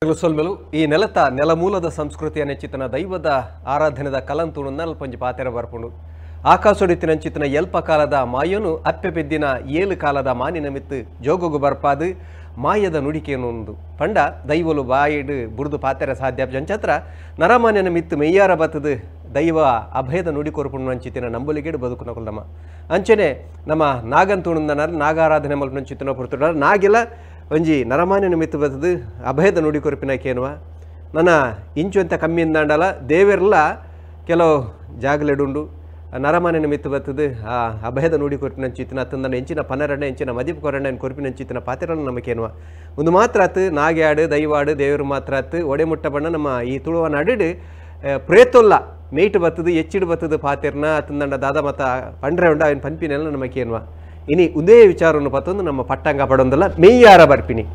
ಕೆಲಸೊಲ್ಮೆಲು ಈ ನೆಲಮೂಲದ ಸಂಸ್ಕೃತಿಯ ನೆಚ್ಚಿತನ ದೈವದ ಆರಾಧನೆದ ಕಲಂತುಣು ನಲ್ಪಂಜಿ ಪಾತೆರ ಬರ್ಪುಂಡು ಆಕಾಶೊಡಿತಿನಂಚಿತನ ಎಲ್ಪ ಕಾಲದ ಮಾಯನು ಅಪ್ಪೆ ಬೆದ್ದಿನ ಏಳು ಕಾಲದ ಮಾನಿನ ಮಿತ್ತು ಜೋಗುಗು ಬರ್ಪಾದು ಮಾಯದ ನುಡಿಕೆಯನ್ನೊಂದು ಪಂಡ ದೈವಲು ಬಾಯಿಡು ಬುರ್ದು ಪಾತೆರ ಸಾಧ್ಯ ಜಂಚತ್ರ ನರಮಾನ್ಯನ ಮಿತ್ತು ಮೆಯ್ಯಾರ ಬತ್ತದು ದೈವ ಅಭಯದ ನುಡಿ ಕೊರ್ಪುಂಡು ಅಂಚಿತಿನ ನಂಬುಲಿಗೇಡು ಬದುಕುನ ಕೊಲ್ಲಮ್ಮ ಅಂಚನೆ ನಮ್ಮ ನಾಗಂತುಣದ ನಾಗಾರಾಧನೆ ಮಲ್ಪಂಚಿತನ ಪುರ್ತುಡ ನಾಗಿಲ್ಲ ಒಂಜಿ ನರಮಾನ್ಯನ ಮಿತ್ತು ಬತ್ತದು ಅಭಯದ ನುಡಿ ಕೊರಪಿನಕೇನುವ ನನ್ನ ಇಂಚು ಅಂತ ಕಮ್ಮಿ ಇಂದಾಂಡಲ ದೇವೆರ್ಲ ಕೆಲವು ಜಾಗಲೆಡುಂಡು ನರಮಾನ್ಯನ ಮಿತ್ತು ಬತ್ತದು ಆ ಅಭಯದ ನುಡಿ ಕೊರಪಿನಂಚಿತಿನ ಅತ್ತಂದನ ಎಂಚಿನ ಪನ್ನೆರಡನೇ ಎಂಚಿನ ಮದಿಪು ಕೊರಣ್ಣನ ಕೊರಪಿನಂಚಿತಿನ ಪಾತ್ರನ ನಮಗೇನುವ ಒಂದು ಮಾತ್ರ ಆತು ನಾಗ್ಯಾಡು ದೈವಾಡು ದೇವರು ಮಾತ್ರ ಆತು ಒಡೆ ಮುಟ್ಟ ಬಣ್ಣ ನಮ್ಮ ಈ ತುಳುವನ ಅಡಿಡು ಪ್ರೇತೊಲ್ಲ ಮೇಯ್ಟ್ ಬತ್ತದು ಎಚ್ಚಿಡು ಬತ್ತದು ಪಾತೆರ್ನ ಅತ್ತಂದಂಡ ದಾದ ಮತ ಪಂಡ್ರೆ ಉಂಡ ಅವನ ಪನ್ಪಿನೆಲ್ಲ ನಮಗೇನುವ ಇನಿ ಉದೇ ವಿಚಾರವನ್ನು ಪತ್ತೊಂದು ನಮ್ಮ ಪಟ್ಟಂಗ ಪಡೊಂದಲ್ಲ ಮೆಯ್ಯಾರ ಬರ್ಪಿನಿ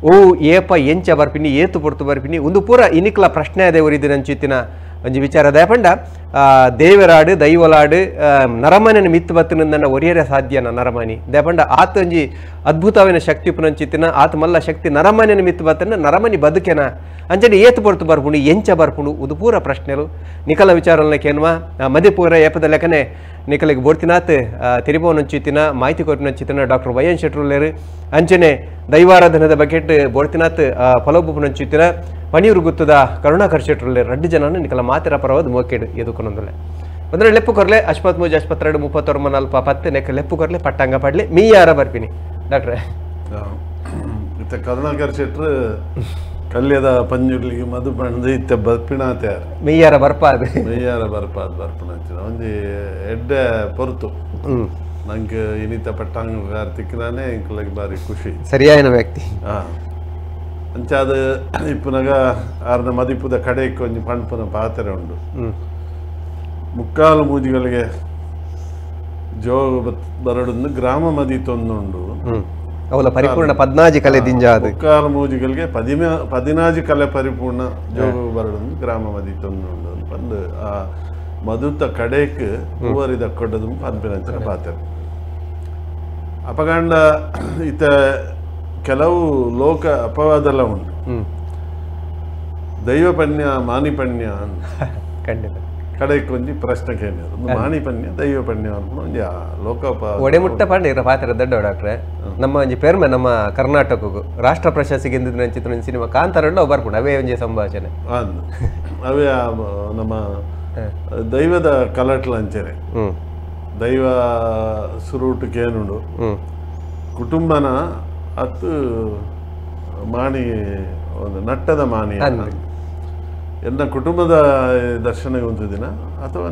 ಓ ಏಪ ಎಂಚ ಬರ್ಪಿನಿ ಏತು ಪೊರ್ತು ಬರ್ಪಿನಿ ಒಂದು ಪೂರ ಇನಿಕ್ಲ ಪ್ರಶ್ನೆ ಅದೇ ಉರಿದು ನಂಚಿತ್ತಿನ ಒಂಜಿ ವಿಚಾರ ದಯಪಂಡ ದೇವರಾಡು ದೈವಲಾಡು ನರಮನಿನ ಮಿತ್ತು ಬತ್ತನಿಂದ ಒರಿಯರೆ ಸಾಧ್ಯನ ನರಮನಿ ದಯಪಂಡ ಆತ ಒಂಜಿ ಅದ್ಭುತವಿನ ಶಕ್ತಿ ಪುನಂಚಿತ್ತಿನ ಆತ ಮಲ್ಲ ಶಕ್ತಿ ನರಮನಿನ ಮಿತ್ತು ಬತ್ತನ ನರಮನಿ ಬದುಕೆನ ಅಂಚನೆ ಏತು ಪೊರ್ತು ಬರ್ಪುಂಡು ಎಂಚ ಬರ್ಪುಂಡು ಒಂದು ಪೂರ ಪ್ರಶ್ನೆರು ನಿಖಲ ವಿಚಾರನ ಕೇನುವ ಮದಿಪೂರ ಏಪದ ಲೆಕ್ಕನೆ ನಿಖಲಿಗೆ ಬೋಡ್ತಿನಾತ್ ತಿರುಪವನಂಚಿತ್ತಿನ ಮಾಹಿತಿ ಕೊರಪಿನಂಚಿತ್ತಿನ ಡಾಕ್ಟರ್ ವೈಎನ್ ಶೆಟ್ರುಲೇರು ಅಂಚನೆ ದೈವಾರಾಧನದ ಬಕೆಟ್ ಬೋಡ್ತಿನಾತ್ ಫಲೋಪುನಂಚಿತ್ತಿನ ಪಣಿಯೂರು ಗುತ್ತದ ಕರುಣಾಕರ್ ಶೆಟ್ರುಲೇರು 2 ಜನ ನಿಖಲ ಮಾತಿರ ಪರವಾದ ಮೋಕೆಡು ಎದುಕೊಂದೊಂದಲೆ ಅಂದ್ರೆ ಲೆಪ್ಪು ಕೊರ್ಲೆ ಅಶ್ಪತ್ ಮೂಜ್ ಅಶ್ಪತ್ 2 34 40 10 ನೆಕ್ಕ ಲೆಪ್ಪು ಕೊರ್ಲೆ ಪಟ್ಟಂಗ ಪಡ್ಲಿ ಮೀಯಾರ ಬರ್ಪಿನಿ ಡಾಕ್ಟ್ರೆ ಕರುಣಾಕರ್ ಶೆಟ್ರು ಕಲ್ಯದ ಪಂಜುರ್ಲಿಗೆ ಮದು ಪಂಡ ಇತ್ತ ಬರ್ಪಿಣಾತೆ ಮೆಯ್ಯಾರ ಬರ್ಪಾದ ಬರ್ಪಣ ಒಂಜಿ ಎಡ್ಡೆ ಪೊರ್ತು ನಂಗೆ ಇನಿತ ಪಟ್ಟಂಗ ತಿಕ್ಕಿನಾನೆ ಇಂಕ್ಲಗೆ ಬಾರಿ ಖುಷಿ ಸರಿಯಾದ ವ್ಯಕ್ತಿ ಅಂಚಾದ ಇಪ್ಪುನಗ ಆರ್ನ ಮದಿಪುದ ಕಡೆಗೆ ಒಂಜಿ ಪಂಪನ ಪಾತ್ರೆ ಉಂಡು ಮುಕ್ಕಾಲು ಮೂಜಿಗಳಿಗೆ ಜೋಗ ಬರಡುಂದು ಗ್ರಾಮ ಮದಿ ತೊಂದುಂಡು ಅವಲ ಪರಿಪೂರ್ಣ 14 ಕಲೆ ದಿಂಜಾದು ಮುಕ್ಕಾಲು ಮೂಜಿಗಳಿಗೆ 14 ಕಲೆ ಪರಿಪೂರ್ಣ ಜೋಗ ಬರಡುಂದು ಗ್ರಾಮ ಮದಿ ತೊಂದುಂಡು ಬಂದು ಆ ಮದುತ ಕಡೆಗೆ ಹೂವರಿದ ಕೊಡದು ಪಂಪಿನಂಚಿನ ಪಾತ್ರೆ ಅಪಗಂಡ ಇತ ಕೆಲವು ಲೋಕ ಅಪವಾದೆಲ್ಲ ಉಂಟು ದೈವಪನ್ಯ ಮಾನಿಪನ್ಯ ಖಂಡಿತ ಕಡೆಗೆ ಒಂಜಿ ಪ್ರಶ್ನೆ ಕೇಳಿದ್ರು ಮಾಣಿಪನ್ಯ ದೈವಪನ್ಯ ಒಂಜಿ ಲೋಕ ಒಡೆಮುಟ್ಟ ಪಾಂಡೆ ಪಾತ್ರ ದೊಡ್ಡ ಡಾಕ್ಟ್ರೆ ನಮ್ಮ ಒಂಜಿ ಪೇರ್ಮೆ ನಮ್ಮ ಕರ್ನಾಟಕಕ್ಕೂ ರಾಷ್ಟ್ರ ಪ್ರಶಸ್ತಿ ಗೆದ್ದಿದ್ದು ನೆಂಚಿತ್ತು ಸಿನಿಮಾ ಕಾಂತಾರಲ್ಲ ಬರ್ಕೊಂಡು ಅವೇ ಒಂಜಿ ಸಂಭಾಷಣೆ ಅವೇ ನಮ್ಮ ದೈವದ ಕಲಟ್ಲ ಅಂಚೆರೆ ದೈವ ಸುರುಟು ಕೇನುಂಡು ಕುಟುಂಬನ ಅತ್ತು ಮಾಣಿ ಒಂದು ನಟ್ಟದ ಮಾಣಿ ಎನ್ನ ಕುಟುಂಬದ ದರ್ಶನ ಉಂತದಿನ ಅಥವಾ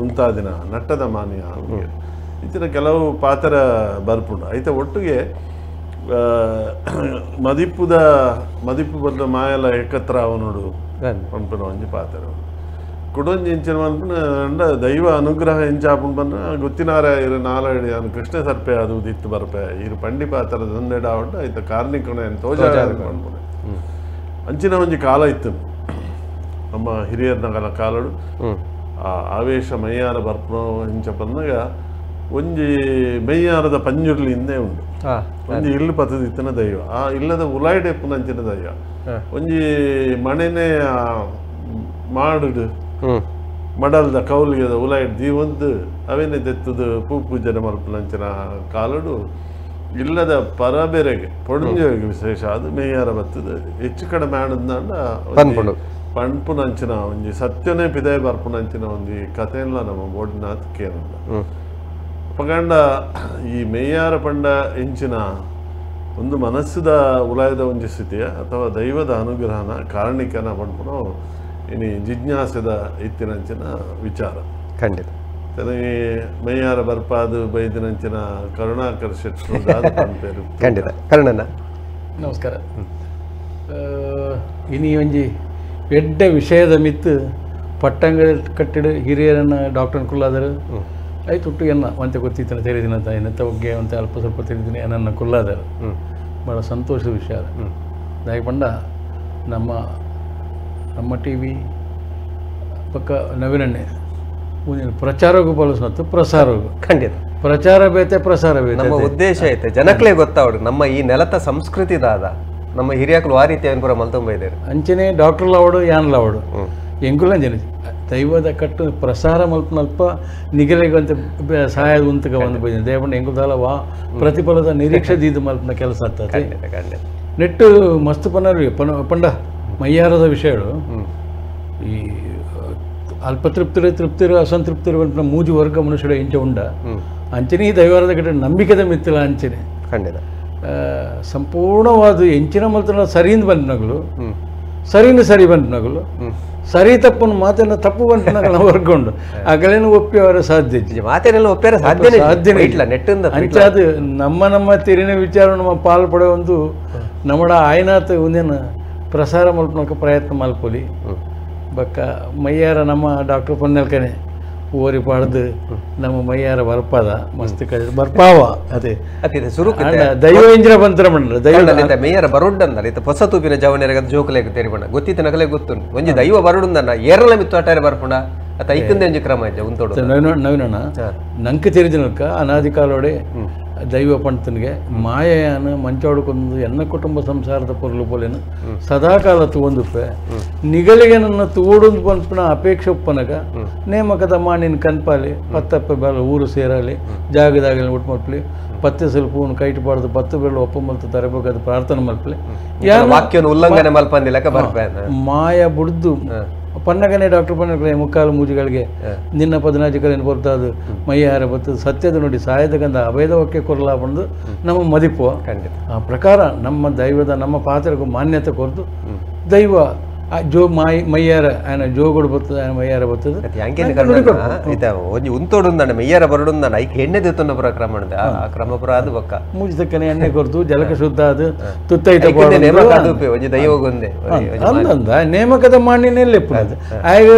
ಉಂತಾದಿನ ನಟ್ಟದ ಮಾನಿಯ ಇತ್ತಿನ ಕೆಲವು ಪಾತ್ರ ಬರ್ಪುಂಡು ಐತೆ ಒಟ್ಟಿಗೆ ಮದಿಪು ಬಂದ ಮಾಯಲ ಏಕತ್ರ ಅವನೋಡು ಪಂಪನ ಒಂಜಿ ಪಾತ್ರ ಕುಡೊಂಜಿ ಇಂಚಿನ ಪಂಪನ ದೈವ ಅನುಗ್ರಹ ಎಂಚಾಪುಂಡು ಬಂದ ಗೊತ್ತಿನಾರ ಇರು ನಾಲಡಿ ಅವನು ಕೃಷ್ಣ ಸರ್ಪೆ ಅದು ದಿತ್ತು ಬರ್ಪೆ ಇರು ಪಂಡಿ ಪಾತ್ರದ ಒಂದೆಡ ಉಂಟು ಐತ ಕಾರ್ಣಿಕನ ತೋಜ ಪಂಪನೆ ಅಂಚಿನ ಒಂಜಿ ಕಾಲ ಇತ್ತು ನಮ್ಮ ಹಿರಿಯರ್ನ ಕಾಲಡು ಆವೇಶ ಮೈಯಾರ ಬರ್ಪನೋ ಇಂಚ ಬಂದಾಗ ಒಂಜಿ ಮೈಯಾರದ ಪಂಜುರ್ಲಿಂದೇ ಉಂಡು ಒಂಜಿ ಇಲ್ಲು ಪತ್ತದಿತ್ತಿನ ದೈವ ಆ ಇಲ್ಲದ ಉಲಾಯ್ಡೆಪ್ಪುನ ಅಂಚಿನ ದೈವ ಒಂಜಿ ಮನೆನೇ ಮಾಡುಡು ಮಡಲ್ದ ಕೌಲಿಗೆದ ಉಲಾಯ್ಡ್ ದೀವೊಂದು ಅವೇನೆ ತೆತ್ತದು ಪೂಜನೆ ಮಲ್ಪನಂಚಿನ ಕಾಲಡು ಇಲ್ಲದ ಪರಬೇರೆಗೆ ಪೊಂಜೋಗಿ ವಿಶೇಷ ಅದು ಮೇಯಾರ ಬರ್ತದೆ ಹೆಚ್ಚು ಕಡಿಮೆ ಆಡಂದ ಪಂಪುನಂಚಿನ ಒಂಜಿ ಸತ್ಯನೇ ಪಿದಾಯ ಬರ್ಪುನಂಚಿನ ಒಂಜಿ ಕಥೆಲ್ಲ ನಮ್ಮ ಬೋಡಿನಾಥ್ ಕೇನಲ್ಲ ಅಪಗಂಡ ಈ ಮೇಯಾರ ಪಂಡ ಎಂಚಿನ ಒಂದು ಮನಸ್ಸದ ಉಲಾಯದ ಒಂಜಿ ಸ್ಥಿತಿಯ ಅಥವಾ ದೈವದ ಅನುಗ್ರಹನ ಕಾರಣಿಕನ ಪಂಪುನು ಇನಿ ಜಿಜ್ಞಾಸದ ಇತ್ತಿನಂಚಿನ ವಿಚಾರ ಖಂಡಿತ ಮೈಯಾರ ಬರ್ಪಾದು ಬೈದಿನಂಚಿನ ಕರುಣಾಕರ್ ಶೆಟ್ರು ಖಂಡಿತ ಕರ್ಣನ ನಮಸ್ಕಾರ ಇನಿ ಒಂಜಿ ಎಡ್ಡ ವಿಷಯದ ಮಿತ್ತು ಪಟ್ಟಂಗ ಕಟ್ಟಿಡು ಹಿರಿಯರನ್ನ ಡಾಕ್ಟರ್ ಕುಲ್ಲಾದರು ಆಯ್ತು ಹುಟ್ಟು ಎನ್ನ ಒಂತೆ ಗೊತ್ತಿತ್ತನ ತಿಳಿದಿನ ಏನಂತ ಬಗ್ಗೆ ಅಂತ ಅಲ್ಪ ಸ್ವಲ್ಪ ತಿಳಿದಿನಿ ನನ್ನ ಕುಲ್ಲಾದರು ಭಾಳ ಸಂತೋಷದ ವಿಷಯ ದಾಗಿ ಪಂಡ ನಮ್ಮ ಟಿ ವಿ ಪಕ್ಕ ನವೀನಣ್ಣೆ ಪ್ರಚಾರಗೂ ಬಳಸೋದು ಪ್ರಸಾರಗೂ ಖಂಡಿತ ಪ್ರಚಾರ ಬೇತೆ ಪ್ರಸಾರ ಬೇತೆ ನಮ್ಮ ಉದ್ದೇಶ ಐತೆ ಜನಕ್ಲೇ ಗೊತ್ತಾವಡು ನಮ್ಮ ಈ ನೆಲದ ಸಂಸ್ಕೃತಿ ದಾದ ನಮ್ಮ ಹಿರಿಯಕಲು ಆ ರೀತಿ ಅವನು ಪೂರ ಮಲ್ತೊಂಬೈದಾರೆ ಅಂಚನೆ ಡಾಕ್ಟರ್ ಲಾವಡು ಯಾನ್ ಲಾವಡು ಎಂಕುಲ ಜನ ದೈವದ ಕಟ್ಟು ಪ್ರಸಾರ ಮಲ್ಪ ನಿಗಲಿಗೆ ಅಂತ ಸಹಾಯದ ಉಂತಕ ಒಂದು ಬೈದ ದೇವಣ್ಣ ಎಂಕುದಾಲ ವಾ ಪ್ರತಿಫಲದ ನಿರೀಕ್ಷೆ ದೀದು ಮಲ್ಪನ ಕೆಲಸ ಆಗ್ತದೆ ನೆಟ್ಟು ಮಸ್ತ್ ಪಂಡ ಮಯ್ಯಾರದ ವಿಷಯಗಳು ಈ ಅಲ್ಪತೃಪ್ತಿರು ತೃಪ್ತಿರು ಅಸಂತೃಪ್ತಿರು ಅಂತ ಮೂಜು ವರ್ಗ ಮನುಷ್ಯರು ಇಂಚ ಉಂಡ ಅಂಚನೆ ಈ ದೈವಾರದ ಕಡೆ ನಂಬಿಕೆದ ಮಿತ್ತಿಲ್ಲ ಅಂಚನೆ ಖಂಡಿತ ಸಂಪೂರ್ಣವಾದ ಎಂಚಿನ ಮಲ್ತನ ಸರಿಯಿಂದ ಬಂಟನಗಳು ಸರಿಯಿಂದ ಸರಿ ಬಂಟನಗಳು ಸರಿ ತಪ್ಪನ್ನು ಮಾತನ್ನ ತಪ್ಪು ಬಂಟನಗಳ ವರ್ಕೊಂಡು ಆಗಲೇನು ಒಪ್ಪಿ ಅವರ ಸಾಧ್ಯ ಮಾತೇನೆಲ್ಲ ಒಪ್ಪ್ಯಾರ ಸಾಧ್ಯ ಇಲ್ಲ ನೆಟ್ಟಿಂದ ಅಂಚಾದ ನಮ್ಮ ತಿರಿನ ವಿಚಾರ ನಮ್ಮ ಪಾಲ್ಪಡೆ ಒಂದು ನಮ್ಮಡ ಆಯ್ನಾತ ಒಂದೇನು ಪ್ರಸಾರ ಮಲ್ಪನಕ ಪ್ರಯತ್ನ ಮಲ್ಪೊಲಿ ಬಕ್ಕ ಮಯ್ಯಾರ ನಮ್ಮ ಡಾಕ್ಟರ್ ಪೊನ್ನಲ್ಕನೆ ಓರಿ ಪಾಡ್ದು ನಮ್ಮ ಮಯ್ಯಾರ ಬರ್ಪಾದ ಮಸ್ತ್ ಬರ್ಪಾವ ಅದೇ ದೈವ ಇಂಜಿನ ಬಂತರ ಮಂಡ್ರ ದೈವ ಮೇಯರ ಬರುಡ್ಡಂದ ಇತ್ತ ಹೊಸ ತೂಪಿನ ಜವನರಿಗೆ ಜೋಕಲೆಗೆ ತೆರಿಬಣ್ಣ ಗೊತ್ತಿತ್ತ ನಗಲೆ ಗೊತ್ತು ಒಂಜಿ ದೈವ ಬರುಡುಂದನ್ನ ಏರಲ ಮಿತ್ತು ಅಟ್ಟಾರೆ ಬರ್ಪುಂಡ ಅತ್ತ ಐಕಂದೆ ಒಂಜಿ ಕ್ರಮ ಇಜ್ಜ ಉಂತೋಡು ನವೀನಣ್ಣ ನಂಗೆ ತೆರಿದಿನಕ್ಕ ಅನಾದಿ ಕಾಲೋಡೆ ದೈವ ಪಂತನಿಗೆ ಮಾಯೆಯನ್ನು ಮಂಚಾಡ್ಕೊಂಡು ಎನ್ನ ಕುಟುಂಬ ಸಂಸಾರದ ಪೊರ್ಲು ಪೋಲೇನು ಸದಾಕಾಲ ತೂಂದುಪ್ಪೆ ನಿಗಲಿಗೆ ನನ್ನ ತೂಡೊಂದು ಪಂಪನ ಅಪೇಕ್ಷೆ ಉಪ್ಪನಗ ನೇಮಕದ ಮಾಡಿನ ಕನ್ಪಾಲಿ ಪತ್ತಪ್ಪ ಬೇಲ ಊರು ಸೇರಲಿ ಜಾಗದಾಗಲಿ ಉಟ್ಟು ಮಲ್ಪಲಿ ಪತ್ತೆ ಸ್ವಲ್ಪ ಕೈಟ್ ಬಾರ್ದು ಪತ್ತು ಬೇಡ ಒಪ್ಪ ಮಲ್ತು ತರಬೇಕಾದ ಪ್ರಾರ್ಥನೆ ಮಲ್ಪಲಿ ವಾಕ್ಯನ ಉಲ್ಲಂಘನೆ ಮಲ್ಪಂದಿಲ್ಲಕ ಬರ್ಪೆ ಮಾಯ ಬುಡ್ದು ಪನ್ನಗನೆ ಡಾಕ್ಟರ್ ಪನ್ನಗಲೆ ಮುಕ್ಕಾಲು ಮೂಜಿಗಳಿಗೆ ನಿನ್ನ ಪದನಾಜಿಕರೇನು ಬರ್ತದು ಮೈಯಾರ ಬರ್ತದೆ ಸತ್ಯದ ನೋಡಿ ಸಾಯದಗಂದ ಅಭೇದವಕ್ಕೆ ಕೊರಲ ಬಂದು ನಮ್ಮ ಮದಿಪು ಆ ಪ್ರಕಾರ ನಮ್ಮ ದೈವದ ನಮ್ಮ ಪಾತ್ರಕ್ಕೂ ಮಾನ್ಯತೆ ಕೊರದು ದೈವ ಜೋ ಮೈಯಾರ ಆಯ್ನ ಜೋಗುಡು ಬರ್ತದೆ ಆಯ್ನ ಮೈಯಾರ ಬರ್ತದೆ ಒಂಜಿ ಉಂತೋಡುಂದಣ್ಣ ಮೈಯಾರ ಬರಡುಂದಣ್ಣ ಐಕ್ ಎಣ್ಣೆ ದಿತ್ತೊಂದು ಪುರ ಕ್ರಮ ಆ ಕ್ರಮ ಪುರ ಅದು ಬಕ್ಕ ಮೂಜಿತಕ್ಕನೆ ಎಣ್ಣೆ ಕೊರ್ದು ಜಲಕ ಶುದ್ಧ ಅದು ತುತ್ತೈತ ಒಂಜಿ ದೈವಗೊಂದೆ ಅಂದಂದ ನೇಮಕದ ಮಾಡಿನೇ ಲೆಪ್ಪುನದು ಆಯ್ಗ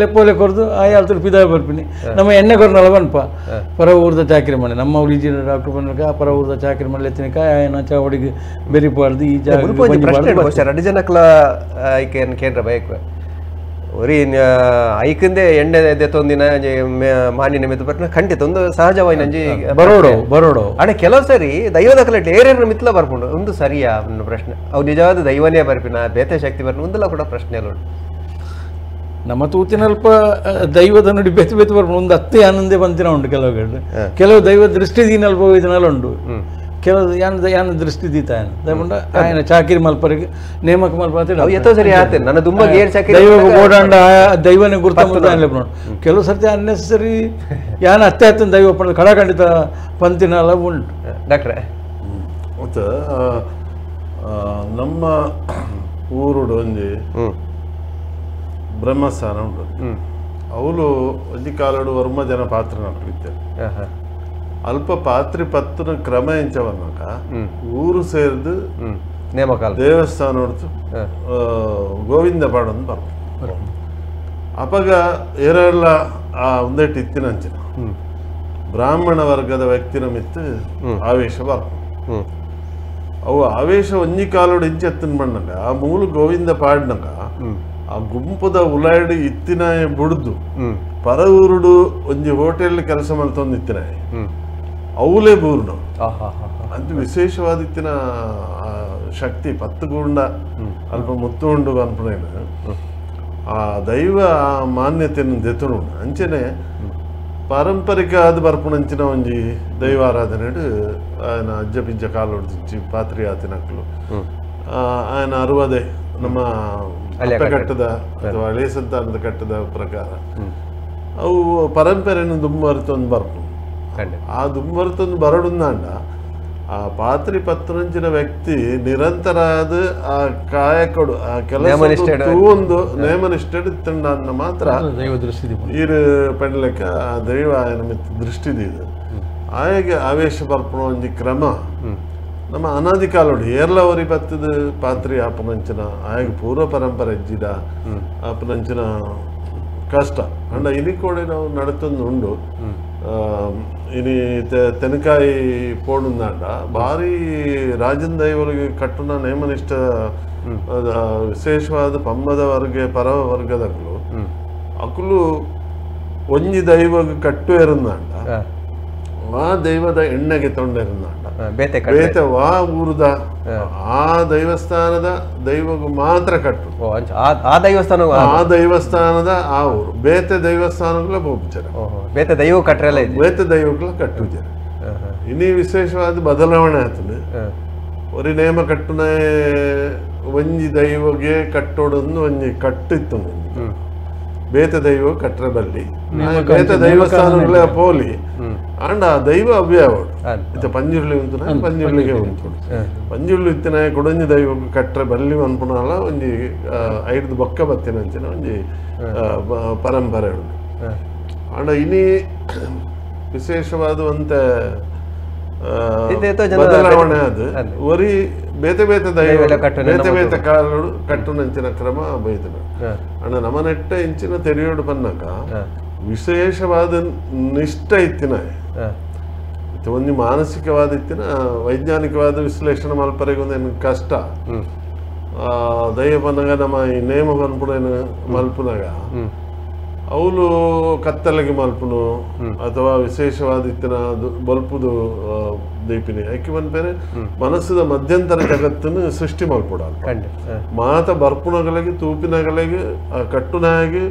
ಲೆಪ್ಪೋಲೆ ಕೊರ್ದು ಆಯ್ ಅಲ್ತರು ಪಿದಾಯ ಬರ್ಪಿನಿ ನಮ್ಮ ಎಣ್ಣೆ ಕೊರ್ನಲ್ಲ ಬನ್ಪ ಪರ ಊರ್ದ ಚಾಕರಿ ಮಾಡಿ ನಮ್ಮ ಉಳಿಜಿನ ಡಾಕ್ಟರ್ ಬಂದ್ರಕ ಪರ ಊರ್ದ ಚಾಕರಿ ಮಾಡಿ ಎತ್ತಿನಕ ಆಯ್ನ ಚಾವಡಿಗೆ ಬೆರಿಪಾಡ್ದು ಈ ಜಾಗ ರಡಿ ಜನಕ್ಲ ಐಕೆ ಕೇಂದ್ರ ಬಯಕು ಒರಿ ಐಕಂದೆ ಎಣ್ಣೆ ದೆತ್ತೊಂದಿನ ಮಾನಿನ ಮೆತ್ತು ಬರ್ನ ಖಂಡಿತ ಒಂದು ಸಹಜವಾಗಿ ನಂಜಿ ಬರೋಡು ಅಡೆ ಕೆಲವು ಸರಿ ದೈವದ ಕಲೆಟ್ ಏರೇರ ಮಿತ್ಲ ಬರ್ಕೊಂಡು ಒಂದು ಸರಿಯಾ ಅನ್ನೋ ಪ್ರಶ್ನೆ ಅವು ನಿಜವಾದ ದೈವನೇ ಬರ್ಪಿನ ಬೇತೆ ಶಕ್ತಿ ಬರ್ನ ಒಂದಲ್ಲ ಕೂಡ ಪ್ರಶ್ನೆ ಅಲ್ಲ ನಮ್ಮ ತೂತಿನಲ್ಪ ದೈವದ ನೋಡಿ ಬೆತ್ತು ಬೆತ್ತು ಬರ್ಕೊಂಡು ಒಂದು ಅತ್ತೆ ಆನಂದೇ ಬಂತಿನ ಉಂಟು ಕೆಲವು ದೈವ ದೃಷ್ಟಿ ದೀನಲ್ಪ ಹೋಗಿದನಲ್ಲ ಉಂಟು ಕೆಲವು ಯಾನ ದೃಷ್ಟಿ ದೀತ ఆయన చాకిరి మల్పరికి ನೇಮಕ ದೈವ ಓಡಾಂಡ ದೈವನೇ ಗುರುತ ಕೆಲವು ಸರ್ತಿ ಅನ್ನೆಸರಿ ಯಾನ ಅತ್ತೆ ಹತ್ತಿನ ದೈವ ಪಂಡ ಕಡಖಂಡಿತ ಪಂತಿನಲ್ಲ ಉಂಟು ಡಾಕ್ಟ್ರೆ ಮತ್ತು ನಮ್ಮ ಊರುಡು ಒಂಜಿ ಬ್ರಹ್ಮಸ್ಥಾನ ಉಂಟು ಅವಳು ಒಂಜಿ ಕಾಲಡು ವರ್ಮ ಜನ ಪಾತ್ರ ನಡ್ತಿದ್ದಾರೆ ಅಲ್ಪ ಪಾತ್ರಿ ಪತ್ತನ ಕ್ರಮ ಎಂಚವನ್ನಕ ಊರು ಸೇರಿದು ನೇಮಕಾಲ ದೇವಸ್ಥಾನ ಹೊಡ್ತು ಗೋವಿಂದ ಪಾಡೊಂದು ಬರ್ಬೋದು ಅಪಗ ಏರೆಲ್ಲ ಆ ಒಂದೇಟು ಇತ್ತಿನ ಅಂಚಿನ ಬ್ರಾಹ್ಮಣ ವರ್ಗದ ವ್ಯಕ್ತಿನ ಮಿತ್ತು ಆವೇಶ ಬರ್ಬೋದು ಅವು ಆವೇಶ ಒಂಜಿ ಕಾಲೋಡು ಇಂಚೆ ಎತ್ತಿನ ಬಣ್ಣಗ ಆ ಮೂಲ ಗೋವಿಂದ ಪಾಡ್ನಗ ಆ ಗುಂಪುದ ಉಲಾಡಿ ಇತ್ತಿನಾಯ ಬುಡ್ದು ಪರ ಊರುಡು ಒಂಜಿ ಹೋಟೆಲ್ ಕೆಲಸ ಮಾಡ್ತೊಂದು ಇತ್ತಿನಾಯ ಅವಲೇ ಬೂರ್ನು ಅಂತ ವಿಶೇಷವಾದ ಇತ್ತಿನ ಶಕ್ತಿ ಪತ್ತುಗುಂಡ ಅಲ್ಪ ಮುತ್ತುಂಡು ಅನ್ಪಣೇನು ಆ ದೈವ ಮಾನ್ಯತೆಯನ್ನು ದೆತ್ತುನು ಅಂಚನೆ ಪಾರಂಪರಿಕ ಅದು ಬರ್ಪುಣಂಚಿನ ಒಂಜಿ ದೈವಾರಾಧನೆ ఆయన ಅಜ್ಜ ಪಿಜ್ಜ ಕಾಲು ಹೊಡ್ತಿಂಚಿ ಪಾತ್ರಿ ಆತಿನಕ್ಲು ఆయన ಅರುವದೆ ನಮ್ಮ ಕಟ್ಟದ ಅಥವಾ ಹಳೆ ಸಂತಾನದ ಕಟ್ಟದ ಪ್ರಕಾರ ಅವು ಪರಂಪರೆಯನ್ನು ದುಂಬರ್ತೊಂದು ಬರ್ಪು ಆ ದುಂಬರ್ತೊಂದು ಬರಡುಂದಾಂಡ ಆ ಪಾತ್ರಿ ಪತ್ತರಂಚಿನ ವ್ಯಕ್ತಿ ನಿರಂತರ ಅದು ಆ ಕಾಯಕೊಡು ಆ ಕೆಲಸ ಒಂದು ನೇಮನಿಷ್ಠ ಇತ್ತಂಡ ಅನ್ನ ಮಾತ್ರ ಈರು ಪೆಂಡ್ಲೆಕ್ಕ ಆ ದೈವ ఆయన ದೃಷ್ಟಿದಿದೆ ಆಯಗೆ ಆವೇಶ ಬರ್ಪಣ ಒಂಜಿ ಕ್ರಮ ನಮ್ಮ ಅನಾದಿ ಕಾಲೋಡು ಏರ್ಲವರಿ ಬತ್ತದ ಪಾತ್ರಿ ಆಪನಂಚಿನ ಆಯಗ ಪೂರ್ವ ಪರಂಪರೆ ಇಜ್ಜಿದ ಆಪನಂಚಿನ ಕಷ್ಟ ಅಂಡ ಇನಿ ಕೂಡ ನಾವು ನಡತೊಂದು ಉಂಡು ಇನಿ ತೆನಕಾಯಿ ಪೋಡುಂದಾಂಡ ಭಾರಿ ರಾಜನ್ ದೈವರಿಗೆ ಕಟ್ಟುನ ನೇಮನಿಷ್ಠ ವಿಶೇಷವಾದ ಪಂಬದ ವರ್ಗ ಪರವ ವರ್ಗದಗಳು ಅಕುಲು ಒಂಜಿ ದೈವಗ ಕಟ್ಟು ಎರುಂದಾಂಡ ಆ ದೈವದ ಎಣ್ಣೆಗೆ ತೊಂಡೆರುಂದಾಂಡ ಬೇತೆ ಬೇತೆ ವಾ ಊರದ ಆ ದೇವಸ್ಥಾನದ ದೈವಗೂ ಮಾತ್ರ ಕಟ್ಟು. ಆ ದೇವಸ್ಥಾನ ಆ ದೇವಸ್ಥಾನದ ಆ ಊರು ಬೇತೆ ದೇವಸ್ಥಾನಗಳ ಬೋಪಿಚಾರ ಬೇತೆ ದೈವ ಕಟ್ರೆಲ್ಲ ಬೇತೆ ದೈವಗಳ ಕಟ್ಟುಜಾರ. ಇನ್ನೀ ವಿಶೇಷವಾದ ಬದಲಾವಣೆ ಆತನು ಒರಿ ನೇಮ ಕಟ್ಟುನ ಒಂಜಿ ದೈವಗೆ ಕಟ್ಟೋಡೊಂದು ಒಂಜಿ ಕಟ್ಟಿತ್ತು ಬೇತೆ ದೈವ ಕಟ್ಟರೆ ಬಲ್ಲಿ ಬೇತೆ ದೇವಸ್ಥಾನಗಳ ಪೋಲಿ ಅಂಡ್ ಆ ದೈವ ಅವ್ಯಾವಡು ಇತ್ತ ಪಂಜುರ್ಲಿ ಉಂಟು ಪಂಜುರ್ಲಿಗೆ ಉಂಟು ಪಂಜುರ್ಲಿ ಇತ್ತಿನ ಕೊಡಂಜಿ ದೈವ ಕಟ್ಟರೆ ಬಲ್ಲಿ ಅನ್ಪುನಲ್ಲ ಒಂಜಿ 5 ಬೊಕ್ಕ ಬತ್ತಿನಂಚಿನ ಒಂಜಿ ಪರಂಪರೆ ಉಂಟು. ಅಂಡ ಇನ್ನಿ ವಿಶೇಷವಾದ ಒಂತ ಬದಲಾವಣೆ ಅದು ಒರಿ ಬೇತೆ ಬೇತೆ ದೈವ ಬೇತೆ ಬೇತೆ ಕಾಲಡು ಕಟ್ಟುನಂಚಿನ ಕ್ರಮ ಬೈತನ ಅಣ್ಣ ನಮ್ಮ ನೆಟ್ಟ ಇಂಚಿನ ತೆರೆಯೋಡು ಪನ್ನಕ ವಿಶೇಷವಾದ ನಿಷ್ಠ ಇತ್ತಿನ ಒಂಜಿ ಮಾನಸಿಕವಾದ ಇತ್ತಿನ ವೈಜ್ಞಾನಿಕವಾದ ವಿಶ್ಲೇಷಣೆ ಮಲ್ಪರೆಗೆ ಒಂದು ಕಷ್ಟ. ದೈವ ಪನ್ನಗ ನಮ್ಮ ಈ ನೇಮ ಪನ್ಪುನ ಮಲ್ಪುನಾಗ ಅವಳು ಕತ್ತಲೆಗೆ ಮಲ್ಪುನು ಅಥವಾ ವಿಶೇಷವಾದ ಇತ್ತಿನ ಬಲ್ಪುದು ದೀಪಿನಿ ಅಕ್ಕಿ ಬಂದ್ಬೇರೆ ಮನಸ್ಸದ ಮಧ್ಯಂತರ ಜಗತ್ತನ್ನು ಸೃಷ್ಟಿ ಮಲ್ಪುಡ ಮಾತ ಬರ್ಪುಣಗಳಿಗೆ ತೂಪಿನಗಳಿಗೆ ಕಟ್ಟುನಾಗಿ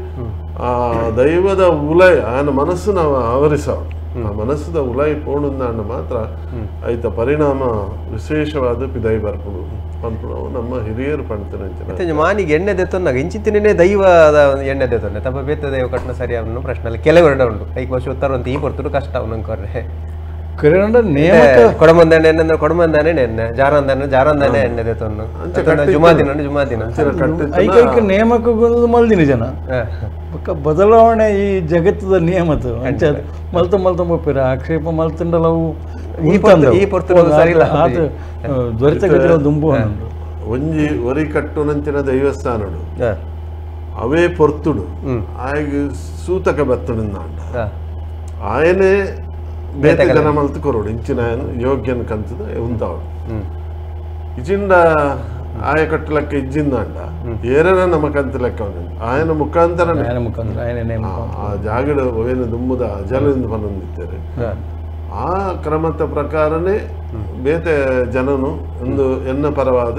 ಆ ದೈವದ ಉಲಯ ಆನ ಮನಸ್ಸು ನಾವು ಆವರಿಸಾವ ಆ ಮನಸ್ಸದ ಉಲಯ ಪೋಣಂದ ಮಾತ್ರ ಐತ ಪರಿಣಾಮ ವಿಶೇಷವಾದ ಪಿದೈ ಬರ್ಪುಡು ಪಂಪುಡು ನಮ್ಮ ಹಿರಿಯರು ಪಣ್ತನ ಮಾನಿಗೆ ಎಣ್ಣೆ ದೆತ್ತೊಂದಾಗ ಇಂಚಿತ್ತಿನೇ ದೈವದ ಎಣ್ಣೆ ದೆತ್ತೊಂಡೆ ತಪ್ಪ ಬೇತ ದೈವ ಕಟ್ಟನ ಸರಿ ಅವನು ಪ್ರಶ್ನೆ ಕೆಲವೆರಡ ಉಂಟು ಕೈಗೆ ವರ್ಷ ಉತ್ತರ ಅಂತ ಈ ಬರ್ತರು ಕಷ್ಟ ಅವನಂಕೊರ್ರೆ ಕೊಡಮಂದಾನೆ ಎಣ್ಣೆ ಕೊಡಮಂದಾನೆ ಎಣ್ಣೆ ಜಾರಂದಾನೆ ಜಾರಂದಾನೆ ಎಣ್ಣೆ ದೆತ್ತೊಂದು ಜುಮಾದಿನ ಜುಮಾದಿನ ಐಕೈಕ ನೇಮಕ ಮಲ್ದಿನ ಜನ ಬದಲಾವಣೆ ಈ ಜಗತ್ತದ ನಿಯಮತು ಅಂಚ ಮಲ್ತ ಮಲ್ತ ಮುಪ್ಪಿರ ಆಕ್ಷೇಪ ಮಲ್ತಂಡಲವು ಈ ಪೊರ್ತರು ಸರಿ ಇಲ್ಲ ಅದು ದ್ವರಿತ ಗತಿರ ದುಂಬು ಒಂಜಿ ಒರಿ ಕಟ್ಟುನಂಚಿನ ದೈವಸ್ಥಾನಡು ಅವೇ ಪೊರ್ತುಡು ಆಯ್ಗ ಸೂತಕ ಬತ್ತುಂಡ ఆయనే ಬೇತೆ ಜನ ಮಲ್ತು ಕೊರೋಡು ಇಂಚಿನ ಯೋಗ್ಯನ ಕಂತದ ಉಂತಾವಡು ಇಜಿಂಡ ಆಯ ಕಟ್ಟಲಕ್ಕೆ ಇಜ್ಜಿಂದಾಂಡ ಏರನ ನಮ್ಮ ಕಂತ ಲೆಕ್ಕ ఆయన ಮುಖಾಂತರ ಆ ಜಾಗಡ ಒವೇನು ದುಮ್ಮದ ಜಲದಿಂದ ಬಂದಿದ್ದಾರೆ ಆ ಕ್ರಮದ ಪ್ರಕಾರನೇ ಬೇತೆ ಜನನು ಒಂದು ಎನ್ನ ಪರವಾದ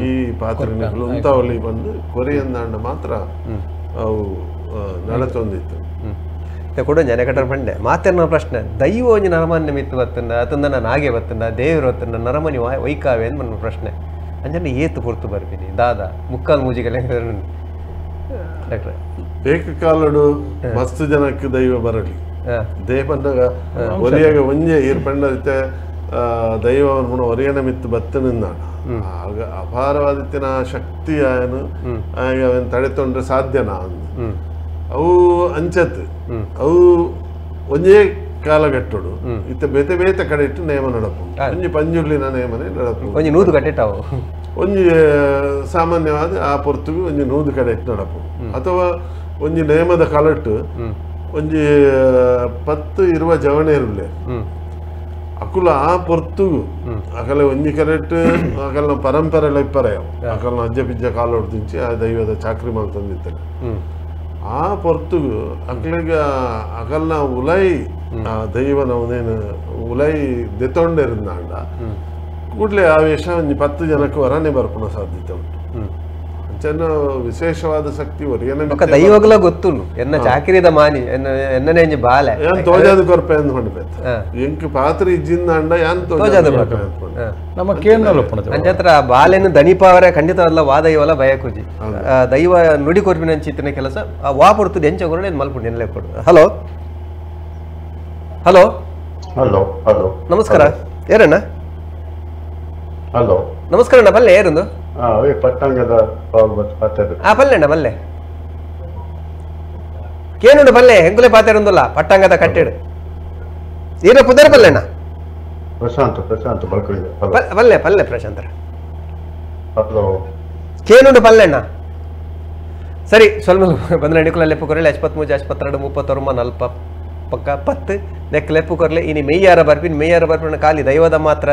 ಈ ಪಾತ್ರೆಗಳು ಉಂತಾವಲ್ಲಿ ಬಂದು ಕೊರಿಯಂದಾಂಡ ಮಾತ್ರ ಅವು ನಡತೊಂದಿತ್ತು ಕೂಡ ಜನ ಕಟ್ಟರ ಪಂಡೆ ಮಾತೆರ್ನ ಪ್ರಶ್ನೆ ದೈವ ಒಂಜಿ ನರಮಾನ್ಯ ಮಿತ್ತು ಬತ್ತಂಡ ಅತಂದ ನಾಗೆ ಬತ್ತಂಡ ದೇವರು ಬತ್ತಂಡ ನರಮನಿ ವೈಕಾವೆ ಅಂತ ನನ್ನ ಪ್ರಶ್ನೆ ಅಂಜನ ಏತು ಪೊರ್ತು ಬರ್ತೀನಿ ದಾದ ಮುಕ್ಕಾಲು ಮೂಜಿಗೆಲ್ಲ ಡಾಕ್ಟ್ರೆ ಏಕಕಾಲಡು ಮಸ್ತ್ ಜನಕ್ಕೆ ದೈವ ಬರಲಿ ದೇಪಂಡಗ ಒರಿಯಾಗ ಒಂಜೆ ಈರ್ ಪಂಡರಿತೆ ದೈವವನ್ನು ಒರಿಯನ ಮಿತ್ತು ಬತ್ತನಿಂದ ಆಗ ಅಪಾರವಾದಿತ್ತಿನ ಶಕ್ತಿ ಆಯನು ಆಗ ಅವನ್ ತಡೆತೊಂಡ್ರೆ ಸಾಧ್ಯನಾ ಅಂದು ಅವು ಅಂಚತ್ ಅವು ಒಂದೇ ಕಾಲಘಟ್ಟಡು ಇತ್ತ ಬೇತೆ ಬೇತೆ ಕಡೆ ಇಟ್ಟು ನೇಮ ನಡಪು ಒಂಜಿ ಪಂಜುರ್ಲಿನ ನೇಮನೆ ನಡಪು ಒಂಜಿ ನೂದು ಕಟ್ಟಿಟ್ಟಾವು ಒಂಜಿ ಸಾಮಾನ್ಯವಾದ ಆ ಪೊರ್ತುಗು ಒಂಜಿ ನೂದು ಕಡೆ ಇಟ್ಟು ನಡಪು ಅಥವಾ ಒಂಜಿ ನೇಮದ ಕಲಟ್ಟು ಒಂಜಿ 10-20 ಜವಣೇರುಲ್ಲೆ ಅಕುಲ ಆ ಪೊರ್ತುಗು ಅಕಲೆ ಒಂಜಿ ಕರೆಕ್ಟ್ ಅಕಲ್ನ ಪರಂಪರೆ ಇಪ್ಪರೆಯವು ಅಕಲ್ನ ಅಜ್ಜ ಪಿಜ್ಜ ಕಾಲು ಹೊಡ್ದಿಂಚಿ ಆ ದೈವದ ಚಾಕ್ರಿ ಮಾಡ್ತಂದಿತ್ತೇನೆ ಆ ಪೊರ್ತುಗು ಅಕ್ಲಿಗ ಅಕಲ್ನ ಉಲೈ ಆ ದೈವನ ಅವನೇನು ಉಲೈ ದೆತ್ತೊಂಡಿರುಂದಾಂಡ ಕೂಡಲೇ ಆ ವೇಷ ಒಂಜಿ 10 ಜನಕ್ಕೆ ಹೊರನೆ ಬರ್ಪುನ ಸಾಧ್ಯತೆ ಉಂಟು ಚೆನ್ನ ವಿಶೇಷವಾದ ಶಕ್ತಿ ದೈವಗಳ ಗೊತ್ತುಂಡು ಎನ್ನ ಚಾಕಿರಿದ ಮಾನಿ ಎನ್ನನೆ ಒಂಜಿ ಬಾಲೆ ಯಾನ್ ತೋಜಾದ ಕೊರ್ಪೆ ಅಂದ್ಕೊಂಡ್ಬೇತ ಎಂಕ್ ಪಾತ್ರ ಇಜ್ಜಿಂದಾಂಡ ಯಾನ್ ತೋಜಾದ ಕೊರ್ಪೆ ನಮ್ಮ ಕೇನ್ನಲ್ಲ ಅಂಚತ್ರ ಬಾಲೆನು ದಣಿಪಾವರೆ ಖಂಡಿತವಲ್ಲ ವಾ ದೈವಲ ಭಯಕುಜಿ ದೈವ ನುಡಿ ಕೊರ್ಪಿನ ಚಿತ್ತಿನ ಕೆಲಸ ವಾ ಪೊರ್ತುದು ಎಂಚ ಕೊರಡೆ ಮಲ್ಪುಂಡು ಎನ್ನಲೆ ಕೊಡು ಹಲೋ ಹಲೋ ಹಲೋ ಹಲೋ ನಮಸ್ಕಾರ ಯಾರಣ್ಣ ಹಲೋ ನಮಸ್ಕಾರ ಅಣ್ಣ ಬಲ್ಲೆ ಯಾರೊಂದು ಪಟ್ಟಂಗದ ಪಲ್ಲೆಣ್ಣ ಬಲ್ಲೆ ಕೇನುಂಡು ಬಲ್ಲೆ ಹೆಂಗುಲೆ ಪಾತೆರೊಂದುಲ್ಲ ಪಟ್ಟಂಗದ ಕಟ್ಟೆಡು ಏನ ಪುದರ್ ಬಲ್ಲೆಣ್ಣ ಪ್ರಶಾಂತ್ ಪ್ರಶಾಂತ್ ಬಲ್ಲೆ ಪಲ್ಲೆ ಪ್ರಶಾಂತರ ಹಲೋ ಕೇನುಂಡು ಬಲ್ಲೆಣ್ಣ ಸರಿ ಸ್ವಲ್ಪ ಬಂದ್ರೆ ಅಡಿಕುಲ ಲೆಪ್ಪು ಕೊರಲೆ 73 72 31 40 ಪಕ್ಕ 10 ನೆಕ್ ಲೆಪ್ಪು ಕೊರಲೆ ಇನಿ ಮೇಯ್ಯಾರ ಬರ್ಪಿನ ಖಾಲಿ ದೈವದ ಮಾತ್ರ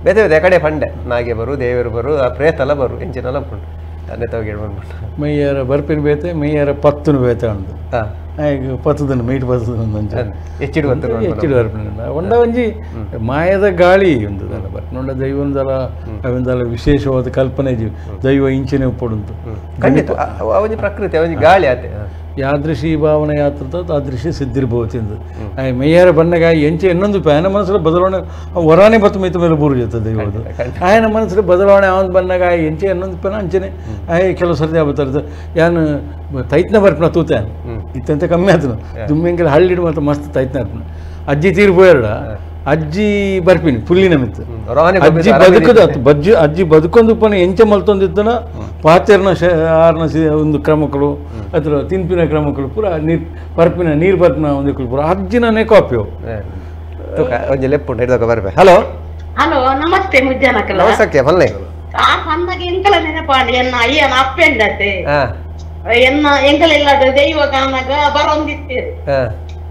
ಬೇತೆ ಬೇತೆ ಕಡೆ ಪಂಡೆ ನಾಗೆ ಬರು ದೇವರು ಬರು ಆ ಪ್ರೇತಲ ಬರು ಎಂಚಿನಲ್ಲ ಪುಂಡು ಅನ್ನೆ ತಗೊಂಡು ಮೈಯಾರ ಬರ್ಪಿನ ಬೇತೆ ಮೈಯಾರ 10 ಬೇತೆ ಉಂಟು ಪತ್ತದನ್ನು ಮೈಟ್ ಪತ್ತದ ಹೆಚ್ಚಿಡು ಹೆಚ್ಚಿಡು ಬರ್ಪುಂಡು ಒಂದ ಒಂಜಿ ಮಾಯದ ಗಾಳಿ ಒಂದು ಬರ್ಪುಂಡ ದೈವಂದಲ ಅವಂದಲ ವಿಶೇಷವಾದ ಕಲ್ಪನೆ ದೈವ ಇಂಚಿನ ಉಪ್ಪುಂಟು ಖಂಡಿತ ಅವನಿ ಪ್ರಕೃತಿ ಅವನಿ ಗಾಳಿ ಆತೆ ಯಾದೃಶಿ ಭಾವನೆ ಯಾತ್ರದ ತಾದೃಶಿ ಸಿದ್ಧಿರ್ಭವತಿಂದು ಮೇಯರ ಬಣ್ಣಗ ಎಂಚೆ ಇನ್ನೊಂದು ಆಯನ ಮನಸ್ಸಲ್ಲಿ ಬದಲಾವಣೆ ವರಾನೆ ಬತ್ತು ಮೈತ ಮೇಲೆ ಬೂರು ಜೊತೆ ದೈವದು ಆಯನ ಮನಸ್ಸಲ್ಲಿ ಬದಲಾವಣೆ ಅವನ ಬಣ್ಣಗ ಎಂಚೆ ಇನ್ನೊಂದು ಪೆನ ಅಂಚನೆ ಕೆಲವು ಸರ್ತಿ ಆಗ್ಬರ್ತಾರದು ಯಾನು ತೈತ್ನ ಬರ್ಪನ ತೂತಾನು ಇತ್ತಂತ ಕಮ್ಮಿ ಆತನು ದುಮ್ಮೆಂಗೆಲ್ಲ ಹಳ್ಳಿಡು ಮತ್ತು ಮಸ್ತ್ ತೈತ್ನ ಆತನು ಅಜ್ಜಿ ತೀರ್ಪೋಯರಡ ಅಜ್ಜಿ ಬರ್ಪಿನಿ ಪುಲ್ಲಿನ ಮಿತ್ತು ಅಜ್ಜಿ ಬದುಕದ ಅಜ್ಜಿ ಬದುಕೊಂದು ಪನ ಎಂಚ ಮಲ್ತೊಂದಿತ್ತನ ಪಾಚರ್ನ ಆರ್ನ ಒಂದು ಕ್ರಮಗಳು ಅಥವಾ ತಿನ್ಪಿನ ಕ್ರಮಗಳು ಪೂರ ನೀರು ಬರ್ಪಿನ ನೀರು ಬರ್ಪಿನ ಒಂದು ಪೂರ ಅಜ್ಜಿನೇ ಕಾಪಿಯವು ಒಂಜಿ ಲೆಪ್ಪುಂಡು ಹಿಡ್ದಾಗ ಬರ್ಬೇ ಹಲೋ ಹಲೋ ನಮಸ್ತೆ ಮುಜ್ಜನಕಲ ನಮಸ್ತೆ ಬಲ್ಲೆ ಆ ಪಂದಗೆ ಎಂಕಲ ನೆನಪಾಡಿ ಎನ್ನ ಅಯ್ಯನ ಅಪ್ಪೆಂಡತೆ ಎನ್ನ ಎಂಕಲ ಇಲ್ಲದ ದೈವ ಕಾಣಗ ಬರೊಂದಿತ್ತೇರು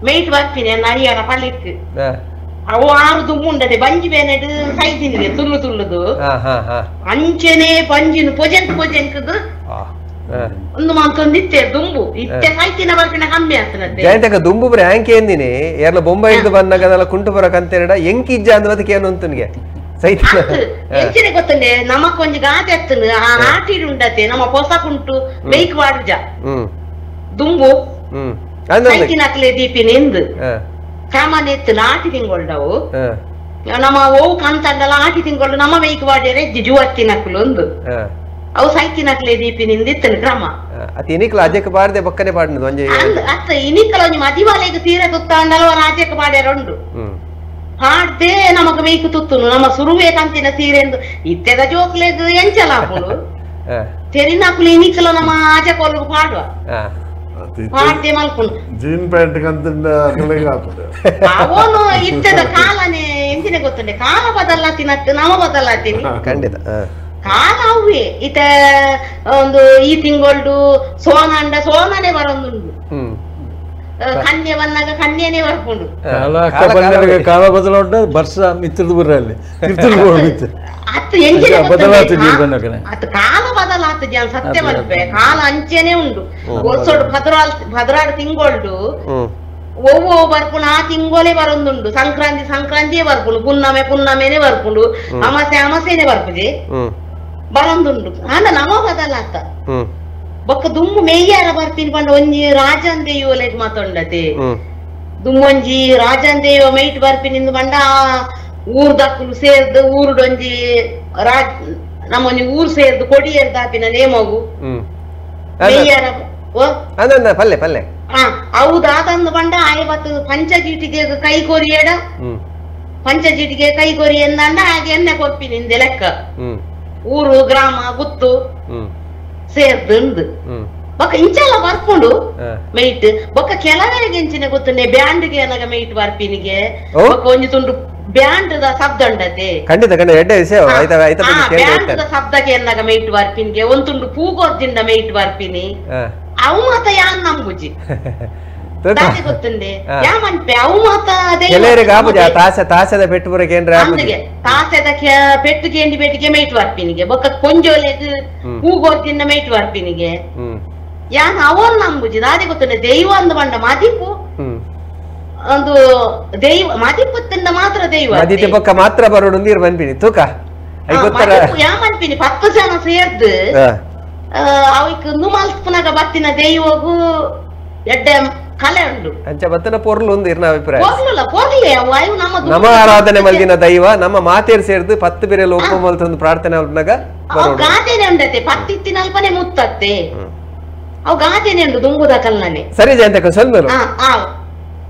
ಮೇಟ್ ಬರ್ತೀನಿ ಎನ್ನ ಅಯ್ಯನ ಪಳ್ಳಿಕ್ಕೆ ಅವು ಆರು ದುಮ್ಮುಂಡದೆ ಬಂಜಿ ಬೇನೆಡು ಸೈತಿನಿಗೆ ತುಳ್ಳು ತುಳ್ಳುದು ಅಂಚೆನೆ ಪಂಜಿನು ಪೊಜೆಂಕದು ಒಂದು ಮಾತೊಂದಿತ್ತೆ ದುಂಬು ಇತ್ತೆ ಸೈತಿನ ಬರ್ಪಿನ ಕಮ್ಮಿ ಆಗ್ತದೆ ಜಯಂತಕ ದುಂಬು ಬರೀ ಆಂಕೆ ಎಂದಿನಿ ಯಾರನ್ನ ಬೊಂಬೈ ಹಿಡಿದು ಬಂದಾಗ ಅದೆಲ್ಲ ಕುಂಟು ಬರಕಂತೇನಡ ಎಂಕಿಜ್ಜ ಅಂದದಕ್ಕೆ ಏನು ಅಂತನಿಗೆ ಸೈತಿನ ಎಂಚಿನ ಗೊತ್ತಂಡೆ ನಮಕೊಂಜಿ ಗಾದೆ ಎತ್ತನು ಆ ನಾಟಿಡು ಉಂಡತೆ ನಮ್ಮ ಪೊಸ ಕುಂಟು ಮೇಯ್ಕ್ ವಾಡ್ಜ ದುಂಬು ಸೈತಿನ ಅಕ್ಲೆ ದೀಪಿನ ಎಂದು ಸಾಮಾನ್ಯ ಎತ್ತು ಆಟಿ ತಿಂಗೊಳ್ದವು ನಮ್ಮ ಓವು ಕಂತಂಡಲ್ಲ ಆಟಿ ತಿಂಗಳು ನಮ್ಮ ಮೇಯ್ಕ್ ವಾಡ್ಯರೆ ಜುವತ್ತಿನಕ್ಲು ಒಂದು ಅವು ಸೈತಿನಕ್ಲೆ ದೀಪಿನಿಂದ ಇತ್ತನು ಕ್ರಮ ಅತಿ ಇನಿಕ್ಲ ಅಜಕ್ಕೆ ಬಾರದೆ ಬಕ್ಕನೆ ಪಾಡಿನದು ಒಂಜಿ ಅತ್ತ ಇನಿಕಲ ಒಂಜಿ ಮದಿವಾಲೆಗೆ ತೀರ ತುತ್ತಾಂಡಲ್ವ ರಾಜ್ಯಕ್ಕೆ ಮಾಡ್ಯಾರುಂಡು ಹಾಡ್ದೆ ನಮಗ ಮೇಯ್ಕು ತುತ್ತುನು ನಮ್ಮ ಸುರುವೆ ಕಂತಿನ ಸೀರೆಂದು ಇತ್ತೆದ ಜೋಕ್ಲೆಗ್ ಎಂಚಲಾಪುಳು ತೆರಿನಾಕುಲು ಇನಿಕಲ ನಮ್ಮ ಆಜಕೊಲ್ಲು ಪಾಡುವ ಪಾಡ್ದೆ ಮಲ್ಪುನು ಜೀನ್ ಪ್ಯಾಂಟ್ ಕಂತಿಂದ ಅವನು ಇತ್ತದ ಕಾಲನೇ ಎಂಚಿನ ಗೊತ್ತುಂಡೆ ಕಾಲ ಬದಲಾತಿನತ್ತು ನಮ್ಮ ಬದಲಾತೀನಿ ಖಂಡಿತ ಕಾಲ ಅವೇ ಇತ ಒಂದು ಈ ತಿಂಗಳು ಸೋನನೆ ಬರೊಂದುಂಡು ಕನ್ಯೆ ಬಂದಾಗ ಕನ್ಯನೇ ಬರ್ಕೊಂಡು ಕಾಲ ಬದಲಾವಣೆ ವರ್ಷ ಮಿತ್ರದು ಬರಲ್ಲಿ ಅತ್ತು ಎಂಚಿನ ಅತ್ತು ಕಾಲ ಬದಲಾತ ಜನ ಸತ್ಯ ಮಲ್ಪೆ ಕಾಲ ಅಂಚೆನೆ ಉಂಡು ಒರ್ಸೋಡು ಭದ್ರಾಡು ತಿಂಗಳು ಒವ್ವೋ ಬರ್ಪುಂಡು ಆ ತಿಂಗೋಲೆ ಬರೊಂದುಂಡು ಸಂಕ್ರಾಂತಿಯೇ ಬರ್ಪುಂಡು ಪುನ್ನಮೆನೆ ಬರ್ಪುಂಡು ಅಮಾಸೆನೆ ಬರ್ಪುಜಿ ಬರೊಂದುಂಡು ಅಂದ ನಮ ಬದಲಾತ ಬೊಕ್ಕ ದುಮ್ಮು ಮೇಯ್ಯಾರ ಬರ್ತೀನಿ ಪಂಡ ಒಂಜಿ ರಾಜನ್ ದೇವಲೆಗ್ ಮಾತೊಂಡತೆ ದುಮ್ಮೊಂಜಿ ರಾಜನ್ ದೇವ ಮೈಟ್ ಬರ್ಪಿನಿಂದ ಪಂಡ ಊರ್ ದಕ್ಕಲು ಸೇರ್ದು ಊರುಡೊಂಜಿ ನಮ್ಮೊಂಜಿ ಊರು ಸೇರ್ದು ಕೊಡಿಯರ್ ದಾಪಿನ ನೇಮಗು ಮೇಯ್ಯಾರ ಪಲ್ಲೆ ಪಲ್ಲೆ ಹೌದಾದಂದು ಪಂಡ ಐವತ್ತು ಪಂಚಜೀಟಿಗೆ ಕೈ ಕೊರಿಯಡ ಪಂಚಜೀಟಿಗೆ ಕೈ ಕೊರಿ ಎಂದಂಡ ಹಾಗೆ ಎಣ್ಣೆ ಕೊಪ್ಪಿನಿಂದ ಲೆಕ್ಕ ಊರು ಗ್ರಾಮ ಗುತ್ತು ಸೇರ್ದು ಬೊಕ್ಕ ಇಂಚೆಲ್ಲ ಬರ್ಕೊಂಡು ಮೈಟ್ ಬೊಕ್ಕ ಕೆಲವರಿಗೆ ಇಂಚಿನ ಗೊತ್ತುಂಡೆ ಬ್ಯಾಂಡ್ಗೆ ಏನಾಗ ಮೈಟ್ ಬರ್ಪಿನಿಗೆ ಬೊಕ್ಕ ಒಂಜಿ ತುಂಡು ಬ್ಯಾಂಡ್ ದ ಶಬ್ದ ಉಂಡತೆ ಖಂಡಿತ ಬ್ಯಾಂಡ್ ದ ಶಬ್ದಕ್ಕೆ ಏನಾಗ ಮೈಟ್ ಬರ್ಪಿನಿಗೆ ಒಂದ್ ತುಂಡು ಪೂಗೋರ್ದಿಂದ ಮೈಟ್ ಬರ್ಪಿನಿ ಅವು ಮಾತ ಯಾನ್ ನಂಬುಜಿ ಗೊತ್ತುಂಡೆ ಯಾ ಮನ್ಪೆ ಅವು ಮಾತ ತಾಸದ ಪೆಟ್ಟುಪುರಕ್ಕೆ ತಾಸದ ಪೆಟ್ಟು ಕೇಂಡಿ ಪೆಟ್ಟಿಗೆ ಮೈಟ್ ಬರ್ಪಿನಿಗೆ ಬೊಕ್ಕ ಕೊಂಜೋಲೆಗ್ ಹೂಗೋರ್ದಿಂದ ಮೈಟ್ ಬರ್ಪಿನಿಗೆ ಯಾನ್ ಅವನ್ ನಂಬುಜಿ ದಾದಿ ಗೊತ್ತುಂಡೆ ದೈವ ಅಂದ ಬಂಡ ಮದಿಪು ಒಂದು ದೈವ ಮದಿಪತ್ತಿಂದ ಮಾತ್ರ ದೈವ ಪಕ್ಕ ಮಾತ್ರ ಬರೋಡು ನೀರು ಬಂದ್ಬಿಡಿ ತೂಕ ಯಾ ಮನ್ಪಿನಿ 10 ಜನ ಸೇರ್ದು ಅವಕ್ಕೆ ನುಮಲ್ಪನಾಗ ಬತ್ತಿನ ದೈವಗೂ ಎಡ್ಡೆ ಕಲೆ ಉಂಡು ಅಂಚ ಬತ್ತನ ಪೊರ್ಲು ಒಂದು ಇರ್ನ ಅಭಿಪ್ರಾಯ ನಮ್ಮ ಆರಾಧನೆ ಮಲ್ದಿನ ದೈವ ನಮ್ಮ ಮಾತೇರು ಸೇರ್ದು 10 ಬೇರೆಲ್ಲ ಒಪ್ಪ ಮಲ್ತೊಂದು ಪ್ರಾರ್ಥನೆ ಉಂಟಾಗ ಗಾದೆನೆ ಉಂಡತೆ ಪತ್ತಿತ್ತಿನಲ್ಪನೆ ಮುತ್ತತ್ತೆ ಅವು ಗಾದೆನೆ ಉಂಡು ದುಂಬುದ ಕಲ್ನನೆ ಸರಿ ಜಯಂತಕ ಸ್ವಲ್ಪ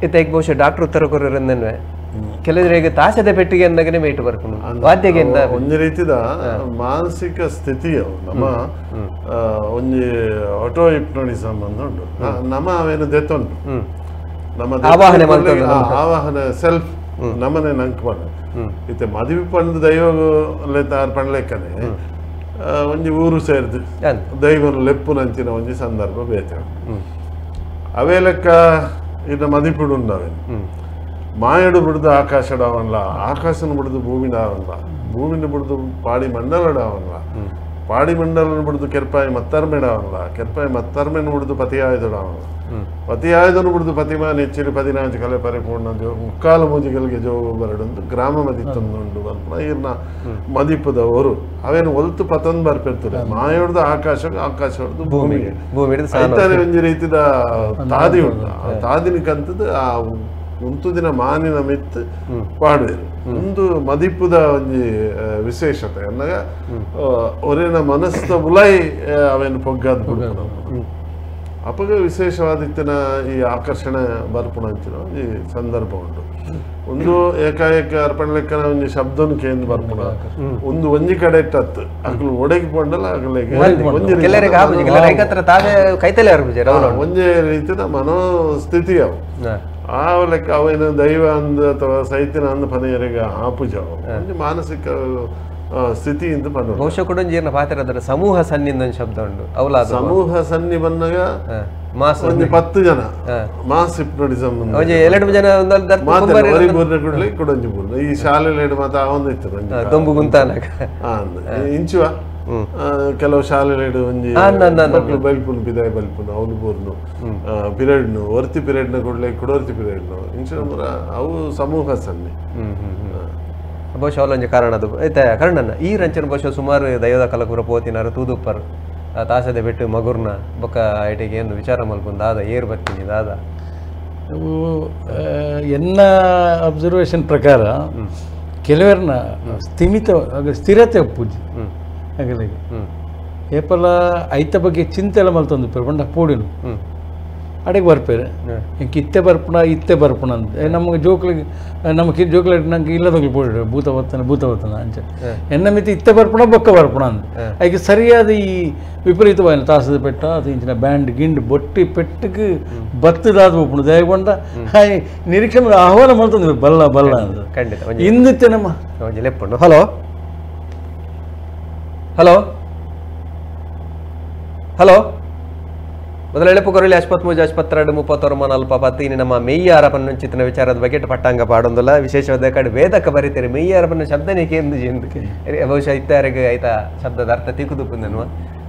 ಇತ್ತ ಬಹುಶಃ ಡಾಕ್ಟರ್ ಉತ್ತರ ಕೊರರನ್ನೇ ಕೆಲವರಿಗೆ ತಾಸದ ಪೆಟ್ಟಿಗೆ ಅಂದಾಗನೆ ಮೇಟು ಬರ್ಕೊಂಡು ವಾದ್ಯಗೆ ಒಂದು ರೀತಿದ ಮಾನಸಿಕ ಸ್ಥಿತಿ ಅವು ನಮ್ಮ ಒಂಜಿ ಆಟೋ ಹಿಪ್ನೋಟಿಸಮ್ ಅಂತ ಉಂಟು ನಮ್ಮ ಅವೇನು ದೆತ್ತುಂಟು ನಮ್ಮ ಆವಾಹನೆ ಸೆಲ್ಫ್ ನಮ್ಮನೆ ನಂಕ್ ಬಂದ ಇತ್ತೆ ಮದುವೆ ಪಂಡ ದೈವ ಪಂಡ್ಲೆಕ್ಕನೆ ಒಂಜಿ ಊರು ಸೇರ್ದು ದೈವನು ಲೆಪ್ಪು ನಂಚಿನ ಒಂಜಿ ಸಂದರ್ಭ ಬೇತೆ ಅವೇ ಲೆಕ್ಕ ಇನ್ನು ಮದಿಪುಡು ಉಂಡವೇನು ಮಾಯಡು ಬಿಡ್ದು ಆಕಾಶಡವನ್ಲ ಆಕಾಶನ ಬಿಡ್ದು ಭೂಮಿನ ಅವನ್ಲ ಭೂಮಿನ ಬಿಡ್ದು ಪಾಡಿ ಮಂಡಲಡವನ್ಲ ಪಾಡಿ ಮಂಡಲನ ಬಿಡ್ದು ಕೆರ್ಪಾಯಿ ಮತ್ತರ್ಮೆಡ ಅವನಲ್ಲ ಕೆರ್ಪಾಯಿ ಮತ್ತರ್ಮೆನ ಬಿಡ್ದು ಪತಿ ಆಯ್ದಡ ಅವನು ಪತಿ ಆಯ್ದನು ಬಿಡ್ದು ಪತಿಮಾ ನೆಚ್ಚಿರಿ 14 ಕಲೆ ಪರಿಪೂರ್ಣ ಮುಕ್ಕಾಲು ಮೂಜಿಗಳಿಗೆ ಜೋಗು ಬರಡೊಂದು ಗ್ರಾಮ ಮದಿತ್ತೊಂದುಂಡು ಅಂತ ಇರ್ನ ಮದಿಪದವರು ಅವೇನು ಒಲ್ತು ಪತಂದು ಬರ್ಪಿರ್ತಾರೆ ಮಾಯೋಡ್ದು ಆಕಾಶ ಹೊಡೆದು ಭೂಮಿಗೆ ಐತಾನೆ ಒಂಜಿ ರೀತಿದ ತಾದಿ ಉಂಟು ಆ ತಾದಿನಿಕಂತದ್ದು ಆ ಉಂತು ದಿನ ಮಾನಿನ ಮಿತ್ತು ಪಾಡುವೆರು ಒಂದು ಮದಿಪುದ ಒಂಜಿ ವಿಶೇಷತೆ ಅನ್ನಗ ಒರೇನ ಮನಸ್ಸಿನ ಬುಲಾಯಿ ಅವೇನು ಪೊಗ್ಗಾದ ಬಿಡ್ಕೊಂಡು ಅಪಗ ವಿಶೇಷವಾದಿತ್ತಿನ ಈ ಆಕರ್ಷಣೆ ಬರ್ಪುಣ ಅಂಚಿನ ಒಂಜಿ ಸಂದರ್ಭ ಉಂಟು ಒಂದು ಏಕಾಏಕ ಅರ್ಪಣೆ ಲೆಕ್ಕನ ಒಂಜಿ ಶಬ್ದನು ಕೇಂದ್ರ ಬರ್ಪುಣ ಒಂದು ಒಂಜಿ ಕಡೆ ಇಟ್ಟತ್ತು ಅಗ್ಲು ಒಡೆಗೆ ಪೊಂಡಲ್ಲ ಅಗ್ಲಿಗೆ ಒಂಜಿ ರೀತಿದ ಮನೋಸ್ಥಿತಿ ಅವು ಆ ಲೆಕ್ಕ ಅವೇನು ದೈವ ಅಂದ ಅಥವಾ ಸೈತಿನ ಅಂದ ಪನೆಯರಿಗೆ ಆಪುಜ ಒಂದು ಮಾನಸಿಕ ಸ್ಥಿತಿಯಿಂದ ಬಂದ ಬಹುಶಃ ಕೂಡ ಪಾತ್ರ ಸಮೂಹ ಸನ್ನಿಂದ ಶಬ್ದ ಉಂಟು ಅವಲ ಸಮೂಹ ಸನ್ನಿ ಬಂದಾಗ ಒಂದು 10 ಜನ ಮಾಸ್ ಹಿಪ್ನೋಟಿಸಮ್ ಕೊಡಂಜಿಪುರ ಈ ಶಾಲೆಯಲ್ಲಿ ಮಾತ ಒಂದಿತ್ತು ದೊಂಬು ಗುಂತಾನ ಇಂಚುವ ಕೆಲವು ಶಾಲೆಗಳು ಒಂಜಿ ಬಲ್ಪುನು ಬಿದಾಯ ಬಲ್ಪುನು ಅವನು ಬೋರ್ನು ಪಿರಿಯಡ್ನು ವರ್ತಿ ಪಿರಿಯಡ್ನ ಕೊಡ್ಲೆ ಕುಡೋರ್ತಿ ಪಿರಿಯಡ್ನು ಇಂಚ ಅವು ಸಮೂಹ ಸನ್ನಿ ಬಹುಶಃ ಅವಲೊಂಜಿ ಕಾರಣ ಅದು ಐತೆ ಕರ್ಣನ್ನ ಈ ರಂಚನ ಬಹುಶಃ ಸುಮಾರು ದೈವದ ಕಲಕುರ ಪೋತಿನಾರು ತೂದುಪ್ಪರ್ ತಾಸದೆ ಬಿಟ್ಟು ಮಗುರ್ನ ಬೊಕ್ಕ ಐಟಿಗೆ ಏನು ವಿಚಾರ ಮಲ್ಪುಂದು ದಾದ ಏರ್ ಬರ್ತೀನಿ ದಾದ ಅವು ಎನ್ನ ಅಬ್ಸರ್ವೇಷನ್ ಪ್ರಕಾರ ಕೆಲವರನ್ನ ಸ್ಥಿರತೆ ಪೂಜೆ ಹಾಗಾಗಿ ಏಪಲ ಐತ ಬಗ್ಗೆ ಚಿಂತೆ ಎಲ್ಲ ಮಲ್ತೊಂದು ಬಂಡ ಪೋಡಿನು ಅಡೆಗೆ ಬರ್ಪೇರೆ ಇಂಕ ಇತ್ತೆ ಬರ್ಪುಣ ಅಂತ ನಮಗೆ ಜೋಕ್ಲಿಗೆ ನಮಗೆ ಜೋಕ್ಲ ನಂಗೆ ಇಲ್ಲದೋಗ್ಲಿ ಪೋಡಿ ಭೂತವತ್ತನ ಅಂಚ ಎನ್ನ ಮಿತಿ ಇತ್ತೆ ಬರ್ಪುಣ ಬೊಕ್ಕ ಬರ್ಪುಣ ಅಂತ ಅದಕ್ಕೆ ಸರಿಯಾದ ಈ ವಿಪರೀತವಾಯಿನ ತಾಸದ ಪೆಟ್ಟ ಅದು ಇಂಚಿನ ಬ್ಯಾಂಡ್ ಗಿಂಡ್ ಬೊಟ್ಟಿ ಪೆಟ್ಟಿಗೆ ಬತ್ತದಾದ ಒಪ್ಪುಣ ದಯಗೊಂಡ ನಿರೀಕ್ಷೆ ಆಹ್ವಾನ ಮಾಡ್ತಂದ್ರೆ ಬಲ್ಲ ಅಂತ ಖಂಡಿತ ಇಂದಿತ್ತೆ ನಮ್ಮ ಲೆಪ್ಪುಂಡು ಹಲೋ ಹಲೋ ಹಲೋ ಮೊದಲ ಎಳೆಪುಕೊರಲಿ 63 62 32 40 10 ನಮ್ಮ ಮೆಯ್ಯಾರಪ್ಪನ ಚಿತ್ರನ ವಿಚಾರದ ಬಗ್ಗೆ ಪಟ್ಟಾಂಗ ಪಾಡೊಂದಲ್ಲ ವಿಶೇಷವಾದ ಕಡೆ ವೇದಕ ಬರೀತಾರೆ ಮೆಯ್ಯಾರಪ್ಪನ ಶಬ್ದನೇ ಕೇಂದ್ರಕ್ಕೆ ಬಹುಶಃ ಇತ್ತಾರಿಗೆ ಆಯ್ತಾ ಶಬ್ದದ ಅರ್ಥ ತಿಕ್ಕುದುಪ್ಪುಂದನ್ವ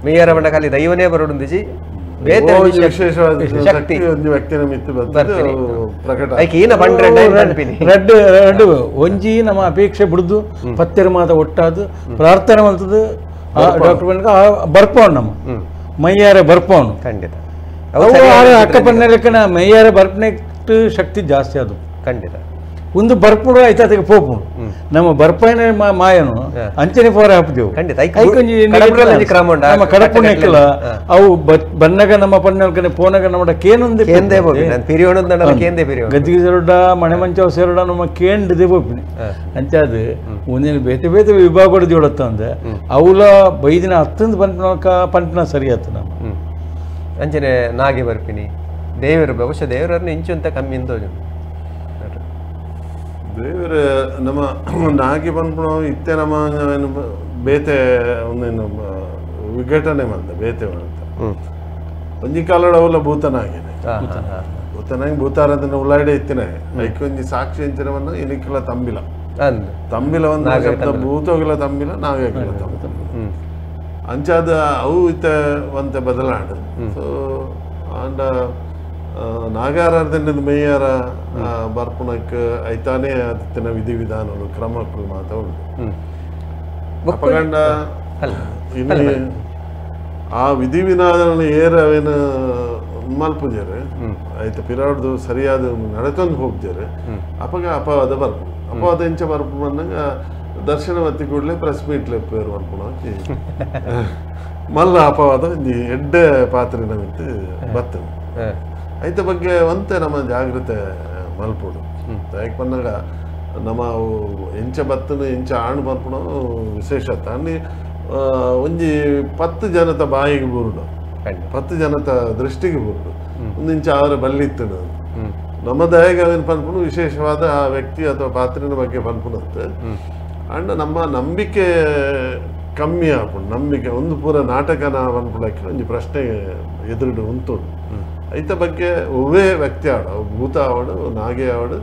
ಮೆಯ್ಯಾರಪ್ಪನ ಖಾಲಿ ದೈವನೇ ಬರೋಡುಂದಿಸಿ ಶಕ್ತಿ ಒಂಜಿ ನಮ್ಮ ಅಪೇಕ್ಷೆ ಬಿಡುದು ಪತ್ತೆರ ಮಾತ ಒಟ್ಟಾದು ಪ್ರಾರ್ಥನೆ ಮಾಡ್ತದ ಡಾಕ್ಟರ್ ಬರ್ಪವನು ನಮ್ಮ ಮೈಯಾರ ಬರ್ಪವನು ಖಂಡಿತ ಅಕ್ಕಪನ್ನ ಲೆಕ್ಕನ ಮೈಯಾರ ಬರ್ಪನೆಟ್ಟು ಶಕ್ತಿ ಜಾಸ್ತಿ ಅದು ಖಂಡಿತ ಒಂದು ಬರ್ಪುಡು ಆಯ್ತಾ ಅದಕ್ಕೆ ಪೋಪು ನಮ್ಮ ಬರ್ಪೈನ ಮಾಯನು ಅಂಚನೆ ಫೋರ ಹಾಪಿದೆವು ನಮ್ಮ ಕಡಪುಣ್ಯಕ್ಕಿಲ್ಲ ಅವು ಬನ್ನಗ ನಮ್ಮ ಪನ್ನಲ್ಕನೆ ಪೋನಗ ನಮ್ಮ ಕೇನೊಂದು ಗದ್ದಿಗೆ ಸೇರೋಡ ಮನೆ ಮಂಚವ ಸೇರೋಡ ನಮ್ಮ ಕೇಂದ್ರದೇ ಬೋಪಿನಿ ಅಂಚೆ ಅದು ಒಂದಿನ ಬೇತೆ ಬೇತೆ ವಿಭಾಗ ಜೋಡತ್ತ ಅಂದೆ ಅವಲ ಬೈದಿನ ಹತ್ತಂದು ಪಂಟನ ಸರಿ ಆಯ್ತು ನಮ್ಮ ಅಂಚನೆ ನಾಗೆ ಬರ್ಪಿನಿ ದೇವರು ಬಹುಶಃ ದೇವರನ್ನು ಇಂಚು ಅಂತ ಕಮ್ಮಿ ಅಂತ ದೇವರ ನಮ್ಮ ನಾಗಿ ಬಂದ್ಬಿಡ ಇತ್ತೆ ನಮ್ಮ ಏನು ಬೇತೆ ಒಂದೇನು ವಿಘಟನೆ ಮಾಡ್ದೆ ಬೇತೆ ಅಂತ ಒಂಜಿ ಕಾಲಡ ಅವಲ್ಲ ಭೂತನಾಗೇನೆ ಭೂತನಾಗಿ ಭೂತಾರಾಧನೆ ಉಳ್ಳಾಡೆ ಇತ್ತಿನ ಐಕ್ ಒಂಜಿ ಸಾಕ್ಷಿ ಅಂಚನವನ್ನ ಇನಿಕ್ಕಿಲ್ಲ ತಂಬಿಲ ಒಂದು ಶಬ್ದ ಭೂತೋಗಿಲ್ಲ ತಂಬಿಲ ನಾಗೇಕಿಲ್ಲ ತಂಬಿಲ ಅಂಚಾದ ಅವು ಇತ್ತೆ ಒಂತೆ ಬದಲಾಡು ಸೊ ಅಂಡ ನಾಗಾರಾಧನೆ ಮೇಯರ ಬರ್ಪುಣಕ್ಕೆ ಐತಾನೆ ಅದತ್ತಿನ ವಿಧಿವಿಧಾನಗಳು ಕ್ರಮಗಳು ಮಾತ ಉಂಟು ಅಪಗಂಡ ಇನ್ನು ಆ ವಿಧಿವಿಧಾನ ಏರವೇನು ಮಲ್ಪುಜರು ಆಯ್ತು ಪಿರಾಡ್ದು ಸರಿಯಾದ ನಡೆತೊಂದು ಹೋಗ್ತಾರೆ ಅಪವಾದ ಬರ್ಪು ಅಪವಾದ ಇಂಚ ಬರ್ಪು ಬಂದಾಗ ದರ್ಶನ ಒತ್ತಿ ಕೂಡಲೇ ಪ್ರೆಸ್ ಮೀಟ್ಲೆ ಪೇರು ಬರ್ಪುಣ ಮಲ್ಲ ಅಪವಾದ ಎಡ್ಡೆ ಪಾತ್ರೆನ ಮಿತ್ತು ಬರ್ತದೆ ಐತ ಬಗ್ಗೆ ಒಂತೆ ನಮ್ಮ ಜಾಗ್ರತೆ ಮಲ್ಪುಡು ಯಾಕೆ ಬಂದಾಗ ನಮ್ಮ ಎಂಚ ಬತ್ತನು ಎಂಚ ಆಣು ಮಲ್ಪುಣ ವಿಶೇಷತೆ ಅಲ್ಲಿ ಒಂಜಿ 10 ಜನತ ಬಾಯಿಗೆ ಬುರುಡು 10 ಜನತ ದೃಷ್ಟಿಗೆ ಬುರುಡು ಒಂದು ಇಂಚ ಅವರ ಬಲ್ಲಿತ್ತು ನಮ್ಮ ದಯಗೆ ಅವೇನು ಪನ್ಪುಣು ವಿಶೇಷವಾದ ಆ ವ್ಯಕ್ತಿ ಅಥವಾ ಪಾತ್ರಿನ ಬಗ್ಗೆ ಪನ್ಪುಣತ್ತೆ ಅಂಡ್ ನಮ್ಮ ನಂಬಿಕೆ ಕಮ್ಮಿ ಆಪುಂಡು ನಂಬಿಕೆ ಒಂದು ಪೂರ ನಾಟಕನ ಪನ್ಪುಣಕ್ಕೆ ಒಂಜಿ ಪ್ರಶ್ನೆ ಎದುರುಡು ಉಂಟುಂಡು ಐತ ಬಗ್ಗೆ ಒವ್ವೇ ವ್ಯಕ್ತಿ ಆಡ ಭೂತ ಆವಡು ನಾಗೆ ಆವಡು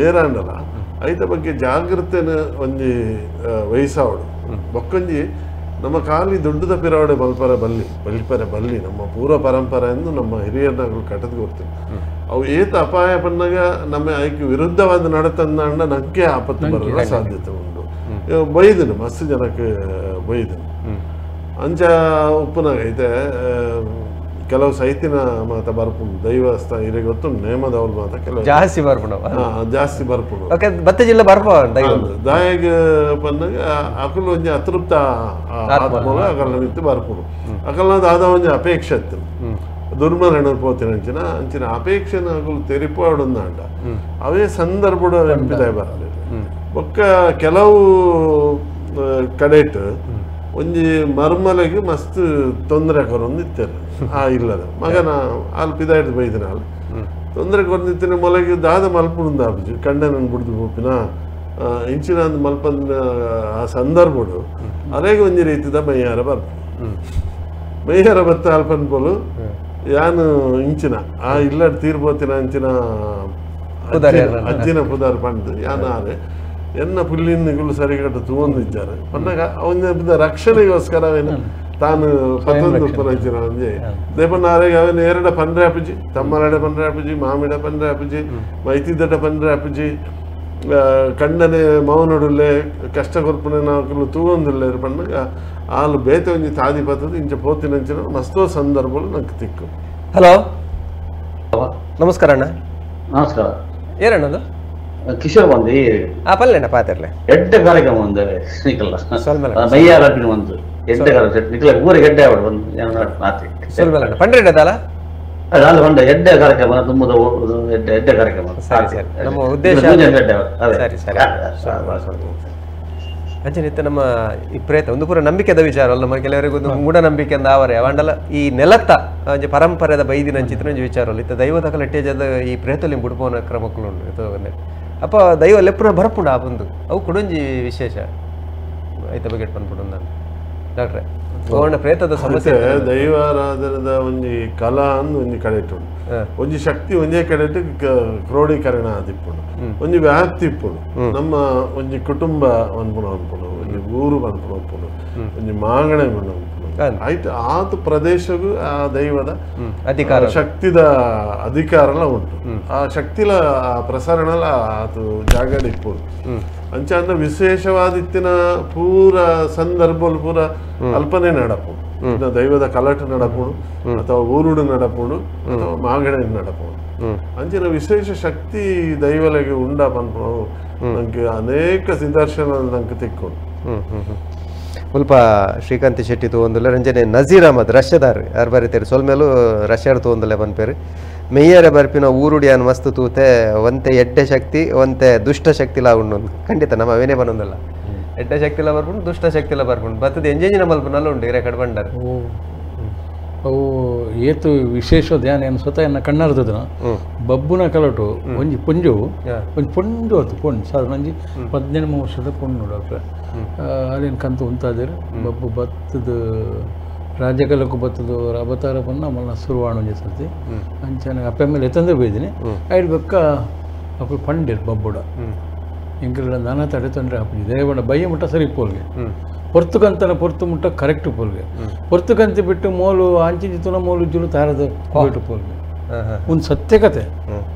ಏರಾಂಡಲ್ಲ ಐತ ಬಗ್ಗೆ ಜಾಗೃತೆನ ಒಂಜಿ ವಹಿಸಾವಡು ಬೊಕ್ಕೊಂಜಿ ನಮ್ಮ ಖಾಲಿ ದೊಡ್ಡದ ಪಿರಾವಡೆ ಬಲ್ಪರೆ ಬಲ್ಲಿ ನಮ್ಮ ಪೂರ್ವ ಪರಂಪರೆ ಎಂದು ನಮ್ಮ ಹಿರಿಯರನ್ನ ಕಟ್ಟದ ಗೊತ್ತು ಅವು ಏತ ಅಪಾಯ ಬಂದಾಗ ನಮ್ಮ ಆಯ್ಕೆ ವಿರುದ್ಧವಾದ ನಡತಂದ ನಗ್ಗೆ ಆಪತ್ತು ಬರುವ ಸಾಧ್ಯತೆ ಉಂಟು ಬೈದನು ಮಸ್ತ್ ಜನಕ್ಕೆ ಬೈದನು ಅಂಚ ಉಪ್ಪುನಾಗ ಐತೆ ಕೆಲವು ಸೈತಿನ ಮಾತ ಬರ್ಪುಂಡು ದೈವಸ್ಥ ಹಿರೇ ಗೊತ್ತು ನೇಮದವ್ರು ಮಾತ ಕೆಲವು ಜಾಸ್ತಿ ಬರ್ಪುಂಡು ಜಾಸ್ತಿ ಬರ್ಪುಂಡು ಬತ್ತ ಜಿಲ್ಲೆ ಬರ್ಪ ದಾಯಗ ಬಂದಾಗ ಅಕಲ್ ಒಂಜಿ ಅತೃಪ್ತ ಆತ್ಮಲ ಅಕಲ್ ನಿಂತು ಬರ್ಪುಂಡು ಅಕಲ್ನದು ಆದ ಒಂಜಿ ಅಪೇಕ್ಷೆ ಇತ್ತು ದುರ್ಮರಣ ಪೋತಿನ ಅಂಚಿನ ಅಪೇಕ್ಷೆನ ಅಕಲ್ ತೆರಿಪಾಡುಂದ ಅಂಡ ಅವೇ ಸಂದರ್ಭ ಎಂಪಿದಾಯ ಬರಲಿಲ್ಲ ಒಕ್ಕ ಕೆಲವು ಕಡೆಟ್ ಒಂಜಿ ಮರ್ಮಲೆಗೆ ಮಸ್ತ್ ತೊಂದರೆ ಕೊರೊಂದಿತ್ತೇನೆ ಇಲ್ಲದ ಮಗನ ಅಲ್ಲಿ ಪಿದಾಯ್ದು ಬೈದಿನ ಅಲ್ಲಿ ತೊಂದರೆ ಕೊರೊಂದಿತ್ತಿನ ಮೊಲಗೆ ದಾದ ಮಲ್ಪುಂದ ಆಪುಜಿ ಕಂಡನನ್ನು ಬಿಡ್ದು ಹೋಪಿನ ಇಂಚಿನ ಒಂದು ಮಲ್ಪಂದ ಆ ಸಂದರ್ಭಡು ಅರೆಗೆ ಒಂಜಿ ರೀತಿದ ಮೈಯಾರ ಬರ್ಪು ಮೈಯಾರ ಬತ್ತ ಅಲ್ಪನ್ಪೋಲು ಯಾನು ಇಂಚಿನ ಇಲ್ಲಡ್ ತೀರ್ಬೋತಿನ ಅಂಚಿನ ಅಜ್ಜಿನ ಪುದಾರ್ ಪಂಡು ಯಾನು ಆರೆ ಎನ್ನ ಪುಲ್ಲಿನಗಳು ಸರಿಗಟ್ಟು ತಗೊಂಡಿದ್ದಾರೆ ಪನ್ನಾಗ ಅವನ ರಕ್ಷಣೆಗೋಸ್ಕರವೇನು ತಾನು ಪತ್ತೊಂದು ಪುರಂಚಿನ ಅಂಜೆ ದೇಪನ್ನಾರೆಗೆ ಅವನ ಎರಡ ಪಂಡ್ರೆ ಅಪ್ಪಜಿ ತಮ್ಮರಡೆ ಪಂಡ್ರೆ ಅಪ್ಪಜಿ ಮಾಮಿಡ ಪಂಡ್ರೆ ಅಪ್ಪಜಿ ಮೈತಿದ್ದಟ ಪಂಡ್ರೆ ಅಪ್ಪಜಿ ಕಂಡನೆ ಮೌನಡುಲ್ಲೆ ಕಷ್ಟ ಕೊರ್ಪಣೆ ನಾವು ತೂಗೊಂದಿಲ್ಲ ಪಂಡಾಗ ಆಲು ಬೇತೆ ಒಂಜಿ ತಾದಿ ಪತ್ತದು ಇಂಚ ಪೋತಿನಂಚಿನ ಮಸ್ತೋ ಸಂದರ್ಭಗಳು ನಂಗೆ ತಿಕ್ಕು. ಹಲೋ ನಮಸ್ಕಾರ ಅಣ್ಣ. ನಮಸ್ಕಾರ. ಏನಣ್ಣದು ಕಿಶೋರ್ ಬಂದು ಪಲ್ಲೆಣ್ಣ ಪಾತಿರ್ಲೆ ಎಡ್ಡೆ ಕಾರ್ಯಕ್ರಮ ಒಂದರೆ ಮೈಯಾರಪಿನ ಒಂದು ಎಡ್ಡೆ ಕಾರ್ಯಕ್ರಮ ಊರ ಗೆಡ್ಡೆ ಅವಳು ಒಂದು ಮಾತಿ ಸುಲ್ಮಲಣ್ಣ ಪಂಡ್ರೆಡ್ಡದಲ್ಲ ಅದು ಪಂಡ ಎಡ್ಡೆ ಕಾರ್ಯಕ್ರಮ ತುಂಬ ಎಡ್ಡೆ ಕಾರ್ಯಕ್ರಮ. ಸರಿ ಸರಿ ನಮ್ಮ ಉದ್ದೇಶ ಸರಿ ಸರಿ ಅಂಚನಿತ್ತ ನಮ್ಮ ಈ ಪ್ರೇತ ಒಂದು ಪೂರ ನಂಬಿಕೆದ ವಿಚಾರ ಅಲ್ಲ ನಮ್ಮ ಕೆಲವರಿಗೆ ಒಂದು ಮೂಢನಂಬಿಕೆ ಅಂದ ಅವರೇ ಅವಂಡಲ ಈ ನೆಲತ್ತ ಒಂಜಿ ಪರಂಪರೆದ ಬೈದಿನ ಚಿತ್ರ ಒಂಜಿ ವಿಚಾರ ಅಲ್ಲ ಇತ್ತ ದೈವದ ಕಲೆಟ್ಟೇಜದ ಈ ಪ್ರೇತಲ್ಲಿ ಬುಡ್ಪೋನ ಕ್ರಮಕ್ಕಳು ಉಂಟು ಇದು ಅಪ್ಪ ದೈವ ಲೆಪ್ಪುನ ಬರಪುಂಡು ಆ ಬಂದು ಅವು ಕೊಡೊಂಜಿ ವಿಶೇಷ ಐತ ಬಗ್ಗೆ ಬಂದ್ಬಿಡು ನಾನು ಡಾಕ್ಟ್ರೆ ಪೂರ್ಣ ಪ್ರೇತದ ಸಮಸ್ಯೆ ದೈವಾರಾಧನದ ಒಂಜಿ ಕಲಾ ಅಂದ್ ಒಂಜಿ ಕಡೆಟ್ ಉಂಟು ಒಂಜಿ ಶಕ್ತಿ ಒಂದೇ ಕಡೆಟ್ ಕ್ರೋಢೀಕರಣ ಆದಿಪ್ಪುಂಡು ಒಂಜಿ ವ್ಯಾಪ್ತಿ ಇಪ್ಪುಂಡು ನಮ್ಮ ಒಂಜಿ ಕುಟುಂಬ ಅನ್ಪುಣ ಅನ್ಪುಂಡು ಒಂಜಿ ಊರು ಅನ್ಪುಣ ಅನ್ಪುಂಡು ಒಂಜಿ ಮಾಂಗಣೆ ಅನ್ಪುಣ ಆಯ್ತು ಆತ ಪ್ರದೇಶಗೂ ಆ ದೈವದ ಅಧಿಕಾರ ಶಕ್ತಿದ ಅಧಿಕಾರಲ ಉಂಟು ಆ ಶಕ್ತಿಲ ಪ್ರಸರಣಲ ಆತು ಜಾಗಡ್ ಇಪ್ಪುಡು ಅಂಚ ವಿಶೇಷವಾದಿತ್ತಿನ ಪೂರ ಸಂದರ್ಭಲ್ ಪೂರ ಅಲ್ಪನೆ ನಡಪುಡು ದೈವದ ಕಲಟ ನಡಪುಡು ಅಥವಾ ಊರುಡು ನಡಪುಡು ಅಥವಾ ಮಾಗಣೆ ನಡಪುಡು ಅಂಚಿನ ವಿಶೇಷ ಶಕ್ತಿ ದೈವಲೆಗೆ ಉಂಡ ಪನ್ಪುಡು ನಂಗೆ ಅನೇಕ ನಿದರ್ಶನ ನಂಗೆ ತಿಕ್ಕೊಂಡು ಸ್ವಲ್ಪ ಶ್ರೀಕಾಂತ್ ಶೆಟ್ಟಿ ತಗೊಂದಿಲ್ಲ ರಂಜನೆ ನಜೀರ್ ಅಹಮದ್ ರಷ್ಯಾದಾರ್ ಯಾರು ಬರೀತಾರೆ ಸೊಲ್ಮೇಲೂ ರಷ್ಯಾಡ್ ತಗೊಂದಿಲ್ಲ ಬಂದ್ಪೇರು ಮೇಯರ ಬರ್ಪಿನ ಊರುಡಿ ಅನ್ ಮಸ್ತು ತೂತೆ ಒಂತೆ ಎಡ್ಡೆ ಶಕ್ತಿ ಒಂತೆ ದುಷ್ಟ ಶಕ್ತಿಲ ಉಂಡು ಖಂಡಿತ ನಮ್ಮ ಅವೇನೇ ಬಂದೊಂದಲ್ಲ ಎಡ್ಡೆ ಶಕ್ತಿಲ ಬರ್ಕೊಂಡು ದುಷ್ಟ ಶಕ್ತಿಲ ಬರ್ಕೊಂಡು ಬರ್ತದೆ ಎಂಜೇಜಿನ ಮಲ್ಪನಲ್ಲ ಉಂಟು ಇರೇ ಕಡ್ಬಂಡಾರ ಅವು ಏತು ವಿಶೇಷ ಧ್ಯಾನ ಏನು ಸ್ವತಃ ಎನ್ನ ಕಣ್ಣಾರ್ದನ ಬಬ್ಬುನ ಕಲಟು ಒಂಜಿ ಪುಂಜು ಒಂಜಿ ಪುಂಜು ಅದು ಪುಂಡು ಸಾಧಾರಣ ಒಂಜಿ 18 ವರ್ಷದ ಪುಂಡು ಡಾಕ್ಟ್ರೆ ಅದೇನು ಕಂತು ಉಂತಾದಿರು ಬಬ್ಬು ಬತ್ತದ ರಾಜ್ಯಕಲಕ್ಕೂ ಬತ್ತದು ಅವತಾರ ಪನ್ನ ಮಲ್ಲ ಸುರುವಾಣ ಒಂಜಿ ಸರ್ತಿ ಅಂಚನೆ ಅಪ್ಪ ಮೇಲೆ ಎತ್ತಂದ್ರೆ ಬೈದಿನಿ ಐದು ಬೆಕ್ಕ ಅಪ್ಪ ಪಂಡಿರ್ ಬಬ್ಬುಡ ಎಂಕಲ್ಲ ನಾನ ತಡೆ ತೊಂದರೆ ಹಾಪಿ ದೇವಣ್ಣ ಬಯ್ಯ ಮುಟ್ಟ ಸರಿ ಪೋಲ್ಗೆ ಪೊರ್ತುಕಂತನ ಪೊರ್ತು ಮುಟ್ಟ ಕರೆಕ್ಟ್ ಪೋಲ್ಗೆ ಪೊರ್ತುಕಂತಿ ಬಿಟ್ಟು ಮೋಲು ಆಂಚಿಂಚಿ ತುನ ಮೋಲು ಜುಲು ತಾರದ ಬಿಟ್ಟು ಪೋಲ್ಗೆ ಒಂದು ಸತ್ಯಕತೆ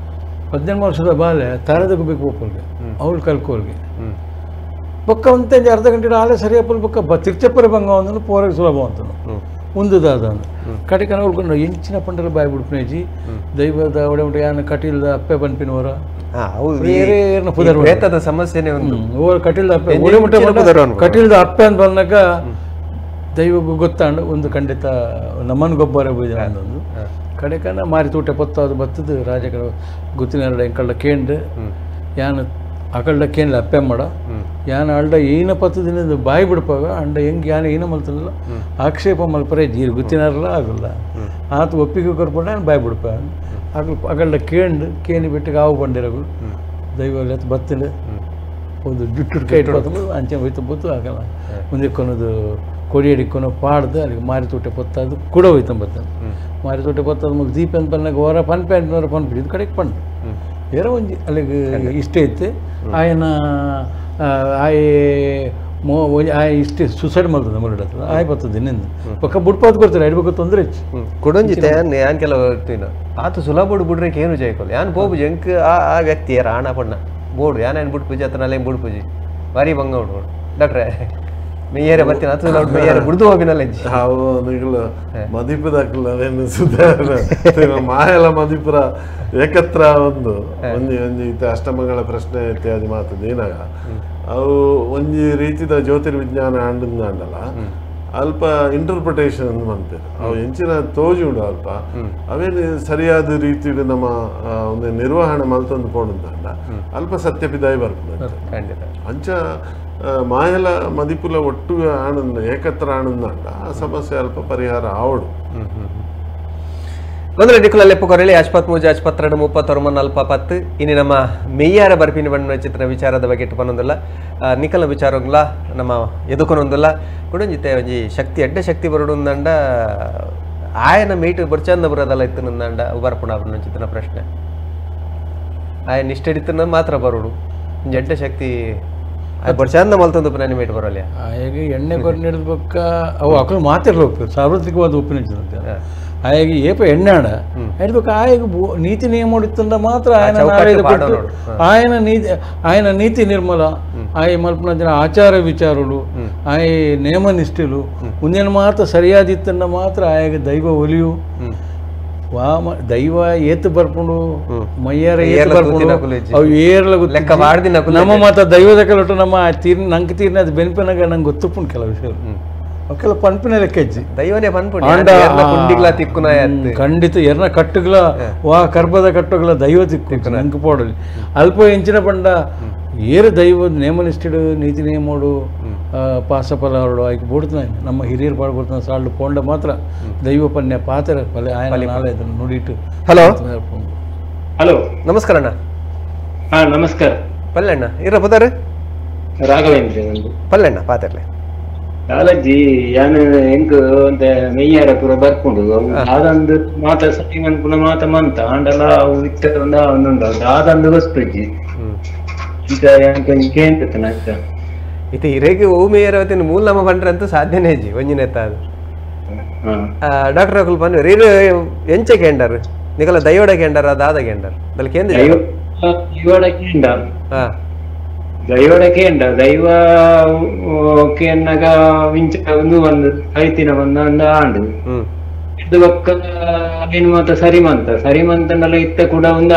18 ವರ್ಷದ ಬಾಲೆ ತಾರದಕ್ಕೆ ಬೇಕು ಪೋಲ್ಗೆ ಅವಳು ಕಲ್ಕೋಲ್ಗೆ ಬೊಕ್ಕ ಒಂತೆ ಅರ್ಧ ಗಂಟೆ ಆಲೆ ಸರಿಯ ಪೋಲ್ ಬೊಕ್ಕ ತಿರ್ಚಪ್ಪರ ಭಂಗ ಒಂದು ಪೋರಗೆ ಸುಲಭ ಅಂತನು ಮುಂದುದಾದ ಕಟಿಕನ ಉಳ್ಕೊಂಡು ಎಂಚಿನ ಪಂಡರ ಬಾಯಿ ಬಿಡ್ಪನೇಜಿ ದೈವದ ಒಡೆ ಉಂಟು ಯಾನ ಕಟೀಲ್ದ ಅಪ್ಪೆ ಬನ್ಪಿನವರ ಪ್ರೇತದ ಸಮಸ್ಯೆನೇ ಕಟೀಲ್ದ ಅಪ್ಪೆ ಕಟೀಲ್ದ ಅಪ್ಪೆ ಅಂತ ಬಂದಾಗ ದೈವಗೂ ಗೊತ್ತಾಂಡು ಒಂದು ಖಂಡಿತ ನಮ್ಮನ್ನು ಗೊಬ್ಬರ ಬೈದ ಒಂದು ಕಡೆಕನ ಮಾರಿ ತೂಟೆ ಪೊತ್ತಾದು ಬತ್ತದು ರಾಜಗಳ ಗೊತ್ತಿನ ಎಂಕಳ್ಳ ಕೇಂಡ್ ಯಾನು ಅಕಳ್ಳ ಕೇಂದ್ರ ಅಪ್ಪೆ ಮಾಡ ಯಾನ ಅಳ್ಳ ಏನ ಪತ್ತದಿನ ಬಾಯಿ ಬಿಡ್ಪಾಗ ಅಂಡ ಹೆಂಗೆ ಯಾನ ಏನ ಮಲ್ತಲ್ಲ ಆಕ್ಷೇಪ ಮಲ್ಪರೆ ಜೀರು ಗೊತ್ತಿನಾರಲ್ಲ ಆಗಲ್ಲ ಆತ ಒಪ್ಪಿಗೆ ಕರ್ಕೊಂಡ ನಾನು ಬಾಯಿ ಬಿಡ್ಪ ಅಕಳ್ಳ ಕೇಣಿ ಬಿಟ್ಟಿಗೆ ಹಾವು ಬಂದಿರಗಳು ದೈವ ಬತ್ತಿಲ್ಲ ಒಂದು ಜುಟ್ಟು ಕೈ ಇಟ್ಕೊತ ಅಂಚೆ ಹೋಯ್ತು ಬತ್ತು ಆಗಲ್ಲ ಮುಂದೆ ಕೊನದು ಕೊಡಿ ಹಿಡಿಕೊನೋ ಪಾಡ್ದು ಅಲ್ಲಿಗೆ ಮಾರಿ ತೋಟೆ ಪೊತ್ತಾದು ಕೂಡ ಹೋಯ್ತು ಬರ್ತದೆ ಮಾರಿ ತೋಟೆ ಪೊತ್ತಾದ ಮುಗಿ ದೀಪ ಅಂತ ಬಂದಾಗ ಹೊರ ಪನ್ ಪ್ಯಾಂಟ್ನವರ ಪನ್ ಬಿಡಿದು ಕಡೆಗೆ ಪಂಡು ಏನೋ ಒಂಜಿ ಅಲ್ಲಿಗೆ ಇಷ್ಟ ಐತೆ ಆಯನ ಆಯೆ ಇಷ್ಟೇ ಸುಸೈಡ್ ಮಾಡ್ತದೆ ಮುರುಡ ಆಯ್ ಬರ್ತದೆ ಇನ್ನಿಂದ ಪಕ್ಕ ಬುಡ್ಪಾತ್ ಕೊಡ್ತಾರೆ ಹಿಡ್ಬೇಕು ತೊಂದರೆ ಕುಡಂಜಿತೆ ಯಾನ್ ಕೆಲವು ಆತ ಸುಲಭ ಬಿಡ್ರೆ ಏನು ಜಯಕೊಲ್ಲ ಯಾನ್ ಪೋಪುಜಿ ಎಂಕ್ ಆ ವ್ಯಕ್ತಿ ಯಾರ ಆಣ ಪಣ್ಣ ಬೋಡು ಯಾನ್ ಬುಡ್ ಪೂಜೆ ಆತನ ಅಲ್ಲೇನು ಬುಡ್ ಪೂಜಿ ಬಾರಿ ಬಂಗ ಉಂಟು ಡಾಕ್ಟ್ರೆ ಮೇಯರೆ ಬರ್ತೀನಿ ಅದು ಸುಲಭ ಮೇಯರೆ ಬುಡ್ದು ಹೋಗಿನಲ್ಲ ಅವು ನಿಗಳು ಮದಿಪದಾಕಲ್ಲ ಸುಧಾರ ಮಾಯಲ ಮದಿಪುರ ಏಕತ್ರ ಒಂದು ಒಂಜಿ ಅಷ್ಟಮಂಗಳ ಪ್ರಶ್ನೆ ಇತ್ಯಾದಿ ಮಾತದ ಏನಾಗ ಅವು ಒಂಜಿ ರೀತಿದ ಜ್ಯೋತಿರ್ವಿಜ್ಞಾನ ಅಂಡಲ್ಲ ಅಲ್ಪ ಇಂಟರ್ಪ್ರಿಟೇಷನ್ ಮಾಡ್ತಾರೆ ಅವು ಹೆಂಚಿನ ತೋಜಿ ಉಂಡು ಅಲ್ಪ ಅವೇನು ಸರಿಯಾದ ರೀತಿ ನಮ್ಮ ಒಂದು ನಿರ್ವಹಣೆ ಮಲ್ತೊಂದು ಪೋಣಂದ ಅಲ್ಪ ಸತ್ಯಪಿದಾಯಿ ಬರ್ತದೆ ಅಂಚ ಮಾಯಲ ಮದಿಪುಲ ಒಟ್ಟು ಆನಂದ ಏಕತ್ರ ಆನಂದ ಆ ಸಮಸ್ಯೆ ಅಲ್ಪ ಪರಿಹಾರ ಆವಡು ಒಂದು ರೆಡಿಕುಲ ಲೆಪ್ಪು ಕೊರಳಿ 73 72 34 40 ಇನ್ನು ನಮ್ಮ ಮೆಯ್ಯಾರ ಬರ್ಪಿನ ಬಣ್ಣ ಚಿತ್ರ ವಿಚಾರದ ಬಗ್ಗೆ ಇಟ್ಟುಕೊಂಡೊಂದಿಲ್ಲ ನಿಖಲ ವಿಚಾರಗಳ ನಮ್ಮ ಎದುಕೊಂಡೊಂದಿಲ್ಲ ಕುಡಂಜಿತೆ ಒಂಜಿ ಶಕ್ತಿ ಎಡ್ಡೆ ಶಕ್ತಿ ಬರೋದಂಡ ಆಯನ ಮೀಟ್ ಬರ್ಚಂದ ಬರೋದಲ್ಲ ಇತ್ತು ನಂದಂಡ ಬರ್ಪುಣ ಬಣ್ಣ ಚಿತ್ರನ ಪ್ರಶ್ನೆ ಆಯನ ಇಷ್ಟ ಹಿಡಿತನ ಮಾತ್ರ ಬರೋಡು ಎಡ್ಡೆ ಶಕ್ತಿ ಬರ್ಚಂದ ಮಲ್ತೊಂದು ನಾನು ಮೀಟ್ ಬರೋಲ್ಲ ಹಾಗೆ ಎಣ್ಣೆ ಕೊಟ್ಟು ಹಿಡಿದ್ಬೇಕ ಅವು ಅಕ್ಕಳು ಮಾತಿರ್ಲಿ ಹೋಗ್ತಾರೆ ಸಾರ್ವತ್ರಿಕವಾದ ಒಪ್ಪಿನ ಹಾಗಾಗಿ ಏಪ ಎಣ್ಣಾಡ ಹಿಡ್ಬೇಕು ಆಯಗ ನೀತಿ ನಿಯಮ ಹೊಡಿತಂದ ಮಾತ್ರ ఆయన నీతి నిర్మల ఆయ మల్పన జన ఆచార విచారులు ఆయ నియమ నిష్ఠులు ಮುಂದಿನ ಮಾತ್ರ ಸರಿಯಾದಿತ್ತಂದ ಮಾತ್ರ ಆಯಗ ದೈವ ಒಲಿಯು ದೈವ ಏತು ಬರ್ಕೊಂಡು ಮಯ್ಯಾರ ಏತು ಬರ್ಕೊಂಡು ಅವು ಏರ್ಲ ನಮ್ಮ ಮಾತ ದೈವದ ಕೆಲವು ನಮ್ಮ ನಂಗೆ ತೀರ್ನ ಅದು ಬೆನ್ಪಿನಾಗ ನಂಗೆ ಗೊತ್ತುಪ್ಪುಂಡು ಕೆಲವು ವಿಷಯ ಅಕ್ಕೆಲ್ಲ ಪನ್ಪಿನ ಲೆಕ್ಕಜ್ಜಿ ದೈವನೇ ಖಂಡಿತ ಎರ್ನ ಕಟ್ಟುಗಳ ವಾ ಕರ್ಬದ ಕಟ್ಟುಗಳ ದೈವ ತಿಕ್ಕು ನಂಗೆ ಪೋಡಲಿ ಅಲ್ಪ ಹೆಂಚಿನ ಪಂಡ ಏರು ದೈವ ನೇಮನಿಷ್ಠಿಡು ನೀತಿ ನಿಯಮೋಡು ಪಾಸಫಲಗಳು ಆಯ್ಕೆ ಬಿಡ್ತಾನೆ ನಮ್ಮ ಹಿರಿಯರು ಪಾಡ್ಬಿಡ್ತಾನೆ ಸಾಳು ಪೋಂಡ ಮಾತ್ರ ದೈವ ಪನ್ಯ ಪಾತ್ರ ಪಲೆ ಆಯನ ನಾಳೆ ಅದನ್ನು ನುಡಿಟ್ಟು ಹಲೋ ಹಲೋ ನಮಸ್ಕಾರ ಅಣ್ಣ ನಮಸ್ಕಾರ ಪಲ್ಲೆಣ್ಣ ಇರ ಪದಾರೆ ರಾಘವೇಂದ್ರ ಪಲ್ಲೆಣ್ಣ ಪಾತ್ರಲೆ ಕಾಲಜ್ಜಿ ಯಾನು ಹೆಂಗ್ ಒಂದ ಮೆಯ್ಯಾರ ಪೂರ ಬರ್ಕೊಂಡು ಆದಂದು ಮಾತ ಸಟಿ ಮನ್ಪುನ ಮಾತ ಮಂತ ಅಂಡಲ ಅವು ಇತ್ತ ಒಂದೊಂದು ಆದಂದು ಗೊತ್ತಜ್ಜಿ ಈಗ ಕೇಂದ್ರ ಇದು ಹಿರೇಗೆ ಓ ಮೇಯರವತ್ತಿನ ಮೂಲ ನಮ್ಮ ಬಂಡ್ರೆ ಅಂತೂ ಸಾಧ್ಯನೇ ಅಜ್ಜಿ ಒಂಜಿನೆತ್ತ ಅದು ಡಾಕ್ಟರ್ ಅಕುಲ್ ಬಂದ್ರಿ ಇದು ಎಂಚೆ ಕೇಂಡರ್ ನಿಗಲ ದೈವಡ ಕೇಂಡರ್ ಅದಾದ ಕೇಂಡರ್ ಬಲ್ ಕೇಂದ್ರ ದೈವಡ ಕೇಂಡರ್ ದೈವಡ ಕೇಂಡ ದೈವ ಕೇನ್ನಗ ವಿಂಚ ಒಂದು ಐತಿನ ಒಂದ ಆಂಡು ಇದು ಒಕ್ಕ ಏನು ಮಾತ ಸರಿಮಂತನಲ್ಲ ಇತ್ತ ಕೂಡ ಒಂದು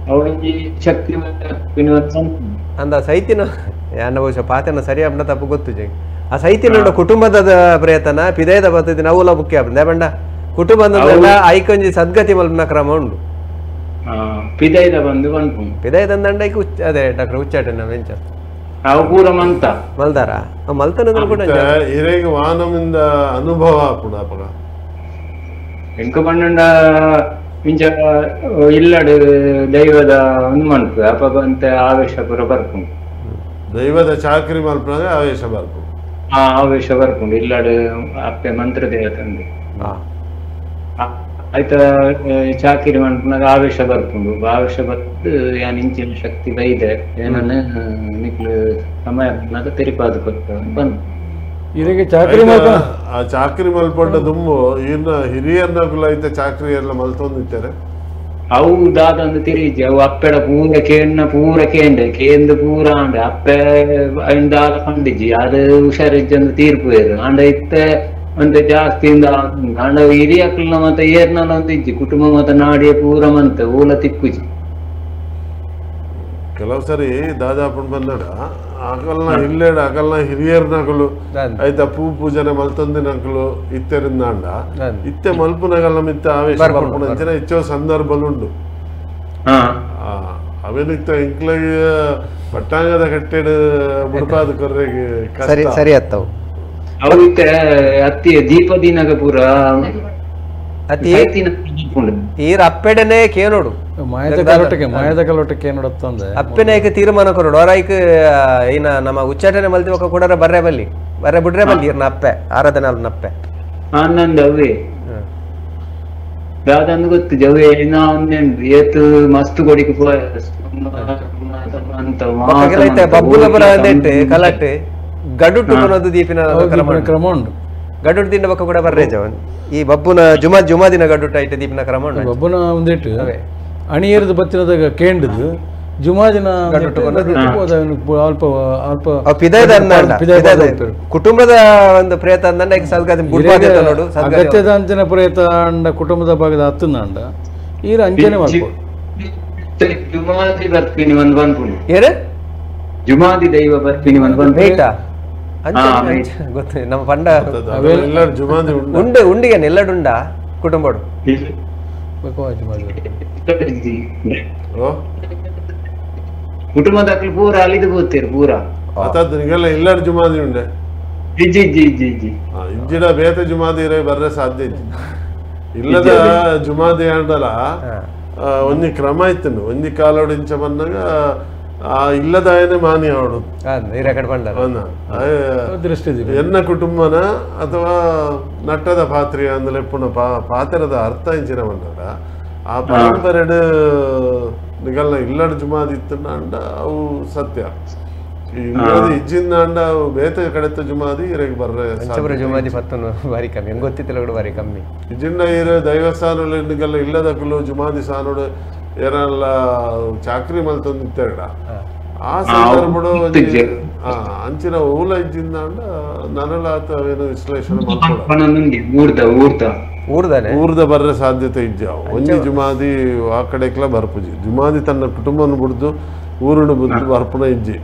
ಅವನಿಗೆ ಶಕ್ತಿ ಅಂದ ಸೈತಿನ ಯಾನ ಬಹುಶಃ ಪಾತನ ಸರಿ ಅಪ್ಪ ತಪ್ಪು ಗೊತ್ತು ಜಂಗ್ ಆ ಸೈತಿನ ಕುಟುಂಬದ ಪ್ರಯತ್ನ ಪಿದಯದ ಪದ್ಧತಿ ನಾವುಲ ಮುಖ್ಯ ಬಂದ ಬಂಡ ಕುಟುಂಬದ ಐಕೊಂಜಿ ಸದ್ಗತಿ ಮಲ್ಪನ ಕ್ರಮ ಉಂಡು ಪಿದಯದ ಬಂದು ಪಿದಯದ ದಂಡ ಅದೇ ಡಾಕ್ಟರ್ ಉಚ್ಚಾಟನ ವೆಂಚ ಅವು ಪೂರ ಮಂತ ಮಲ್ದಾರ ಮಲ್ತನ ಕೂಡ ಹಿರೇಗೆ ವಾನಮಿಂದ ಅನುಭವ ಕೂಡ ಎಂಕ ಬಣ್ಣ ಮಿಂಚ ಇಲ್ಲಡು ದೈವದ ಒಂದು ಮನ್ಪು ಅಪಂತ ಆವೇಶ ಪುರ ಬರ್ಕೊಂಡು ದೈವದ ಚಾಕ್ರಿ ಮಲ್ಪನಾಗ ಆವೇಶ ಬರ್ಕೊಂಡು ಆವೇಶ ಬರ್ಕೊಂಡು ಇಲ್ಲಡು ಅಪ್ಪೆ ಮಂತ್ರ ದೇವತಂದು ಆಯ್ತ ಚಾಕಿರಿ ಮನ್ಪನಾಗ ಆವೇಶ ಬರ್ಕೊಂಡು ಆವೇಶ ಬರ್ದು ಯಾನ್ ಇಂಚಿನ ಶಕ್ತಿ ಬೈದೆ ಏನನ್ನ ನಿಕ್ಲು ಸಮಯ ತಿರುಪಾದ ಕೊಟ್ಟು ಬಂದು ಇದಕ್ಕೆ ಚಾಕ್ರಿ ಆ ಚಾಕ್ರಿ ಮಲ್ಪಟ್ಟ ದುಮ್ಮು ಇನ್ನ ಹಿರಿಯರ್ನಗುಲ ಐತೆ ಚಾಕ್ರಿ ಎಲ್ಲ ಮಲ್ತೊಂದಿದ್ದಾರೆ ಅವು ದಾದಂದು ತಿರುಗಿ ಅವು ಅಪ್ಪೆಡ ಪೂರ ಕೇಂದ್ರ ಪೂರ ಅಂಡೆ ಅಪ್ಪೆ ದಾದ ಕಂಡಿಜ್ಜಿ ಅದು ಹುಷಾರಿಜ್ಜಂದು ತೀರ್ಪು ಇದು ಅಂಡ ಇತ್ತೆ ಅಂತ ಜಾಸ್ತಿಯಿಂದ ಅಂಡ ಹಿರಿಯಕ್ಕಲ್ನ ಮತ್ತೆ ಏರ್ನಲ್ಲ ಒಂದಿಜ್ಜಿ ಕುಟುಂಬ ಮತ್ತೆ ನಾಡಿಯ ಪೂರ ಮಂತ ಊಲ ತಿಕ್ಕುಜಿ ಕೆಲವು ಸರಿ ದಾದಾಪುಂಡ್ ಬಂದಡ ಅಕಲ್ನ ಇಲ್ಲೇಡ ಅಕಲ್ನ ಹಿರಿಯರ್ನಗಳು ಆಯ್ತಾ ಪೂಜನೆ ಮಲ್ತೊಂದಿನಕಲು ಇತ್ತೆರಿಂದ ಅಂಡ ಇತ್ತೆ ಮಲ್ಪುನಗಲ್ನ ಮಿತ್ತ ಆವೇಶ ಬರ್ಪುಣ ಹೆಚ್ಚೋ ಸಂದರ್ಭಲುಂಡು ಅವೇನಿತ್ತ ಇಂಕ್ಲಾಗ ಪಟ್ಟಾಂಗದ ಕಟ್ಟೆಡ್ ಬುಡಪಾದ ಕೊರ್ರೆಗೆ ಸರಿ ಅತ್ತವು ಅವು ಇತ್ತೆ ಅತ್ತಿ ದೀಪದಿನಗ ಪೂರ ಈರ ಅಪ್ಪೆಡನೆ ಕೇನೋಡು ಮಾಯದ ಕಲೋಟಕ್ಕೆ ನೋಡತ್ತಂದೆ ಅಪ್ಪೆನಾಯ್ಕ ತೀರ್ಮಾನ ಕೊರೋಡು ಅವರಾಯ್ಕ ಏನ ನಮ್ಮ ಉಚ್ಚಾಟನೆ ಮಲ್ತಿವಕ್ಕ ಕೂಡ ಬರ್ರೆ ಬಿಡ್ರೆ ಬಲ್ಲಿ ಇರ್ನ ಅಪ್ಪೆ ಆರಾಧನೆ ಅಲ್ನ ಅಪ್ಪೆ ಆನಂದ ಅವೇ దాదాపు ಗೊತ್ತು ಜವ ಏನೋ ಒಂದೇನು ಏತು ಮಸ್ತ್ ಕೊಡಿಗೆ అయితే బబ్బుల అంటే కలట్టే గడుట్టు కొనదు దీపిన ಕ್ರಮ ಉಂಟು ಗಡುಟ್ಟು ತಿಂಡ ಬಕ್ಕ ಕೂಡ ಬರ್ರೆ ಜವನ್ ಈ ಬಬ್ಬುನ ಜುಮಾದಿನ ಗಡುಟ್ಟು ಐತೆ ದೀಪಿನ ಕ್ರಮ ಉಂಟು ಬಬ್ಬುನ ಒಂದಿಟ್ಟು ಅಣಿಯರದ ಬತ್ತಿನದಾಗ ಕೇಂಡದು ಜುಮಾದಿನ ಅಲ್ಪ ಅಲ್ಪ ಕುಟುಂಬದ ಒಂದು ಪ್ರೇತ ನೋಡು ಅಗತ್ಯದ ಅಂಚನೆ ಪ್ರೇತ ಅಂಡ ಕುಟುಂಬದ ಭಾಗದ ಹತ್ತಂದ ಈರ ಅಂಚನೆ ಮಾಡ್ಬೋದು ಜುಮಾದಿ ಬರ್ತೀನಿ ಒಂದು ಬಂದ್ಬಿಡು ಏನ ಜುಮಾದಿ ದೈವ ಬರ್ತೀನಿ ಒಂದು ಬಂದ್ಬಿಟ್ಟು ಗೊತ್ತು ನಮ್ಮ ಪಂಡ ಜುಮಾದಿ ಉಂಡೆ ಉಂಡಿಗೆ ನೆಲ್ಲಡುಂಡ ಕುಟುಂಬಡು ಕುಟುಂಬದಾಗ್ಲಿ ಪೂರ ಅಲಿದು ಹೋಗ್ತೀರಿ ಪೂರ ನಿಗೆಲ್ಲ ಇಲ್ಲಡ್ ಜುಮಾದಿ ಉಂಡೆ ಜಿ ಜಿ ಜಿ ಜಿ ಇಂಜಿನ ಬೇತೆ ಜುಮಾದಿ ಇರೋ ಬರ್ರೆ ಸಾಧ್ಯ ಇಲ್ಲದ ಜುಮಾದಿ ಅಂಡಲ್ಲ ಒಂದಿ ಕ್ರಮ ಇತ್ತು ಒಂದಿ ಕಾಲೋಡಿಂಚ ಬಂದಾಗ ಆ ಇಲ್ಲದ ಆಯನೆ ಮಾನಿ ಅವಡು ಎನ್ನ ಕುಟುಂಬನ ಅಥವಾ ನಟ್ಟದ ಪಾತ್ರೆ ಅಂದ್ರೆ ಪುನಃ ಪಾತ್ರದ ಅರ್ಥ ಇಂಚಿನ ಬಂದಾಗ ಆ ಪರಂಪರೆಡು ನಿಗಲ್ಲ ಇಲ್ಲಡ ಜುಮಾದಿ ಇತ್ತು ಅಂಡ ಅವು ಸತ್ಯ ಇಜ್ಜಿಂದ ಅಂಡ ಅವು ಬೇತೆ ಕಡೆತ ಜುಮಾದಿ ಇರಗೆ ಬರ್ರೆ ಜುಮಾದಿ ಪತ್ತನು ಬಾರಿ ಕಮ್ಮಿ ಹೆಂಗ್ ಗೊತ್ತಿತ್ತಿಲ್ಲ ಕೂಡ ಬಾರಿ ಕಮ್ಮಿ ಇಜ್ಜಿಂದ ಇರೋ ದೈವಸ್ಥಾನ ನಿಗಲ್ಲ ಇಲ್ಲದ ಕುಲು ಜುಮಾದಿ ಸಾನೋಡು ಏನೆಲ್ಲ ಚಾಕ್ರಿ ಮಲ್ತೊಂದು ನಿಂತೇಡ ಆ ಸಂದರ್ಭಡು ಅಂಚಿನ ಊಲ ಇಜ್ಜಿಂದ ಅಂಡ ನನಲಾತ ಏನು ವಿಶ್ಲೇಷಣೆ ಮಾಡ್ಕೊಡ ಊರ್ದ ಬರ್ರೆ ಸಾಧ್ಯತೆ ಇಜ್ಜಾವು ಒಂಜಿ ಜುಮಾದಿ ಆ ಕಡೆಕ್ಲ ಬರ್ಪುಜಿ ಜುಮಾದಿ ತನ್ನ ಕುಟುಂಬನ ಬಿಡ್ದು ಊರನ್ನು ಬಿದ್ದು ಬರ್ಪುನ ಇಜ್ಜಿ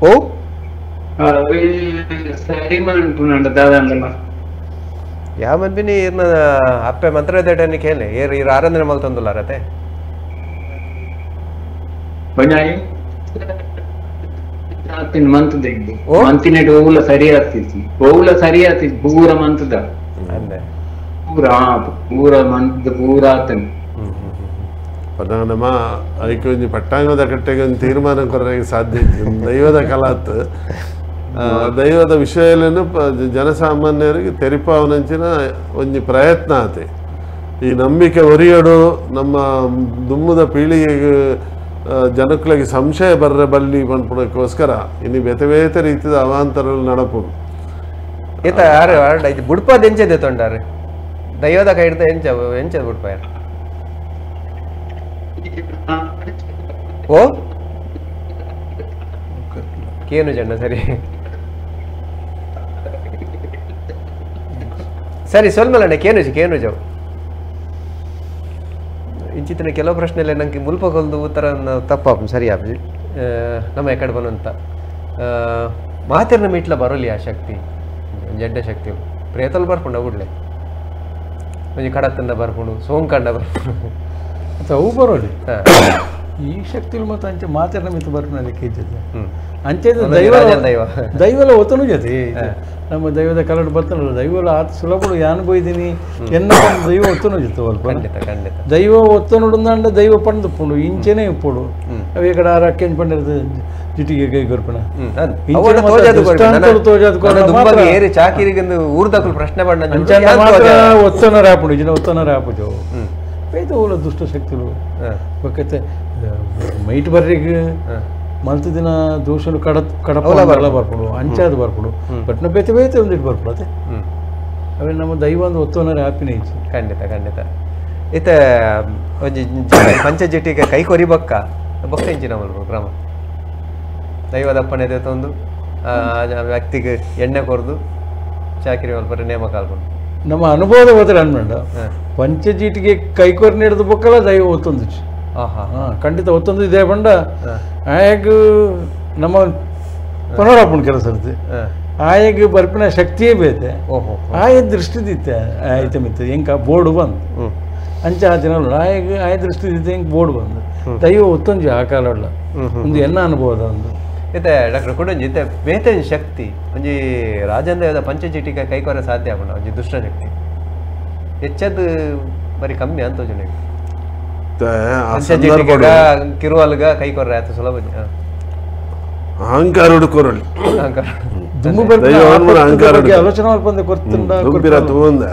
ಓ ಸರಿ ಮಾಡ್ಕೊಂಡ ದಾದಂಗಲ್ಲ ಯಾವ ಮನ್ಬಿನಿ ಅಪ್ಪೆ ಮಂತ್ರ ದೇಟನಿ ಕೇಳಿ ಇರ ಆರಾಧನೆ ಮಲ್ ತಂದುಲಾರತೆ ಮಂತದ ಮಂತಿನೆಟ್ ಓವುಲ ಸರಿ ಆಗ್ತಿತ್ತು ಓವುಲ ಸರಿ ಆಗ್ತಿತ್ತು ಪೂರ ಮಂತದ ಪೂರ ಮಂತದ ಪೂರ ಆತನು ನಮ್ಮ ಅದಕ್ಕೆ ಒಂದು ಪಟ್ಟಾಂಗದ ಕಟ್ಟೆಗೆ ಒಂದು ತೀರ್ಮಾನ ಕೊರಗೆ ಸಾಧ್ಯ ಇತ್ತು ದೈವದ ಕಲಾತ್ ದೈವದ ವಿಷಯಗಳನ್ನು ಜನಸಾಮಾನ್ಯರಿಗೆ ತೆರಿಪಾವನಂಚಿನ ಒಂದು ಪ್ರಯತ್ನ ಆತೆ ಈ ನಂಬಿಕೆ ಒರಿಯಡು ನಮ್ಮ ದುಮ್ಮದ ಪೀಳಿಗೆಗೆ ಜನಗಳಿಗೆ ಸಂಶಯ ಬರ್ರೆ ಬಲ್ಲಿ ಪನ್ಪುಣಕ್ಕೋಸ್ಕರ ಇನ್ನು ಬೇತೆ ಬೇತೆ ರೀತಿಯ ಅವಾಂತರಗಳು ನಡಪುಡು ಈತ ಯಾರು ಬುಡ್ಪದ ಎಂಚದೆ ತೊಂಡಾರೆ ದೈವದ ಕೈ ಹಿಡ್ದ ಎಂಚದ ಬುಡ್ಪ ಯಾರು ಓ ಕೇನು ಜಣ್ಣ ಸರಿ ಸರಿ ಸೊಲ್ಮಲ್ಲಣ್ಣ ಕೇನು ಜಾವು ಇಂಚಿತ್ತಿನ ಕೆಲವು ಪ್ರಶ್ನೆಲ್ಲ ನಂಗೆ ಮುಲ್ಪಗೊಲ್ದು ಉತ್ತರ ತಪ್ಪಾಪ ಸರಿ ಆಪ್ಜಿ ನಮ್ಮ ಎಕಡೆ ಬನ್ನುವಂತ ಮಾತಿರ್ನ ಮೀಟ್ಲ ಬರೋಲಿ ಆ ಶಕ್ತಿ ಜಡ್ಡ ಶಕ್ತಿ ಪ್ರೇತಲ್ ಬರ್ಕೊಂಡು ಬಿಡ್ಲೆ ಒಂಜಿ ಕಡತಂದ ಬರ್ಕೊಂಡು ಸೋಂಕಂಡ ಬರ್ಕೊಂಡು ಅಥವಾ ಅವು ಬರೋಲಿ ಈ ಶಕ್ತಿಲು ಮತ್ತು ಅಂಚೆ ಮಾತಿರ್ನ ಮಿತ್ತು ಬರ್ಕೊಂಡು ಅದಕ್ಕೆ ಇದ್ದದ್ದು ಅಂಚೆ ದೈವಲ ಒತ್ತನು ಜೊತೆ ನಮ್ಮ ದೈವದ ಕಲಡ್ ಬರ್ತಾನಲ್ಲ ದೈವಲ ಆತ ಸುಲಭ ಯಾನ್ ಬೈದಿನಿ ಎನ್ನ ದೈವ ಒತ್ತನು ಜೊತೆ ಅಲ್ಪ ದೈವ ಒತ್ತನುಂಡ ದೈವ ಪಂಡು ಇಂಚೆನೆ ಇಪ್ಪಡು ಅವು ಈ ಕಡೆ ಆರ ಅಕ್ಕೇನು ಪಂಡಿರ್ತದೆ ಜಿಟಿಗೆ ಕೈ ಗೊರ್ಪಣ ಒತ್ತನ ರಾಪುಡು ಜನ ಒತ್ತನ ರಾಪುಜು ಪೈತ ಓಲ ದುಷ್ಟ ಶಕ್ತಿಗಳು ಬಕ್ಕತ್ತೆ ಮೈಟ್ ಬರ್ರಿಗೆ ಮಲ್ತು ದಿನ ದೋಷನು ಕಡಪಲ್ಲ ಬರ್ಕೊಡು ಅಂಚಾದ ಬರ್ಕೊಡು ಬಟ್ನ ಬೇತೆ ಬೇತೆ ಒಂದಿಟ್ಟು ಬರ್ಕೊಡತ್ತೆ ಅವೇ ನಮ್ಮ ದೈವ ಒಂದು ಒತ್ತುವನರ ಹ್ಯಾಪಿನೇ ಇತ್ತು ಖಂಡಿತ ಈತ ಒಂಜಿ ಪಂಚಜಟಿಗೆ ಕೈ ಕೊರಿ ಬಕ್ಕ ಇಂಚಿನ ಕ್ರಮ ದೈವದಪ್ಪನೆ ತಂದು ವ್ಯಕ್ತಿಗೆ ಎಣ್ಣೆ ಕೊರ್ದು ಚಾಕಿರಿ ಮಲ್ಪರೆ ನೇಮ ಕಾಲ್ಕೊಂಡು ನಮ್ಮ ಅನುಭವದ ಹೋದ್ರೆ ಅನ್ಮಂಡ ಪಂಚಜೀಟಿಗೆ ಕೈಕೊರಿ ನೀಡಿದ ಬಕ್ಕಲ್ಲ ದೈವ ಒತ್ತೊಂದು ಖಂಡಿತ ಒತ್ತೊಂದು ಇದೆ ಬಂಡ ಆಯಾಗ ನಮ್ಮ ಪುನರಾಪಣ ಕೆಲಸ ಇರುತ್ತೆ ಆಯಾಗ ಬರ್ಪಿನ ಶಕ್ತಿಯೇ ಬೇತೆ ಆಯ ದೃಷ್ಟಿದಿತ್ತೆ ಆಯ್ತ ಮಿತ್ತ ಹೆಂಗ ಬೋರ್ಡು ಬಂದು ಅಂಚ ಆತಿನ ಆಯ ದೃಷ್ಟಿದಿತ್ತೆ ಹೆಂಗೆ ಬೋರ್ಡು ಬಂದು ದೈವ ಒತ್ತೊಂದು ಆ ಕಾಲಲ್ಲ ಒಂದು ಎನ್ನ ಅನುಭವದ ಒಂದು ಇತ್ತೆ ಡಾಕ್ಟರ್ ಕುಡಂಜಿ ಇತ್ತೆ ಬೇತೇನ್ ಶಕ್ತಿ ಒಂಜಿ ರಾಜೇಂದ್ರದ ಪಂಚಚೀಟಿಗೆ ಕೈಕೊರ ಸಾಧ್ಯ ಆಗೋಣ ಒಂಜಿ ದುಷ್ಟ ಶಕ್ತಿ ಹೆಚ್ಚದ್ದು ಬರೀ ಕಮ್ಮಿ ಅಂತ ಜನ ಪಂಚಚೀಟಿಗೆ ಕಿರುವಲ್ಗ ಕೈಕೊರ್ರೆ ಆಯ್ತು ಸುಲಭ ಅಹಂಕಾರ ಹುಡುಕೋರಳಿ ಆಲೋಚನೆ ಮಾಡ್ಕೊಂಡೆ ದುಂಬಿರ ತೂಂದ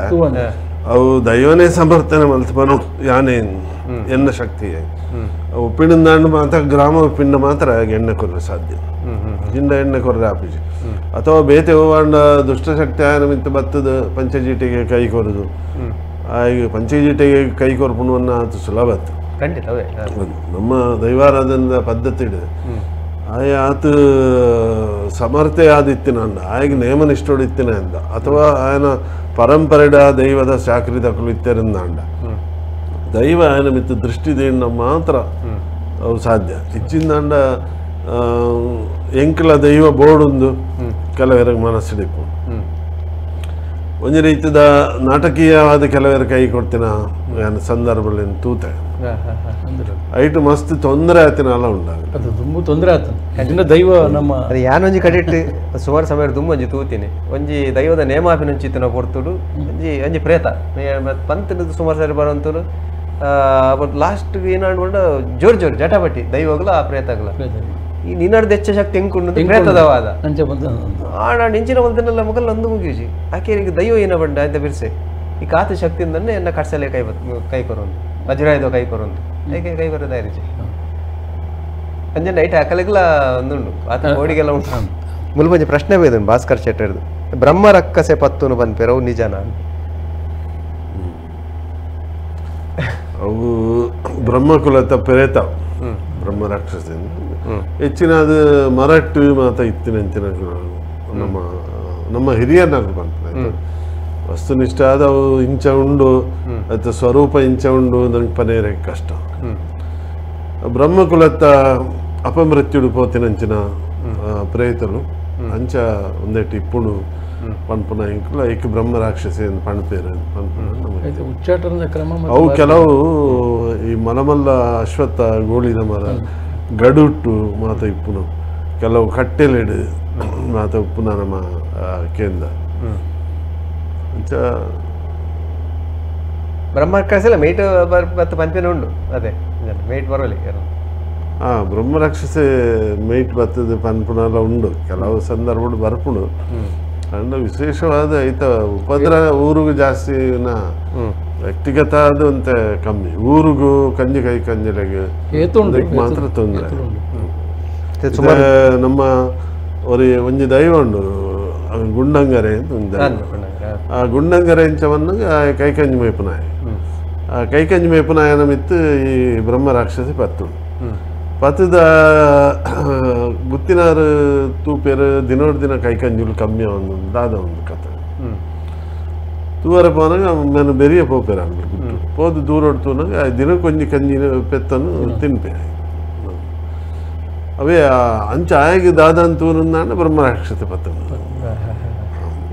ಅವು ದೈವನೇ ಸಮರ್ಥನೆ ಮಲ್ತು ಬರು ಯಾನೇ ಎನ್ನ ಶಕ್ತಿ ಉಪ್ಪಿನದಾಂಡು ಮಾತ್ರ ಗ್ರಾಮ ಉಪ್ಪಿಂಡ ಮಾತ್ರ ಎಣ್ಣೆ ಕೊರ್ರೆ ಸಾಧ್ಯ ಜಿಂಡ ಎಣ್ಣೆ ಕೊರ್ರೆ ಆಪಿಜಿ ಅಥವಾ ಬೇತೆ ಹೋಗಾಂಡ ದುಷ್ಟಶಕ್ತಿ ಆಯನ ಮಿತ್ತು ಬತ್ತದ ಪಂಚಜೀಟಿಗೆ ಕೈ ಕೊರದು ಆಗ ಪಂಚಜೀಟಿಗೆ ಕೈ ಕೊರ್ಪುಣ ಅದು ಸುಲಭ ಖಂಡಿತವೇ ನಮ್ಮ ದೈವಾರಾಧನದ ಪದ್ಧತಿ ಇದೆ ಆಯ ಆತ ಸಮರ್ಥೆ ಆದಿತ್ತಿನ ಅಂದ ಆಯ್ಗೆ ನೇಮನಿಷ್ಠೋಡಿತ್ತಿನ ಅಂದ ಅಥವಾ ಆಯನ ಪರಂಪರೆಡ ದೈವದ ಶಾಕ್ರಿದಕ್ಕಲು ಇತ್ತರಿಂದ ಅಂಡ ದೈವ ಆಯನ ಮಿತ್ತು ದೃಷ್ಟಿದಿಂದ ಮಾತ್ರ ಅವು ಸಾಧ್ಯ ಹೆಚ್ಚಿಂದ ಎಂಕಲ ದೈವ ಬೋರ್ಡೊಂದು ಕೆಲವರಿಗೆ ಮನಸ್ಸಿಡಿಪು ಒಂದು ರೀತಿಯ ನಾಟಕೀಯವಾದ ಕೆಲವರ ಕೈ ಕೊಡ್ತಿನ ಸಂದರ್ಭದಲ್ಲಿ ತೂತೆ ಐಟು ಮಸ್ತ್ ತೊಂದರೆ ಆಯ್ತಿನಲ್ಲ ಉಂಟಾಗುತ್ತೆ ಅದು ತುಂಬ ತೊಂದರೆ ಆಯ್ತು ದೈವ ನಮ್ಮ ಅದು ಯಾನೊಂಜಿ ಕಡಿಟ್ಟು ಸುಮಾರು ಸಮಯ ತುಂಬ ಒಂಜಿ ತೂತೀನಿ ಒಂಜಿ ದೈವದ ನೇಮಾಪಿನಂಚಿತ್ತಿನ ಕೊಡ್ತುಡು ಒಂಜಿ ಪ್ರೇತ ಪಂತನದು ಸುಮಾರು ಸಾರಿ ಬರೋಂತರು ಲಾಸ್ಟ್ ಏನಾಡ್ಕೊಂಡ ಜೋರ್ ಜಟಾಪಟಿ ದೈವಗಳ ಆ ಪ್ರೇತಗಳ ಈ ನಿನ್ನಡ್ದು ಹೆಚ್ಚ ಶಕ್ತಿ ಹೆಂಗ್ ಪ್ರೇತದವಾದ ನಾನು ಇಂಚಿನ ಒಂದನ್ನೆಲ್ಲ ಮೊಗಲ್ ನಂದು ಮುಗಿಸಿ ಆಕೆ ದೈವ ಏನ ಬಂಡ ಅಂತ ಬಿರ್ಸೆ ಈ ಕಾತು ಶಕ್ತಿಯಿಂದನೇ ಎನ್ನ ಕಟ್ಸಲೆ ಕೈ ಕೊರೊಂದು ವಜ್ರಾಯದ ಕೈ ಕೊರೊಂದು ಏಕೆ ಕೈ ಕೊರದ ಇರಿಜಿ ಅಂಜೆ ನೈಟ್ ಅಕಲೆಗಳ ಒಂದುಂಡು ಆತ ಓಡಿಗೆಲ್ಲ ಉಂಟು ಮುಲ್ಬಂಜಿ ಪ್ರಶ್ನೆ ಬೇದನು ಭಾಸ್ಕರ್ ಶೆಟ್ಟರ್ದು ಬ್ರಹ್ಮ ರಕ್ಕಸೆ ಪತ್ತುನು ಬಂದ್ಪೇರವು ನಿಜನಾ ಅವು ಬ್ರಹ್ಮಕುಲತ ಪ್ರೇತ ಬ್ರಹ್ಮ ರಾಕ್ಷಸದಿಂದ ಹೆಚ್ಚಿನ ಅದು ಮರಟ್ಟು ಮಾತ ಇತ್ತಿನ ನಮ್ಮ ಹಿರಿಯರ್ನಾಗ ಬಂತು ವಸ್ತುನಿಷ್ಠ ಆದ ಅವು ಇಂಚ ಉಂಡು ಅಥವಾ ಸ್ವರೂಪ ಇಂಚ ಉಂಡು ನನಗೆ ಪನೇರೆ ಕಷ್ಟ ಬ್ರಹ್ಮಕುಲತ್ತ ಅಪಮೃತ್ಯುಡು ಪೋತಿನಂಚಿನ ಪ್ರೇತರು ಅಂಚ ಒಂದೇಟು ಇಪ್ಪುಡು ಪನ್ಪುನ ಇಂಕುಲ ಏಕೆ ಬ್ರಹ್ಮ ರಾಕ್ಷಸಿ ಅಂತ ಪಣ್ಪೇರು ಉಚ್ಚಾಟನದ ಕ್ರಮ ಅವು ಕೆಲವು ಈ ಮಲಮಲ್ಲ ಅಶ್ವತ್ಥ ಗೋಳಿನ ಮರ ಗಡುಟ್ಟು ಮಾತ ಇಪ್ಪುನು ಕೆಲವು ಕಟ್ಟೆಲೆಡು ಮಾತ ಉಪ್ಪುನ ನಮ್ಮ ಕೇಂದ್ರ ಅಂಚ ಬ್ರಹ್ಮ ರಾಕ್ಷಸ ಮೇಟ್ ಬತ್ತು ಪಂಪಿನ ಉಂಡು ಅದೇ ಮೇಟ್ ಬರೋಲಿ ಬ್ರಹ್ಮ ರಾಕ್ಷಸೆ ಮೇಟ್ ಬತ್ತದ ಪನ್ಪುನೆಲ್ಲ ಉಂಡು ಕೆಲವು ಸಂದರ್ಭ ಬರ್ಪುಡು ಅಂಡ್ ವಿಶೇಷವಾದ ಐತ ಉಪದ್ರ ಊರಿಗೂ ಜಾಸ್ತಿ ವ್ಯಕ್ತಿಗತ ಅದು ಅಂತ ಕಮ್ಮಿ ಊರಿಗೂ ಕಂಜಿ ಕೈ ಕಂಜಲೆಗೆ ಮಾತ್ರ ತೊಂದರೆ ನಮ್ಮ ಒಂಜಿ ದೈವ ಉಂಡು ಗುಂಡಂಗರೆ ಅಂತ ಒಂದು ಆ ಗುಂಡಂಗರೆ ಇಂಚವನ್ನು ಕೈಕಂಜಿ ಮೇಪುನಾಯ ಆ ಕೈಕಂಜಿ ಮೇಪುನಾಯನ ಮಿತ್ತು ಈ ಬ್ರಹ್ಮ ರಾಕ್ಷಸಿ ಪತ್ತು ಪತ್ತದ ಗುತ್ತಿನಾರು ತೂಪೇರು ದಿನೋಡ್ ದಿನ ಕೈಕಂಜುಲು ಕಮ್ಮಿ ಒಂದು ದಾದ ಒಂದು ಕತೆ ತೂವರೆ ಪೋನಾಗ ನಾನು ಬೆರಿಯ ಪೋಪೇರ ಅನ್ಬಿಟ್ಟು ಪೋದು ದೂರೋಡ್ ತೂನಾಗ ದಿನ ಕೊಂಜಿ ಕಂಜಿನ ಪೆತ್ತನ್ನು ತಿನ್ಪೆ ಅವೇ ಅಂಚ ಆಯಾಗಿ ದಾದಾನ್ ತೂರಿಂದ ಬ್ರಹ್ಮ ರಾಕ್ಷಸಿ ಪತ್ತನ್ನು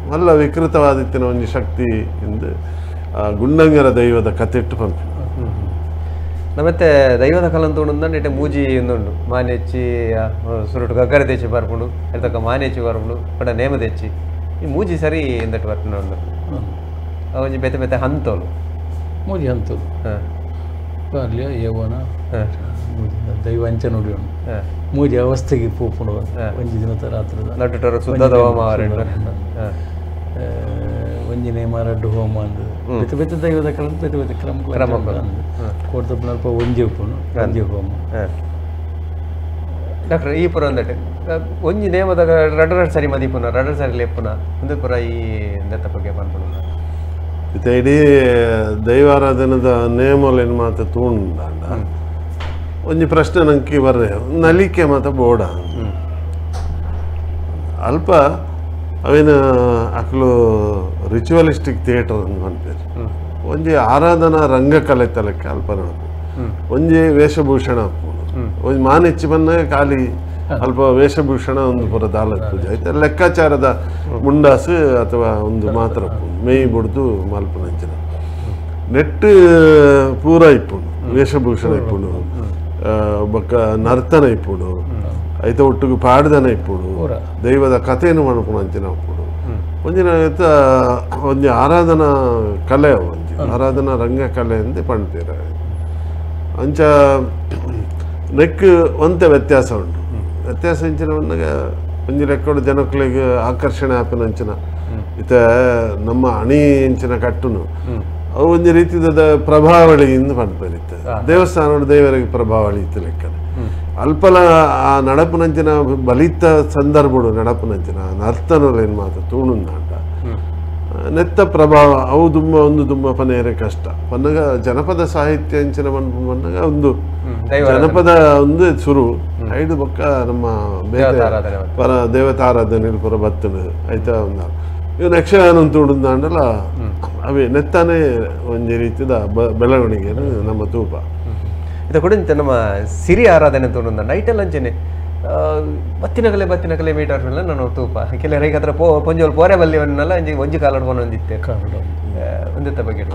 ಮಲ್ಲ ವಿಕೃತವಾದಿತ್ತಿನ ಒಂಜಿ ಶಕ್ತಿ ಎಂದು ಗುಂಡಂಗರ ದೈವದ ಕತೆಟ್ಟು ಪಂಪು ಮತ್ತೆ ದೈವದ ಕಲಂತುಂಡು ಇಟ್ಟೆ ಮೂಜಿ ಒಂದುಂಡು ಮಾನೆ ಹೆಚ್ಚಿ ಸುರುಟು ಗಗ್ಗರೆ ತೆಚ್ಚಿ ಬರ್ಪುಂಡು ಎಂತಕ್ಕ ಮಾನೆ ಹೆಚ್ಚಿ ಬರ್ಪುಂಡು ಪಡ ನೇಮ ತೆಚ್ಚಿ ಈ ಮೂಜಿ ಸರಿ ಎಂದಟ್ಟು ಬರ್ಪುಂಡು ಉಂಡು ಒಂಜಿ ಬೆತೆ ಬೆತೆ ಹಂತೋಲು ಮೂಜಿ ಹಂತೋಲು ಬಾಲ್ಯ ಯೌವನ ದೈವ ಅಂಚ ನೋಡಿ ಉಂಡು ಮೂಜಿ ಅವಸ್ಥೆಗೆ ಪೋಪುಂಡು ಒಂಜಿ ದಿನದ ರಾತ್ರದ ನಟುಟರ ಸುದ್ದದ ಹೋಮ ಒಂಜಿ ನೇಮ ರಡ್ಡು ಹೋಮ ಅಂದು ಬೆತ್ತ ಬೆತ್ತ ದೈವದ ಕಲ ಬೆತ್ತ ಬೆತ್ತ ಕ್ರಮ ಕೊಡ್ತಪ್ಪ ಒಂಜಿ ಉಪ್ಪುನು ಒಂಜಿ ಹೋಮ ಡಾಕ್ಟರ್ ಈ ಪುರ ಅಂದಟೆ ಒಂಜಿ ನೇಮದ ರಡ್ಡ ಸರಿ ಮದಿಪುನ ರಡ್ಡ ಸರಿ ಲೆಪ್ಪುನ ಒಂದು ಪುರ ಈ ನೆತ್ತ ಬಗ್ಗೆ ಪನ್ಪುನ ಇತ್ತೆ ಇಡೀ ದೈವಾರಾಧನದ ನೇಮಲೇನು ಮಾತ ತೂಂಡ ಒಂಜಿ ಪ್ರಶ್ನೆ ನಂಗೆ ಬರ್ರೆ ನಲಿಕೆ ಮಾತ ಬೋಡ ಅಲ್ಪ ಅವೇನು ಅಕ್ಲು ರಿಚುವಲಿಸ್ಟಿಕ್ ಥಿಯೇಟರ್ ಅಂತ ಅನ್ಪೇರು ಒಂಜಿ ಆರಾಧನಾ ರಂಗಕಲೆ ತಲಕ್ಕೆ ಅಲ್ಪ ಒಂಜಿ ವೇಷಭೂಷಣ ಒಂಜಿ ಮಾನೆಚ್ಚಿ ಬಂದ ಖಾಲಿ ಅಲ್ಪ ವೇಷಭೂಷಣ ಒಂದು ಪುರ ದಾಲದ ಪೂಜೆ ಆಯ್ತು ಲೆಕ್ಕಾಚಾರದ ಮುಂಡಾಸು ಅಥವಾ ಒಂದು ಮಾತ್ರ ಮೇಯಿ ಬುಡ್ದು ಮಲ್ಪನಂಚಿನ ನೆಟ್ ಪೂರ ಇಪ್ಪುಂಡು ವೇಷಭೂಷಣ ಇಪ್ಪುಂಡು ಬೊಕ್ಕ ನರ್ತನ ಇಪ್ಪುಂಡು ಐತ ಒಟ್ಟಿಗೆ ಪಾಡ್ದನ ಇಪ್ಪುಡು ದೈವದ ಕಥೆಯನ್ನು ಮಾಡ್ಕೊಂಡಂಚಿನ ಇಪ್ಪುಡು ಒಂದಿನ ಐತ ಒಂಜಿ ಆರಾಧನಾ ಕಲೆ ಒಂಜಿ ಆರಾಧನಾ ರಂಗ ಕಲೆ ಅಂತ ಪಣ್ತೀರ ಅಂಚ ನೆಕ್ ಒಂತೆ ವ್ಯತ್ಯಾಸ ಉಂಟು ವ್ಯತ್ಯಾಸ ಇಂಚಿನ ಒಂಜಿ ಲೆಕ್ಕಡು ಜನಕ್ಲಿಗೆ ಆಕರ್ಷಣೆ ಆಪಿನ ಅಂಚಿನ ಇತ ನಮ್ಮ ಅಣಿ ಇಂಚಿನ ಕಟ್ಟುನು ಅವು ಒಂಜಿ ರೀತಿದ ಪ್ರಭಾವಳಿಯಿಂದ ಪಂಡ್ಪೇರಿತ್ತೆ ದೇವಸ್ಥಾನ ದೇವರಿಗೆ ಪ್ರಭಾವಳಿ ಇತ್ತು ಲೆಕ್ಕನೆ ಅಲ್ಪಲ ಆ ನಡಪುನಂಚಿನ ಬಲಿತ ಸಂದರ್ಭಡು ನಡಪುನಂಚಿನ ನರ್ತನಲೇನು ಮಾತು ತೂಣುಂದಾಂಡ ನೆತ್ತ ಪ್ರಭಾವ ಅವು ತುಂಬ ಪನೇರೆ ಕಷ್ಟ ಪನ್ನಗ ಜನಪದ ಸಾಹಿತ್ಯ ಅಂಚಿನ ಪನ್ನಗ ಒಂದು ಜನಪದ ಒಂದು ಶುರು ಐದು ಬೊಕ್ಕ ನಮ್ಮ ಪರ ದೇವತಾರಾಧನೆ ಪುರ ಬತ್ತನು ಆಯ್ತಾ ಒಂದು ಇವು ಯಕ್ಷಗಾನ ತೂಡುಂದಾಂಡಲ್ಲ ಅವೇ ನೆತ್ತಾನೆ ಒಂದೇ ರೀತಿದ ಬೆಳವಣಿಗೆ ನಮ್ಮ ತೂಪ ಇದು ಕೂಡ ನಮ್ಮ ಸಿರಿ ಆರಾಧನೆ ತೋಡುಂದ ನೈಟಲ್ಲಿ ಅಂಚೆನೆ ಬತ್ತಿನಕಲೆ ಮೀಟರ್ ಮೇಲೆ ನಾನು ತೂಪ ಕೆಲವರಿಗೆ ಹತ್ರ ಪೊಂಜೋಲ್ ಪೋರೆ ಬಲ್ಲಿವನ್ನೆಲ್ಲ ಒಂಜಿ ಕಾಲಾಡ್ಕೊಂಡು ಒಂದಿತ್ತೆ ಒಂದಿತ್ತ ಬಗ್ಗೆ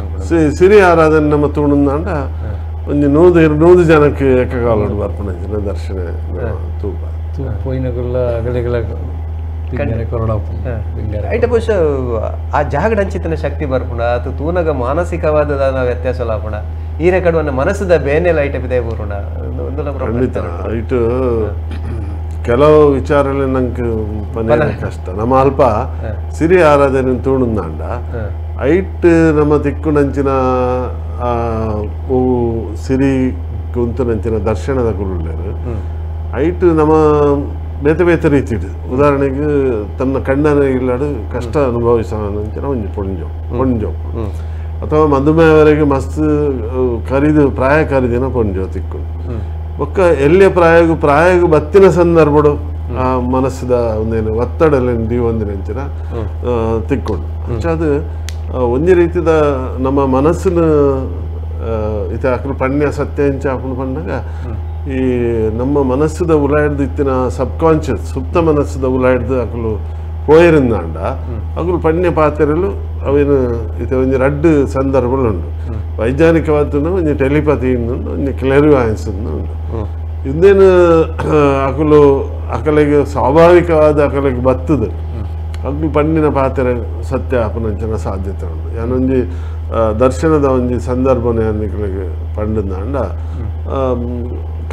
ಸಿರಿ ಆರಾಧನೆ ನಮ್ಮ ತೂಡುಂದಾಂಡ ಒಂದು 100 ಜನಕ್ಕೆ ಏಕಕಾಲೋಡು ಬರ್ಪಣ ದರ್ಶನ ತೂಪ ಪೋಯಿನಗುಲ್ಲ ಗಲೆಗಳ ಐಟ ಬಹುಶ ಆ ಜಾಗಡ ಅಂಚಿತನ ಶಕ್ತಿ ಬರ್ಪುಂಡ ಅದು ತೂನಗ ಮಾನಸಿಕವಾದ ವ್ಯತ್ಯಾಸ ಲಾಪುಣ ಈ ರೆಕಡ್ವನ್ನ ಮನಸ್ಸದ ಬೇನೆಲ್ಲ ಐಟ ಬಿದೆ ಬರೋಣ ಖಂಡಿತ ಇಟ್ಟು ಕೆಲವು ವಿಚಾರಗಳು ನಂಗೆ ಪನೇ ಕಷ್ಟ ನಮ್ಮ ಅಲ್ಪ ಸಿರಿ ಆರಾಧನೆ ತೂಣುಂದಾಂಡ ಐಟ್ ನಮ್ಮ ತಿಕ್ಕುನಂಚಿನ ಸಿರಿ ಕುಂತುನಂಚಿನ ದರ್ಶನದ ಗುರುಳರು ಐಟ್ ನಮ್ಮ ಬೇತೆ ರೀತಿಡು ಉದಾಹರಣೆಗೆ ತನ್ನ ಕಣ್ಣನ ಇಲ್ಲಾಡು ಕಷ್ಟ ಅನುಭವಿಸೋಣ ಒಂಜಿ ಪೊಂಜೋ ಅಥವಾ ಮಧುಮೇಹವರೆಗೆ ಮಸ್ತ್ ಪ್ರಾಯ ಕರಿದಿನ ಪೊಂಜೋ ತಿಕ್ಕು ಒಕ್ಕ ಎಲ್ಲಿಯ ಪ್ರಾಯಗೂ ಬತ್ತಿನ ಸಂದರ್ಭಡು ಆ ಮನಸ್ಸದ ಒಂದೇನು ಒತ್ತಡಲ್ಲಿ ಒಂದಿನ ತಿಕ್ಕೊಂಡು ಅದು ಒಂದೇ ರೀತಿದ ನಮ್ಮ ಮನಸ್ಸಿನ ಇತ ಅಕ್ಲು ಪಣ್ಯ ಸತ್ಯ ಇಂಚ ಹಾಕೊಂಡು ಬಂದಾಗ ಈ ನಮ್ಮ ಮನಸ್ಸದ ಉಲಾಯ್ದು ಇತ್ತಿನ ಸಬ್ ಕಾನ್ಷಿಯಸ್ ಸುಪ್ತ ಮನಸ್ಸದ ಉಲಾಯ್ದು ಅಕಲು ಪೋಯರಿಂದಾಂಡ ಅಕಲು ಪಣ್ಯ ಪಾತ್ರೆಲು ಅವೇನು ಇದು ಒಂಜಿ ರಡ್ಡು ಸಂದರ್ಭಗಳು ಉಂಟು ವೈಜ್ಞಾನಿಕವಾದ ಒಂಜಿ ಟೆಲಿಪತಿ ಉಂಟು ಒಂಜಿ ಕ್ಲೆರಿವಾಯನ್ಸ್ ಉಂಟು ಇಂದೇನು ಅಕಲು ಅಕಲಿಗೆ ಸ್ವಾಭಾವಿಕವಾದ ಅಕಲಿಗೆ ಬತ್ತದು ಅಕಲು ಪಣ್ಣಿನ ಪಾತ್ರೆ ಸತ್ಯ ಹಾಪನಂಚಿನ ಸಾಧ್ಯತೆ ಉಂಟು ಯಾನೊಂಜಿ ದರ್ಶನದ ಒಂಜಿ ಸಂದರ್ಭನ ಅನ್ನಿಗಳಿಗೆ ಪಂಡಂದಾಂಡ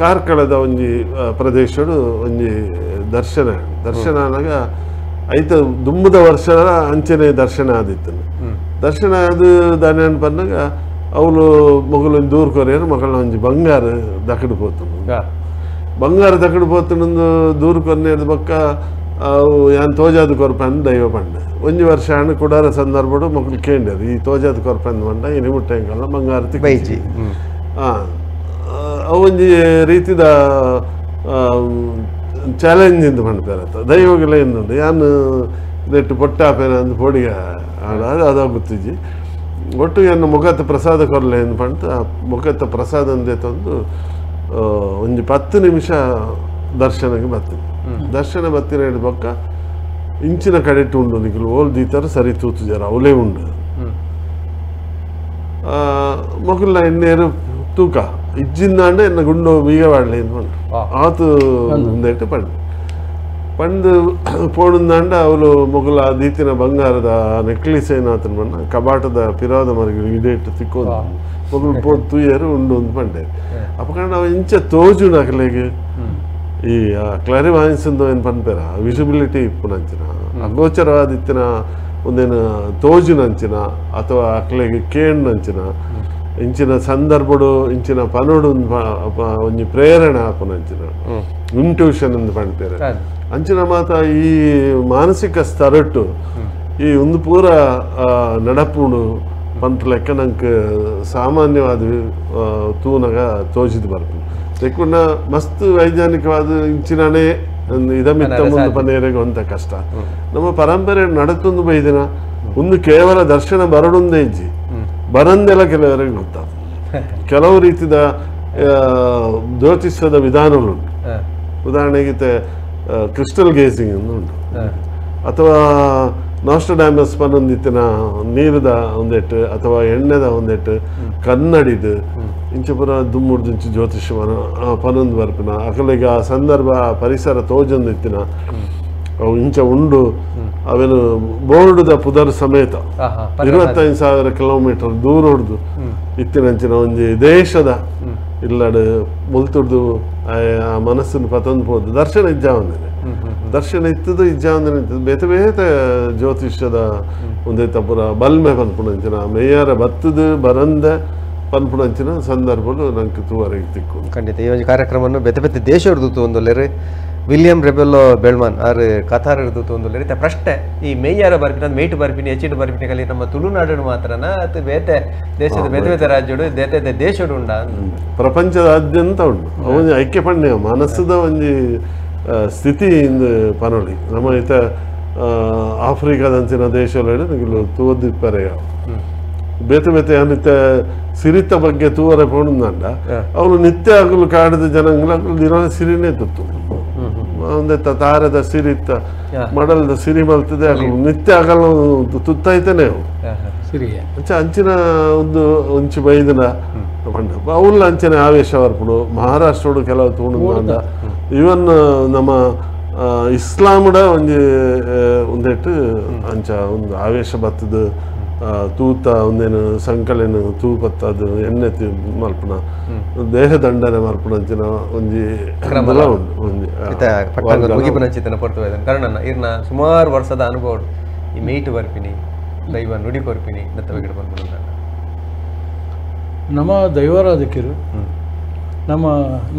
ಕಾರ್ಕಳದ ಒಂಜಿ ಪ್ರದೇಶಡು ಒಂಜಿ ದರ್ಶನ ಅನ್ನಾಗ ಐತ ದುಂಬದ ವರ್ಷ ಅಂಚನೆ ದರ್ಶನ ಆದಿತ್ತು ದರ್ಶನ ಅದು ದಾನೆ ಬಂದಾಗ ಅವಳು ಮಗಳು ದೂರ ಕೊರಿಯರು ಮಗಳನ್ನ ಒಂಜಿ ಬಂಗಾರ ದಕ್ಕಡು ಬಂಗಾರ ದಕ್ಕಡು ಪೋತುಂದು ದೂರ ಕೊರ್ನೇದ ಬಕ್ಕ ಅವು ಯಾನ್ ತೋಜಾದ ಕೊರ್ಪಂದು ದೈವ ಪಂಡ ಒಂಜಿ ವರ್ಷ ಹಣ್ಣು ಕುಡಾರ ಸಂದರ್ಭಡು ಮಕ್ಕಳು ಕೇಂದ್ರರು ಈ ತೋಜಾದ ಕೊರ್ಪಂದು ಪಂಡ ಇನಿ ಮುಟ್ಟಂಗಲ್ಲ ಬಂಗಾರ ತಿಕ್ಕಿ ಒಂಜಿ ರೀತಿದ ಚಾಲೆಂಜ್ ಇಂದ ಪಂಡ್ಪೇರತ್ತ ದೈವಗೆಲ್ಲ ಏನುಂಡು ಯಾನು ನೆಟ್ಟು ಪೊಟ್ಟಾಪೇನ ಅಂದು ಪೋಡಿಗ ಅದ ಗೊತ್ತಿಜ್ಜಿ ಒಟ್ಟು ಏನು ಮುಖತ್ತ ಪ್ರಸಾದ ಕೊರಲೆ ಎಂದು ಪಂತ ಮುಖತ್ತ ಪ್ರಸಾದ ಅಂದೇ ತಂದು ಒಂಜಿ 10 ನಿಮಿಷ ದರ್ಶನಕ್ಕೆ ಬರ್ತೀನಿ ದರ್ಶನ ಬತ್ತಿನ ಹಿಡಿದ ಪಕ್ಕ ಇಂಚಿನ ಕಡೆಟ್ಟು ಉಂಡು ನಿಖಲು ಓಲ್ ದೀತರ ಸರಿ ತೂತು ಜರ ಅವಲೇ ಉಂಡು ಮಕ್ಕಳ ಎಣ್ಣೆರು ತೂಕ ಇಜ್ಜಿಂದಾಂಡ ಎನ್ನ ಗುಂಡು ಬೀಗ ಬಾಡ್ಲೆ ಅಂತ ಆತು ಒಂದೇಟು ಪಂಡು ಪೋಣಂದಾಂಡ ಅವಳು ಮೊಗಲ ದೀತಿನ ಬಂಗಾರದ ನೆಕ್ಲಿಸ್ ಏನಾತನ ಬಣ್ಣ ಕಬಾಟದ ಪಿರಾದ ಮರಗಳು ಇಡೇಟು ತಿಕ್ಕೋದು ಮೊಗಲು ಪೋದು ತೂಯರು ಉಂಡು ಒಂದು ಪಂಡೆ ಅಪ್ಪಕಂಡು ಅವ ಇಂಚ ತೋಜು ನಕಲೆಗೆ ಈ ಕ್ಲಾರಿವಾಯನ್ಸ್ ಏನು ಪಂಪೇರ ವಿಸಿಬಿಲಿಟಿ ಇಪ್ಪುನಂಚಿನ ಅಗೋಚರವಾದಿತ್ತಿನ ಒಂದೇನು ತೋಜುನಂಚಿನ ಅಥವಾ ಅಕ್ಲೆಗೆ ಕೇಣ್ಣಂಚಿನ ಇಂಚಿನ ಸಂದರ್ಭಡು ಇಂಚಿನ ಪನೋಡು ಒಂಜಿ ಪ್ರೇರಣೆ ಆಪುನಂಚಿನ ಇಂಟ್ಯೂಷನ್ ಎಂದು ಪಂಪೇರೆ ಅಂಚಿನ ಮಾತ ಈ ಮಾನಸಿಕ ಸ್ತರಟ್ಟು ಈ ಒಂದು ಪೂರ ನಡಪುಡು ಪಂಟ ಲೆಕ್ಕ ನಂಗೆ ಸಾಮಾನ್ಯವಾದ ತೂನಗ ತೋಜಿದು ಬರ್ತೀನಿ ತೆಕ್ಕೊಂಡ ಮಸ್ತ್ ವೈಜ್ಞಾನಿಕವಾದ ಇಂಚಿನೇ ಇದಮಿತ್ತ ಮುಂದೆ ಪನೇರೆಗೆ ಅಂತ ಕಷ್ಟ ನಮ್ಮ ಪರಂಪರೆ ನಡತೊಂದು ಬೈದಿನ ಒಂದು ಕೇವಲ ದರ್ಶನ ಬರಡೊಂದೇ ಇಜ್ಜಿ ಬರಂದೆಲ್ಲ ಕೆಲವರಿಗೆ ಗೊತ್ತಾಗ ಕೆಲವು ರೀತಿಯ ಜ್ಯೋತಿಷ್ಯದ ವಿಧಾನಗಳುಂಟು ಉದಾಹರಣೆಗೆ ಕ್ರಿಸ್ಟಲ್ ಗೇಸಿಂಗ್ ಎಂದು ಉಂಟು ಅಥವಾ ನಾಸ್ಟ್ರಡಾಮಸ್ ಪನ್ನೊಂದಿತ್ತಿನ ನೀರದ ಒಂದೆಟ್ಟು ಅಥವಾ ಎಣ್ಣೆದ ಒಂದೆಟ್ಟು ಕನ್ನಡಿದು ಇಂಚೆ ಪುರ ದುಮ್ಮುಡ್ದು ಇಂಚು ಜ್ಯೋತಿಷ್ಯ ಪನ್ನೊಂದು ಬರ್ಪಿನ ಅಕಲಿಗೆ ಆ ಸಂದರ್ಭ ಪರಿಸರ ತೋಜೊಂದಿತ್ತಿನ ಅವು ಇಂಚ ಉಂಡು ಅವೇನು ಬೋರ್ಡುದ ಪುದರ್ ಸಮೇತ 25,000 ಕಿಲೋಮೀಟರ್ ದೂರ ಹೊಡ್ದು ಇತ್ತಿನಂಚಿನ ಒಂಜಿ ದೇಶದ ಇಲ್ಲಡು ಮುಲ್ತುಡ್ದು ಆ ಮನಸ್ಸನ್ನು ಪತಂದು ಹೋದು ದರ್ಶನ ಇಜ್ಜಾವಂದಿದೆ ದರ್ಶನ ಇತ್ತದು ಇಜ್ಜಾವಂದಿನ ಇತ್ತದು ಬೇತೆ ಬೇತೆ ಜ್ಯೋತಿಷ್ಯದ ಒಂದೇ ತಪ್ಪುರ ಬಲ್ಮೆ ಪನ್ಪುಣಂಚಿನ ಮೇಯರ ಬತ್ತದು ಬರಂದ ಪನ್ಪುಣಂಚಿನ ಸಂದರ್ಭಗಳು ನಂಗೆ ತೂವರೆಗೆ ತಿಕ್ಕು ಖಂಡಿತ ಈ ಒಂದು ಕಾರ್ಯಕ್ರಮವನ್ನು ಬೆತೆ ಬೆತೆ ದೇಶ ಹಿಡಿದು ಒಂದೊಲ್ಲೆರಿ ವಿಲಿಯಂ ರೆಬೆಲ್ಲೋ ಬೆಳ್ಮಾನ್ ಆರು ಕಥಾರ್ ಹಿಡಿದು ಒಂದೊಲ್ಲೆರಿ ಪ್ರಶ್ನೆ ಈ ಮೇಯ್ಯಾರ ಬರ್ಪಿನ ಮೇಟು ಬರ್ಪಿನಿ ಹೆಚ್ಚಿಟ್ಟು ಬರ್ಪಿನಿ ಕಲಿ ನಮ್ಮ ತುಳುನಾಡು ಮಾತ್ರನ ಅದು ಬೇತೆ ದೇಶದ ಬೇತೆ ಬೇತೆ ರಾಜ್ಯಡು ಬೇತೆ ದೇಶಡು ಉಂಡ ಪ್ರಪಂಚದಾದ್ಯಂತ ಉಂಟು ಅವನು ಐಕ್ಯಪಣ್ಯ ಮನಸ್ಸದ ಒಂದು ಸ್ಥಿತಿ ಇಂದು ಪನೊಳಿ ನಮ್ಮ ಈತ ಆಫ್ರಿಕಾದಂಚಿನ ದೇಶಗಳು ನಿಗಲು ತೂದಿಪ್ಪರೆಯ ಬೇತೆ ಬೇತೆ ಅನಿತ ಸಿರಿತ ಬಗ್ಗೆ ತೂವರೆ ಪೋಣಂದ ಅವನು ನಿತ್ಯ ಆಗಲು ಕಾಡಿದ ಜನಗಳ ದಿನ ಸಿರಿನೇ ತುತ್ತು ಒಂದೇ ತಾರದ ಸಿರಿತ್ತ ಮಡಲದ ಸಿರಿ ಮಲ್ತದೆ ನಿತ್ಯ ಆಗಲ್ಲ ತುತ್ತೈತೇನೆ ಅಂಚಿನ ಒಂದು ಒಂಚು ಬೈದಿನ ಅವಲ್ಲ ಅಂಚನೆ ಆವೇಶ ಬರ್ಪುಡು ಮಹಾರಾಷ್ಟ್ರೋಡು ಕೆಲವು ತೂಣದ ಇವನ್ ನಮ್ಮ ಇಸ್ಲಾಮಡ ಒಂದೇಟು ಅಂಚ ಒಂದು ಆವೇಶ ಬತ್ತದ ತೂತ ಒಂದೇನು ಸಂಕಲೇನು ತೂಪತ್ತದು ಎಣ್ಣೆ ಮಲ್ಪನ ದೇಹ ದಂಡನೆ ಮಲ್ಪನ ಅಂಚಿನ ಒಂಜಿ ಮುಗಿಪನಂಚಿತನ ಪಡ್ತವೆ ಕಾರಣ ಇರ್ನ ಸುಮಾರು ವರ್ಷದ ಅನುಭವ ಈ ಮೇಯ್ಟು ಬರ್ಪಿನಿ ದೈವ ನುಡಿ ಕೊರ್ಪಿನಿ ನತ್ತವೆಗಡೆ ಬರ್ಬೋದು ನಮ್ಮ ದೈವಾರಾಧಕರು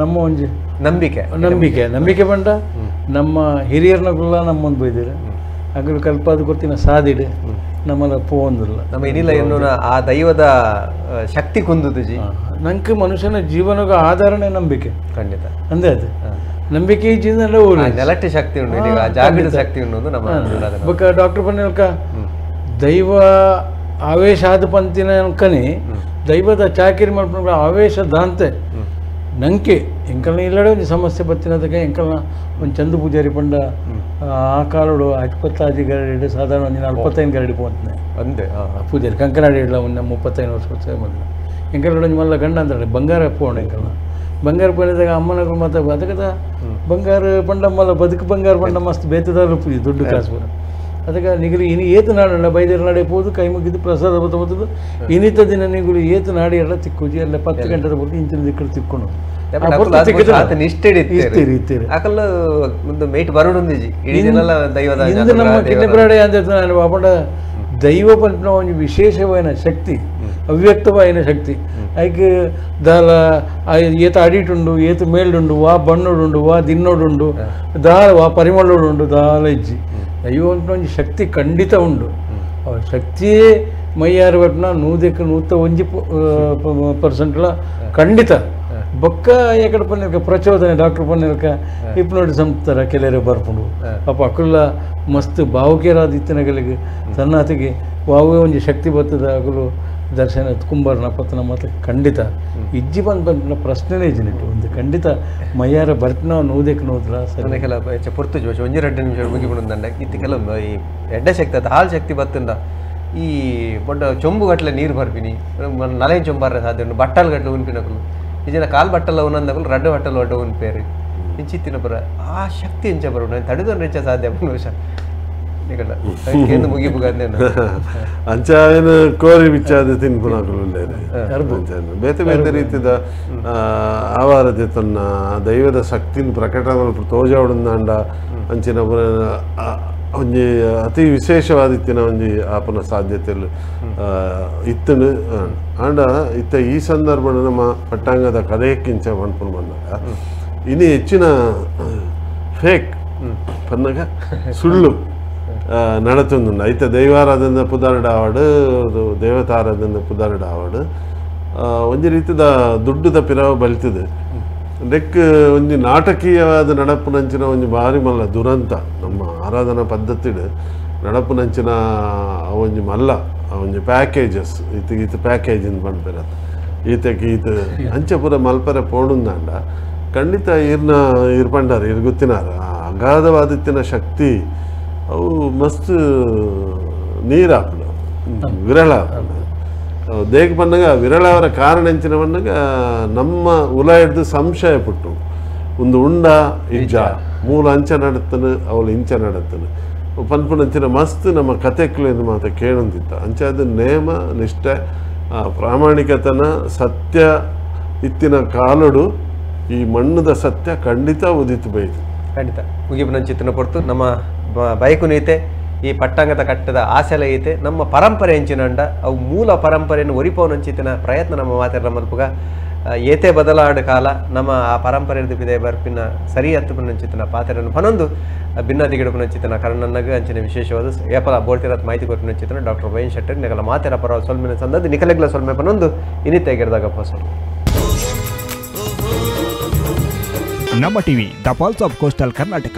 ನಮ್ಮ ಒಂಜಿ ನಂಬಿಕೆ ಬಂಡ ನಮ್ಮ ಹಿರಿಯರ್ನಗುಲ್ಲ ನಮ್ಮೊಂದು ಬೈದಿರ ಅಗ್ಲು ಕಲ್ಪಾದ ಗೊತ್ತಿನ ಸಾದಿಡು ನಮ್ಮಲ್ಲ ಪೋಂದಿಲ್ಲ ನಮ್ಮ ಏನಿಲ್ಲ ಏನು ಆ ದೈವದ ಶಕ್ತಿ ಕುಂದುಜಿ ನಂಗೆ ಮನುಷ್ಯನ ಜೀವನಗ ಆಧಾರನೇ ನಂಬಿಕೆ ಖಂಡಿತ ಅಂದೇ ಅದು ನಂಬಿಕೆ ಈ ಜೀವನ ನೆಲಟ್ಟಿ ಶಕ್ತಿ ಉಂಟು ಜಾಗೃತ ಶಕ್ತಿ ಉಂಟು ನಮ್ಮ ಬೊಕ್ಕ ಡಾಕ್ಟರ್ ಪನ್ನಲ್ಕ ದೈವ ಆವೇಶ ಆದ ಪಂತಿನ ಅನ್ಕನಿ ದೈವದ ಚಾಕಿರಿ ಮಾಡ್ಕೊಂಡ ಆವೇಶ ದಾಂತೆ ನಂಗೆ ಎಂಕಲ್ನ ಇಲ್ಲಡೆ ಒಂದು ಸಮಸ್ಯೆ ಬತ್ತಿನದಕ್ಕೆ ಎಂಕಲ್ನ ಒಂದು ಚಂದು ಪೂಜಾರಿ ಪಂಡ ಆ ಕಾಲೋಡು 20 ಗರಡಿ ಸಾಧಾರಣ ಒಂದು 45 ಗರಡಿ ಪೋಂತನೆ ಅಂದೆ ಪೂಜಾರಿ ಕಂಕನಾಡಿ ಇಡ್ಲ ಒಂದು 35 ವರ್ಷ ಮೊದಲು ಎಂಕಲ್ನ ಒಂದು ಮಲ್ಲ ಗಂಡ ಅಂತಾರೆ ಬಂಗಾರ ಪೋಣ ಎಂಕಲ್ನ ಬಂಗಾರ ಪೋಣಿದಾಗ ಅಮ್ಮನಗಳು ಮತ್ತೆ ಅದಕ್ಕೆ ಬಂಗಾರ ಪಂಡ ಮಲ್ಲ ಬದುಕು ಬಂಗಾರ ಪಂಡ ಮಸ್ತ್ ಬೇತದಾರ ಪೂಜೆ ದುಡ್ಡು ಕಾಸು ಅದಕ್ಕೆ ನಿಗಲಿ ಇನಿ ಏತು ನಾಡಲ್ಲ ಬೈದೇರು ನಡೆಯಬಹುದು ಕೈ ಮುಗಿದು ಪ್ರಸಾದ ಬತ್ತಬತ್ತದು ಇನ್ನಿತ ದಿನ ನಿಗಳು ಏತು ನಾಡಿ ಎಲ್ಲ ತಿಕ್ಕೋಜಿ ಎಲ್ಲ 10 ಗಂಟೆ ಬರ್ತು ಇಂಚಿನ ದಿಕ್ಕಳು ತಿಕ್ಕೊಂಡು ನಮ್ಮ ಕಿನ್ನಪ್ರಾಡೆ ಅಂತ ನಾನು ಬಾಪಂಡ ದೈವ ಪಂಪಿನ ಒಂದು ವಿಶೇಷವಾದ ಶಕ್ತಿ ಅವ್ಯಕ್ತವಾದ ಶಕ್ತಿ ಐಕೆ ದಾಲ ಏತ ಅಡಿಟುಂಡು ಏತು ಮೇಲ್ಡುಂಡು ವಾ ಬಣ್ಣೋಡುಂಡು ವಾ ದಿನ್ನೋಡುಂಡು ದಾಲ ವಾ ಪರಿಮಳೋಡುಂಡು ದಾಲ ಇಜ್ಜಿ ದೈವ ಒಂದು ಶಕ್ತಿ ಖಂಡಿತ ಉಂಡು ಶಕ್ತಿಯೇ ಮೈಯಾರು ಬಟ್ನ 100% ಖಂಡಿತ ಬೊಕ್ಕ ಎಕಡೆ ಪನ್ನಲ್ಕ ಪ್ರಚೋದನೆ ಡಾಕ್ಟರ್ ಪನ್ನಲ್ಕ ಹಿಪ್ನೋಟಿಸಮ್ ಸಂತರ ಕೆಲವರು ಬರ್ಪುಂಡು ಪಾಪ ಅಕುಲ್ಲ ಮಸ್ತ್ ಭಾವುಕ್ಯರಾದ ಇತ್ತಿನಗಳಿಗೆ ತನ್ನತಿಗೆ ವಾವೇ ಒಂದು ಶಕ್ತಿ ಬರ್ತದ ಅಗಲು ದರ್ಶನ ಕುಂಬರ್ನ ಪತ್ತನ ಮತ್ತೆ ಖಂಡಿತ ಇಜ್ಜಿ ಬಂದು ಪ್ರಶ್ನೆನೇ ಇಜ್ಜಿನಿಟ್ಟು ಒಂದು ಖಂಡಿತ ಮೈಯಾರ ಬರ್ತಿನ ನೋದಕ್ಕೆ ನೋದ್ರ ಸರಿ ಕೆಲ ಪೊರ್ತು ಜೋಶ್ 1-2 ನಿಮಿಷ ಮುಗಿಬಿಡುಂದಂಡ ಇತ್ತು ಕೆಲವು ಈ ಎಡ್ಡ ಶಕ್ತಿ ಅದು ಹಾಲು ಶಕ್ತಿ ಬತ್ತಂದ ಈ ಬೊಡ್ಡ ಚೊಂಬು ಗಟ್ಟಲೆ ನೀರು ಬರ್ಪಿನಿ ನಲೆನ್ ಚೊಂಬಾರ ಸಾಧ್ಯ ಉಂಟು ಬಟ್ಟಲು ಗಟ್ಟಲೆ ಉನ್ಪಿನಕಲು ಈಜಿನ ಕಾಲು ಬಟ್ಟಲ ಉನ್ನಂದಕಲು ರಡ್ಡು ಬಟ್ಟಲು ಒಡ್ಡ ಉನ್ಪೇರಿ ಇಂಚಿತ್ತಿನ ಬರ ಆ ಶಕ್ತಿ ಇಂಚ ಬರೋಣ ತಡೆದೊಂದು ಹೆಚ್ಚ ಸಾಧ್ಯ ಬಹುಶ ಅಂಚಾಯನ ಕೋರಿ ಬಿಚ್ಚಾದ ತಿನ್ಪುನಾಕಲು ಬೇತೆ ಬೇತೆ ರೀತಿದ ಆವಾರತೆ ತನ್ನ ದೈವದ ಶಕ್ತಿನ ಪ್ರಕಟ ತೋಜಾವಡಂದಾಂಡ ಅಂಚಿನ ಒಂಜಿ ಅತಿ ವಿಶೇಷವಾದಿತ್ತಿನ ಒಂಜಿ ಆಪನ ಸಾಧ್ಯತೆಯಲ್ಲಿ ಇತ್ತನು ಆಂಡ ಇತ್ತ ಈ ಸಂದರ್ಭ ನಮ್ಮ ಪಟ್ಟಾಂಗದ ಕಲೆಯಕ್ಕಿಂಚ ಮನ್ಪುನ ಬಂದಾಗ ಇನ್ನು ಹೆಚ್ಚಿನ ಫೇಕ್ ಪನ್ನಗ ಸುಳ್ಳು ನಡತೊಂದು ಐತ ದೈವಾರಾಧನ ಪುದಾರ್ಡಾವಡು ದೇವತಾರಾಧನ ಪುದಾರ್ಡಾವಡು ಒಂಜಿ ರೀತಿದ ದುಡ್ಡುದ ಪಿರವ ಬಲ್ತದೆ ಲೆಕ್ಕ ಒಂಜಿ ನಾಟಕೀಯವಾದ ನಡಪುನಂಚಿನ ಒಂಜಿ ಬಾರಿ ಮಲ್ಲ ದುರಂತ ನಮ್ಮ ಆರಾಧನಾ ಪದ್ಧತಿಡು ನಡಪುನಂಚಿನ ಒಂಜಿ ಮಲ್ಲ ಒಂಜಿ ಪ್ಯಾಕೇಜಸ್ ಈತ ಪ್ಯಾಕೇಜಿಂದ ಬಂದ್ಬಿರತ್ತ ಈತಕ್ಕೆ ಈತ ಅಂಚೆ ಪೂರ ಮಲ್ಪರೆ ಪೋಣುಂದಾಂಡ ಖಂಡಿತ ಇರ್ಪಂಡಾರ ಇರ್ ಗೊತ್ತಿನಾರ ಅಗಾಧವಾದಿತ್ತಿನ ಶಕ್ತಿ ಅವು ಮಸ್ತ್ ನೀರಾಪುಡು ವಿರಳ ದೇಗ ಬಂದಾಗ ವಿರಳ ಅವರ ಕಾರಣ ಎಂಚಿನ ಬಂದಾಗ ನಮ್ಮ ಉಲ ಹಿಡ್ದು ಸಂಶಯ ಪುಟ್ಟು ಒಂದು ಉಂಡ ಇಜ್ಜ ಮೂಲ ಅಂಚ ನಡತ್ತನು ಅವಳು ಇಂಚ ನಡತ್ತನು ಪನ್ಪುನಂಚಿನ ಮಸ್ತ್ ನಮ್ಮ ಕಥೆಕ್ಲೇನು ಮಾತ ಕೇಳೊಂದಿತ್ತ ಅಂಚಾದ ನೇಮ ನಿಷ್ಠೆ ಪ್ರಾಮಾಣಿಕತನ ಸತ್ಯ ಇತ್ತಿನ ಕಾಲಡು ಈ ಮಣ್ಣದ ಸತ್ಯ ಖಂಡಿತ ಉದಿತು ಬೈದು ಖಂಡಿತ ಮುಗಿಬನಂಚಿತ್ತಿನ ಪೊರ್ತು ನಮ್ಮ ಬಯಕು ನೀತೆ ಈ ಪಟ್ಟಂಗದ ಕಟ್ಟದ ಆಸೆಲ ಐತೆ ನಮ್ಮ ಪರಂಪರೆ ಹೆಂಚಿನಂಡ ಅವು ಮೂಲ ಪರಂಪರೆಯನ್ನು ಒರಿಪವನಂಚಿತ್ತಿನ ಪ್ರಯತ್ನ ನಮ್ಮ ಮಾತಾಡ ಮಲ್ಪುಗ ಏತೆ ಬದಲಾಡ ಕಾಲ ನಮ್ಮ ಆ ಪರಂಪರೆ ಬಿದೆ ಬರ್ಪಿನ ಸರಿ ಹತ್ತುಪನಂಚಿತ್ತಿನ ಪಾತ್ರೆಯನ್ನು ಪನೊಂದು ಭಿನ್ನದಿ ಗಿಡಪನಂಚಿತ್ತಿನ ಕರ್ಣನ್ನಗ ಅಂಚಿನ ವಿಶೇಷವಾದ ಏಪಲ ಬೋಳ್ತಿರತ್ ಮಾಹಿತಿ ಕೊಟ್ಟಿನಂಚಿತ್ತಿನ ಡಾಕ್ಟರ್ ವೈನ್ ಶೆಟ್ಟರ್ ನೆಗಲ ಮಾತೆರ ಪರ ಸೊಲ್ಮಿನ ಸಂದದ್ದು ನಿಕಲೆಗ್ಲ ಸೊಲ್ಮೆ ಪನೊಂದು ಇನಿತೆ ಗಿಡದಾಗಪ್ಪ ಸೊಲ್ ನಮ್ಮ TV the pulse of coastal Karnataka.